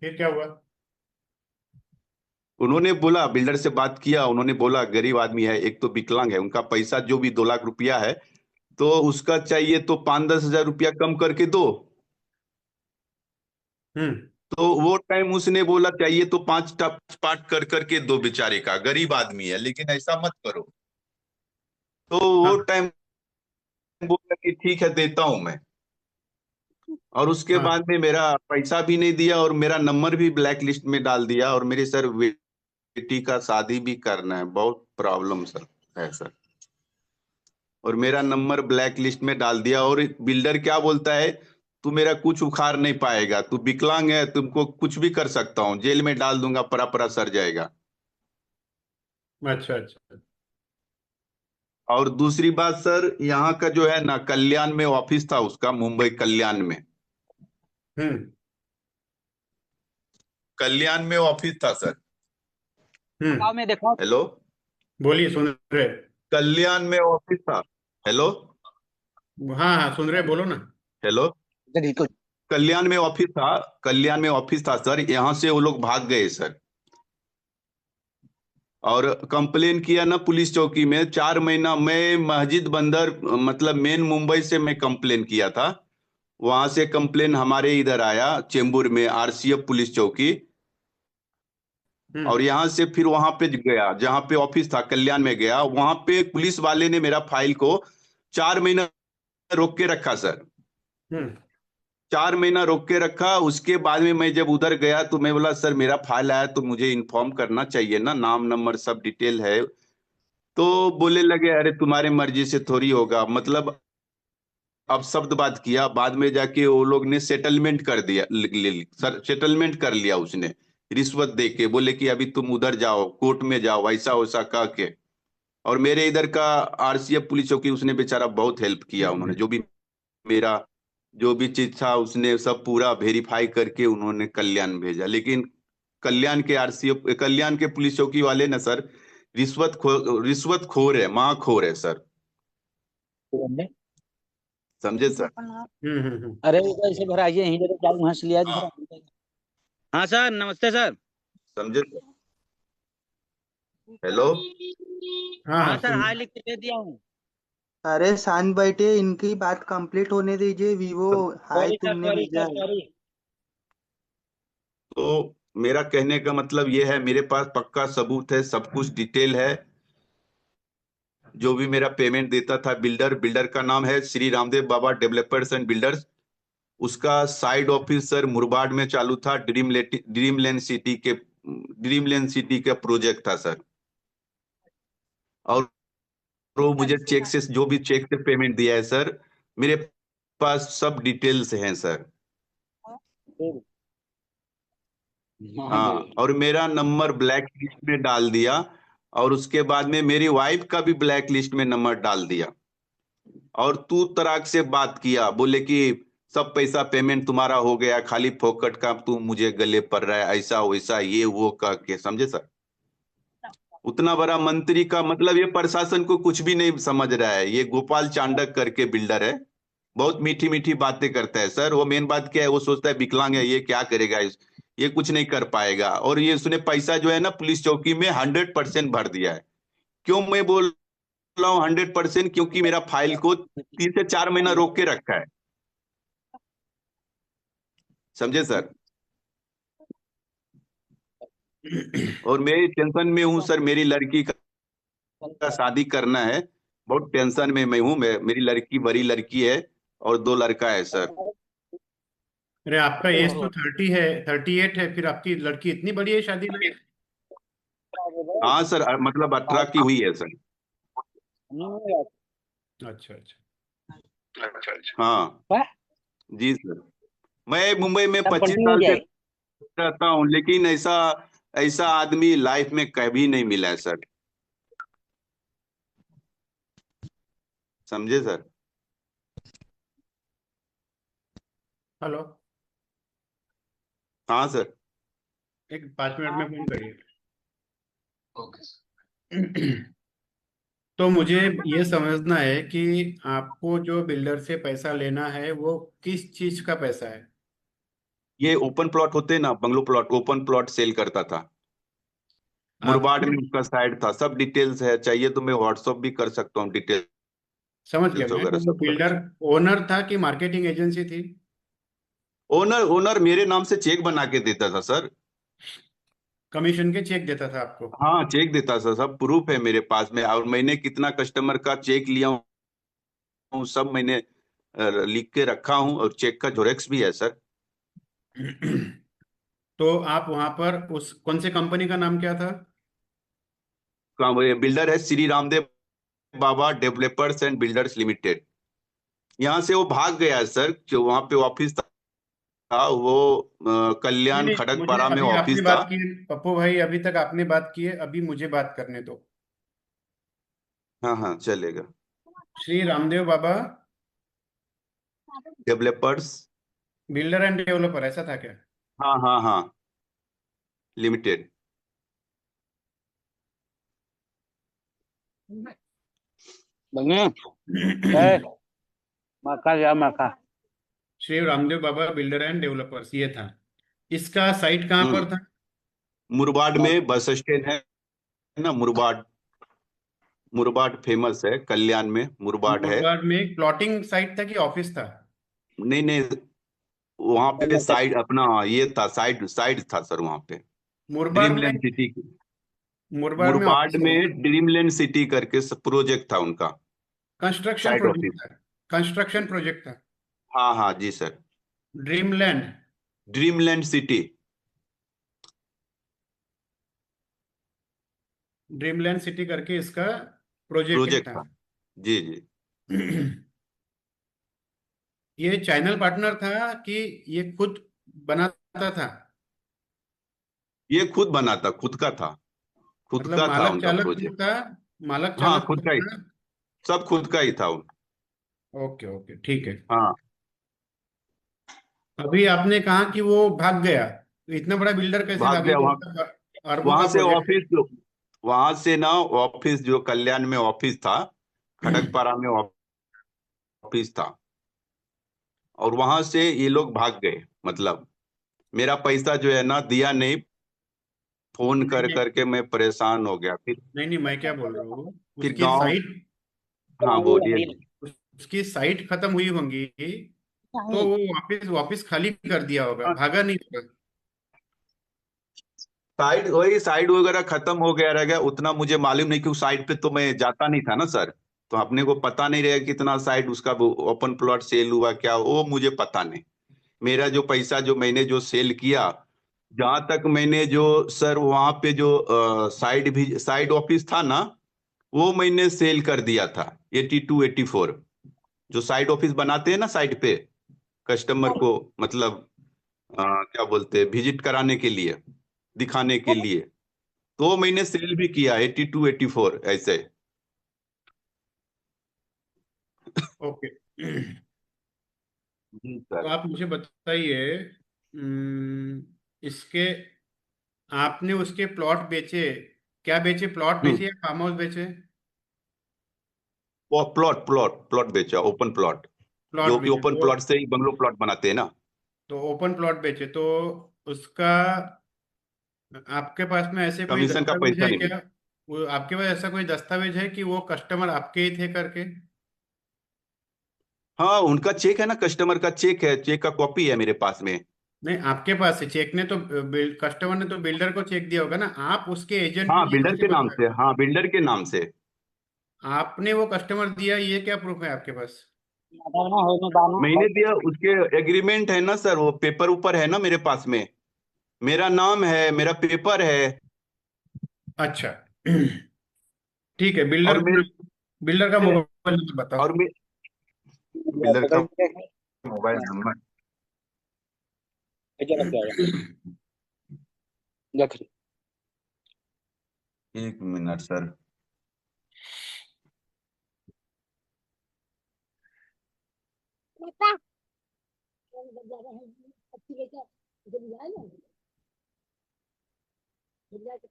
फिर क्या हुआ? उन्होंने बोला, बिल्डर से बात किया, उन्होंने बोला गरीब आदमी है, एक तो विकलांग है, उनका पैसा जो भी 2 लाख रुपया है तो उसका चाहिए तो 5-10 हजार रुपया कम करके दो। तो वो टाइम उसने बोला चाहिए तो 5 पार्ट कर करके दो, बेचारे का गरीब आदमी है, लेकिन ऐसा मत करो। तो वो टाइम बोला कि ठीक है देता हूं मैं, और उसके बाद में मेरा पैसा भी नहीं दिया और मेरा नंबर भी ब्लैक लिस्ट में डाल दिया। और मेरे सर बेटी का शादी भी करना है, बहुत प्रॉब्लम सर है सर, और मेरा नंबर ब्लैक लिस्ट में डाल दिया। और बिल्डर क्या बोलता है, तू मेरा कुछ उखाड़ नहीं पाएगा, तू विकलांग है, तुमको कुछ भी कर सकता हूँ, जेल में डाल दूंगा, परा परा सर जाएगा। अच्छा अच्छा। और दूसरी बात सर, यहाँ का जो है ना, कल्याण में ऑफिस था उसका, मुंबई कल्याण में। कल्याण में ऑफिस था सर। गाँव में देखो। हेलो। बोलिए, सुन रहे। कल्याण में ऑफिस था। हेलो। हाँ हाँ सुन रहे, बोलो ना। हेलो। कल्याण में ऑफिस था, कल्याण में ऑफिस था सर, यहाँ से वो लोग भाग गए सर। और कंप्लेन किया ना पुलिस चौकी में, 4 महीना मैं मस्जिद बंदर मतलब मेन मुंबई से मैं कंप्लेन किया था, वहां से कंप्लेन हमारे इधर आया चेंबूर में RCF पुलिस चौकी, और यहाँ से फिर वहां पे गया जहां पे ऑफिस था कल्याण में गया, वहां पे पुलिस वाले ने मेरा फाइल को 4 महीना रोक के रखा सर। 4 महीना रोक के रखा। उसके बाद में मैं जब उधर गया तो मैं बोला सर मेरा फाइल आया तो मुझे इन्फॉर्म करना चाहिए ना, नाम नंबर सब डिटेल है। तो बोले लगे अरे तुम्हारे मर्जी से थोड़ी होगा, मतलब अब शब्द बात किया। बाद में जाके वो लोग ने सेटलमेंट कर दिया, सर सेटलमेंट कर लिया उसने, रिश्वत दे के बोले कि अभी तुम उधर जाओ, कोर्ट में जाओ, ऐसा वैसा कह के। और मेरे इधर का RCF पुलिस चौकी, उसने बेचारा बहुत हेल्प किया, उन्होंने जो भी मेरा जो भी चीज था उसने सब पूरा वेरीफाई करके उन्होंने कल्याण भेजा। लेकिन कल्याण के RCF कल्याण के पुलिस चौकी वाले ना सर रिश्वत खोर है, महाखोर है सर, समझे सर। अरे इधर से भरा आइए, यहीं जगह जाऊँ, वहां से लिया भरा। हाँ सर, नमस्ते सर। समझे सर। हेलो। हाँ सर, हाई लिख के दे दिया हूँ। अरे शांत बैठे, इनकी बात कंप्लीट होने दीजिए। विवो हाय सॉरी सर, तुमने सॉरी भेजा सर, है। सॉरी। तो मेरा कहने का मतलब ये है, मेरे पास पक्का सबूत है, सब कुछ डिटेल है, जो भी मेरा पेमेंट देता था बिल्डर का नाम है Shri Ramdev Baba developers end builders. उसका साइड ऑफिस सर मुरबाड में चालू था, ड्रीमलैंड सिटी का प्रोजेक्ट था सर। और वो मुझे चेक से, जो भी चेक से पेमेंट दिया है सर, मेरे पास सब डिटेल्स हैं सर। हाँ, और मेरा नंबर ब्लैक लिस्ट में डाल दिया, और उसके बाद में मेरी वाइफ का भी ब्लैक लिस्ट में नंबर डाल दिया। और तू तराक से बात किया, बोले कि सब पैसा पेमेंट तुम्हारा हो गया, खाली फोकट का तू मुझे गले पड़ रहा है, ऐसा वैसा ये वो कह के, समझे सर। उतना बड़ा मंत्री का मतलब ये प्रशासन को कुछ भी नहीं समझ रहा है। ये गोपाल चांडक करके बिल्डर है, बहुत मीठी मीठी बातें करता है सर। वो मेन बात क्या है, वो सोचता है विकलांग है, ये क्या करेगा, ये कुछ नहीं कर पाएगा। और ये उसने पैसा जो है ना पुलिस चौकी में 100% भर दिया है। क्यों मैं बोल रहा हूँ 100%? क्योंकि मेरा फाइल को 3 से 4 महीना रोक के रखा है, समझे सर। और मैं टेंशन में हूँ सर, मेरी लड़की का शादी करना है, बहुत टेंशन में मैं हूँ। मेरी लड़की बड़ी लड़की है और 2 लड़का है सर। अरे आपका एज तो 30 है, 38 है, फिर आपकी लड़की इतनी बड़ी है शादी में? हाँ सर, मतलब 18 की हुई है सर। अच्छा अच्छा। हाँ जी सर। मैं मुंबई में 25 साल से रहता हूँ, लेकिन ऐसा आदमी लाइफ में कभी नहीं मिला है सर, समझे सर। हेलो, हाँ सर। एक 5 मिनट में फोन करिए। तो मुझे ये समझना है कि आपको जो बिल्डर से पैसा लेना है वो किस चीज का पैसा है? ये ओपन प्लॉट होते ना, bungalow plot, open plot sale करता था। मुरबाड में उसका साइड था, सब डिटेल्स है, चाहिए तो मैं व्हाट्सअप भी कर सकता हूँ डिटेल्स समझ गया मैं। वगैरह तो वो सब। बिल्डर ओनर था कि मार्केटिंग एजेंसी थी? ओनर मेरे नाम से चेक बना के देता था सर। कमीशन के चेक देता था आपको? हाँ चेक देता था, सब प्रूफ है मेरे पास में। और मैंने कितना कस्टमर का चेक लिया हूँ सब मैंने लिख के रखा हूँ, और चेक का जोरेक्स भी है सर। तो आप वहां पर उस कौन से कंपनी का नाम क्या था? बिल्डर है Shri Ramdev Baba developers end builders limited. यहाँ से वो भाग गया है सर, जो वहां पे ऑफिस था वो कल्याण नहीं, मुझे खड़कपारा में अभी आपने ऑफिस था। बात की पप्पू भाई, अभी तक आपने बात की है, अभी मुझे बात करने दो। हाँ हाँ चलेगा। Shri Ramdev Baba developers, builder end developer, ऐसा था क्या? हाँ हाँ हाँ, limited. Shri Ramdev Baba builder end developers, ये था। इसका साइट कहाँ पर था? मुरबाड में बस स्टैंड है ना, मुरबाड फेमस है, कल्याण में मुरबाड है। मुरबाड में एक प्लॉटिंग साइट था कि ऑफिस था? नहीं, वहां पे साइड अपना ये था, साइड था सर वहां पे। मुरबाड में ड्रीमलैंड सिटी, मुरबाड में मुरबाड ऑफिस में ड्रीमलैंड सिटी करके प्रोजेक्ट था उनका, कंस्ट्रक्शन साइड ऑफिस। प्रोजेक्ट था? कंस्ट्रक्शन प्रोजेक्ट था? हाँ हाँ जी sir. Dreamland city, Dreamland city करके इसका प्रोजेक्ट प्रोजेक्ट था। था जी जी। ये चैनल पार्टनर था कि ये खुद बनाता था? ये खुद बना था, खुद का था, खुद मतलब का था मालक उनका चालक खुद प्रोजेक्ट। था? मालक हाँ चालक खुद खुद का ही, था? सब खुद का ही था ओके ओके, ठीक है। हाँ, अभी आपने कहा कि वो भाग गया, तो इतना बड़ा बिल्डर कैसे भाग गया भागेगा? वहां। उसका अरबों वहां का से प्रोजेक्ट है। ऑफिस, वहां से ना ऑफिस, जो कल्याण में ऑफिस था, खड़कपारा में ऑफिस था, और वहां से ये लोग भाग गए। मतलब मेरा पैसा जो है ना दिया नहीं, फोन नहीं कर नहीं करके मैं परेशान हो गया। फिर नहीं, मैं क्या बोल रहा हूँ, फिर उसकी गांव, साइट, हाँ बोलिए। उसकी साइट खत्म हुई होंगी, तो वो वापस वापस खाली कर दिया होगा, भागा नहीं होगा। साइड वही साइड वगैरह खत्म हो गया रह गया, उतना मुझे मालूम नहीं, क्योंकि साइड पे तो मैं जाता नहीं था ना सर, तो अपने को पता नहीं रहेगा कितना साइड उसका ओपन प्लॉट सेल हुआ क्या, वो मुझे पता नहीं। मेरा जो पैसा जो मैंने जो सेल किया, जहां तक मैंने जो सर वहां पे जो साइड ऑफिस था ना, वो मैंने सेल कर दिया था 82 84, जो साइड ऑफिस बनाते हैं ना साइड पे कस्टमर को, मतलब क्या बोलते हैं, विजिट कराने के लिए, दिखाने के लिए, तो मैंने सेल भी किया 82 84 ऐसे। ओके। जी तो सर। आप मुझे बताइए, इसके आपने उसके प्लॉट बेचे, क्या बेचे, प्लॉट बेचे या फार्म हाउस बेचे? वो प्लॉट बेचा, ओपन प्लॉट, प्लॉट जो कि बेचे ओपन तो प्लॉट से ही बंगलो प्लॉट बनाते हैं ना। ओपन प्लॉट बेचे तो उसका आपके पास में ऐसे कोई कमीशन का दस्तावेज पैसा है नहीं क्या? मिला। वो आपके पास ऐसा कोई दस्तावेज है कि वो कस्टमर आपके ही थे करके? हाँ, उनका चेक है ना, कस्टमर का चेक है, चेक का कॉपी है मेरे पास में। नहीं, आपके पास है चेक, ने तो कस्टमर ने तो बिल्डर को चेक दिया होगा ना, आप उसके एजेंट हाँ, हैं, ये बिल्डर कैसे के नाम पता से, है? हाँ बिल्डर के नाम से। आपने वो कस्टमर दिया, ये क्या प्रूफ है आपके पास? मैंने दिया, उसके एग्रीमेंट है ना सर, वो पेपर ऊपर है ना मेरे पास में, मेरा नाम है, मेरा पेपर है। अच्छा। ठीक है, और मेरे बिल्डर का मोबाइल नंबर बताओ। और बिल्डर का मोबाइल नंबर, एक मिनट सर।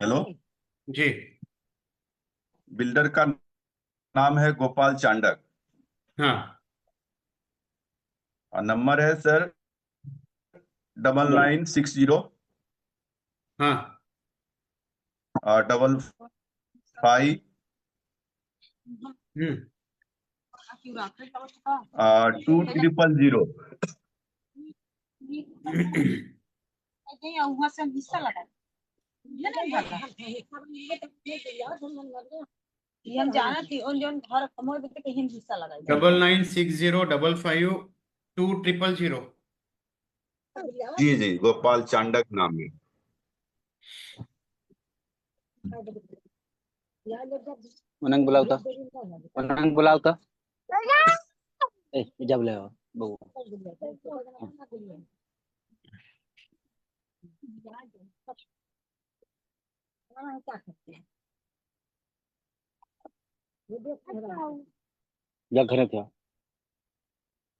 हेलो। जी। बिल्डर का नाम है गोपाल चांडक, हाँ। और नंबर है सर 9960 हाँ। 55 2000। हम जाना थी और जोन घर कमर देते कहीं हिस्सा लगा 9960552000। जी जी, गोपाल चांडक नाम है। उन्हें बुलाओ तो जब ले आओ बहू। जब घर थे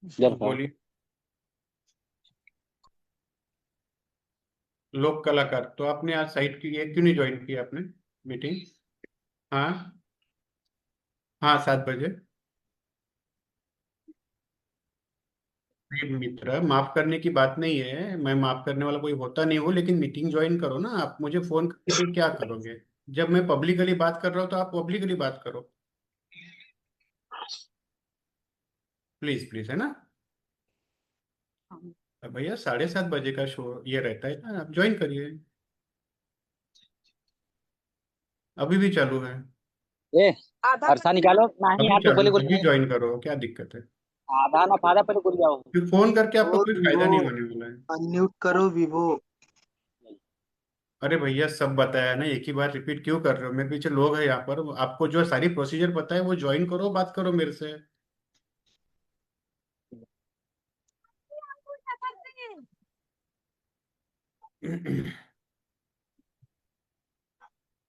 जब बोलिए। लोक कलाकार, तो आपने आज साइट की, ये क्यों नहीं ज्वाइन की आपने मीटिंग? हाँ। हाँ, 7 बजे। मित्र, माफ करने की बात नहीं है, मैं माफ करने वाला कोई होता नहीं हूँ, लेकिन मीटिंग ज्वाइन करो ना। आप मुझे फोन करके क्या करोगे? जब मैं पब्लिकली बात कर रहा हूँ तो आप पब्लिकली बात करो, प्लीज प्लीज, है ना? भैया 7:30 बजे का शो ये रहता है ना, आप ज्वाइन करिए, अभी भी चालू है। ए अरसा निकालो नहीं अभी आप लोग चालू बोले है, अभी ज्वाइन करो, क्या दिक्कत है? आधा ना फादा पर बोल जाओ। फिर फोन करके आपका कोई फायदा नहीं विवो होने वाला है। अनम्यूट करो विवो। अरे भैया, सब बताया ना, एक ही बार रिपीट क्यों कर रहे हो? मेरे पीछे लोग हैं यहाँ पर, आपको जो सारी प्रोसीजर पता है वो ज्वाइन करो, बात करो मेरे से।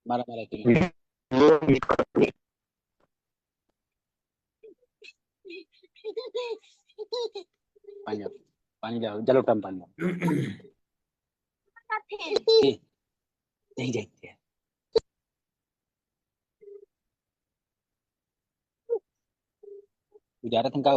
मारा मारा तुम्हें पानी लाओ, पानी लाओ, चलो टम पानी लाओ। नहीं देखते गुजारा था का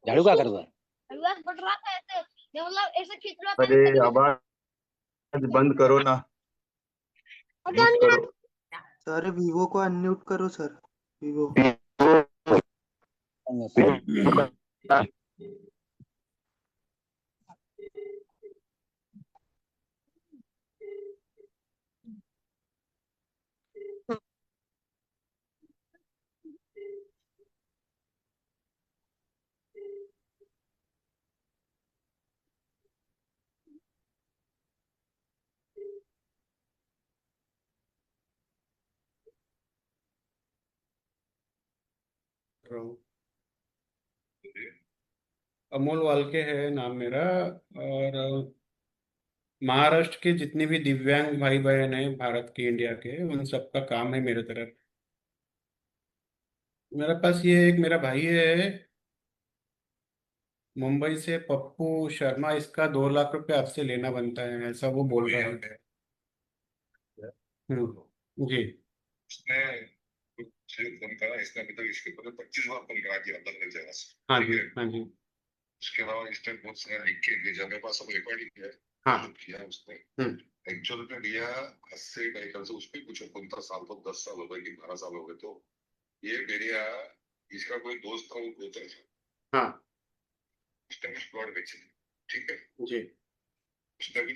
झाड़ू का कर दो। अरे आवाज बंद करो ना, म्यूट करो। सर वीवो को अनम्यूट करो सर, वीवो। अमोल वालके है नाम मेरा। और महाराष्ट्र के जितने भी दिव्यांग भाई बहन हैं भारत के, इंडिया के, उन सबका काम है मेरे तरफ। मेरे पास ये एक मेरा भाई है मुंबई से, पप्पू शर्मा, इसका 2 लाख रुपए आपसे लेना बनता है, ऐसा वो बोल रहा है। जी। उसने मुझे फोन करा, इसने अभी तक इसके ऊपर 25 बार फोन करा दिया अलग अलग जगह से। हाँ ठीक जी, है। हाँ जी। उसके अलावा इसने बहुत सारा लिख के भेजा, मेरे पास सब रिकॉर्डिंग है। हाँ। किया उसने एक्चुअल में लिया 80 व्हीकल से, उसपे कुछ 15 साल तो 10 साल हो गए कि 12 साल हो गए। तो ये मेरे यहाँ इसका कोई दोस्त था, वो गोचर था। हाँ उसने कुछ प्लॉट बेचे थे। ठीक है जी। उसने भी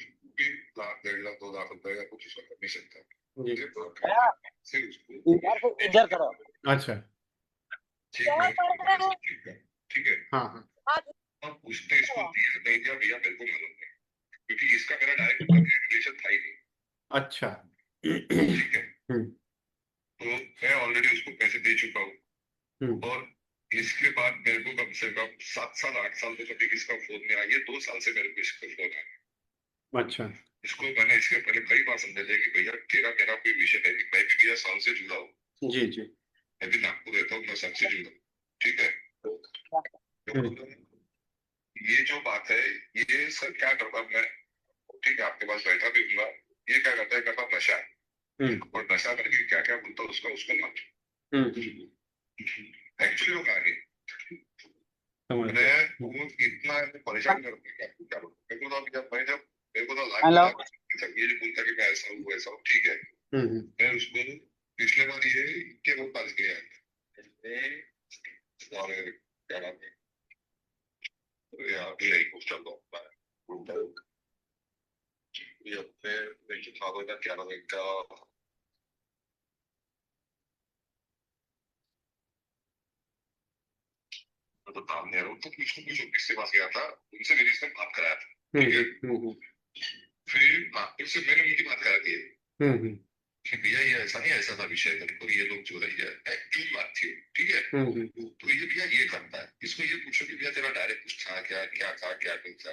लाख 1.5 लाख 2 लाख रुपए का कुछ उसका कमीशन था। जी। फिर उसको इधर करो। अच्छा। ठीक है। ठीक है। हाँ हाँ। अब उसने इसको दिया नहीं दिया भैया मेरे को मालूम नहीं, क्योंकि इसका मेरा डायरेक्ट रिलेशन था ही नहीं। अच्छा। ठीक है। तो मैं ऑलरेडी उसको पैसे दे चुका हूँ, और इसके बाद मेरे को कम से कम 7 साल 8 साल तो कभी किसका फोन नहीं आया। ये 2 साल से मेरे को इसका फोन आया। अच्छा। इसको मैंने इसके पहले कई बार समझा दिया कि भैया तेरा मेरा कोई विषय नहीं, मैं भी भैया साल से जुड़ा हूँ। जी जी। मैं भी नागपुर रहता हूँ, मैं सबसे जुड़ा हूँ। ठीक है। ये जो बात है, ये सर क्या करता मैं, ठीक है आपके पास बैठा भी हूँ, ये क्या करता है, करता नशा, और नशा करके क्या क्या बोलता है उसका उसको मत। एक्चुअली वो कहा मैं वो इतना परेशान करते हैं क्या बोलूं। मेरे को तो जब मैं जब मेरे को तो ये जो बोलता कि मैं ऐसा हूँ वैसा हूँ, ठीक है, मैं उसको पिछले बार ये के वो पास गया और क्या नाम है यहाँ भी यही कुछ चल रहा है। ये अपने देखिए खाबो का क्या नाम है इनका, तो काम नहीं आ रहा। तो कुछ किससे पास गया था, उनसे मेरी इसने बात कराया था। ठीक है। फिर नागपुर से मैंने उनकी बात करा दी कि भैया ये ऐसा नहीं, ऐसा था विषय, और ये लोग जो रही है एक्चुअल बात थी। ठीक है। तो ये भैया ये करता है, इसको ये पूछो कि भैया तेरा डायरेक्ट कुछ था क्या, क्या था क्या नहीं था।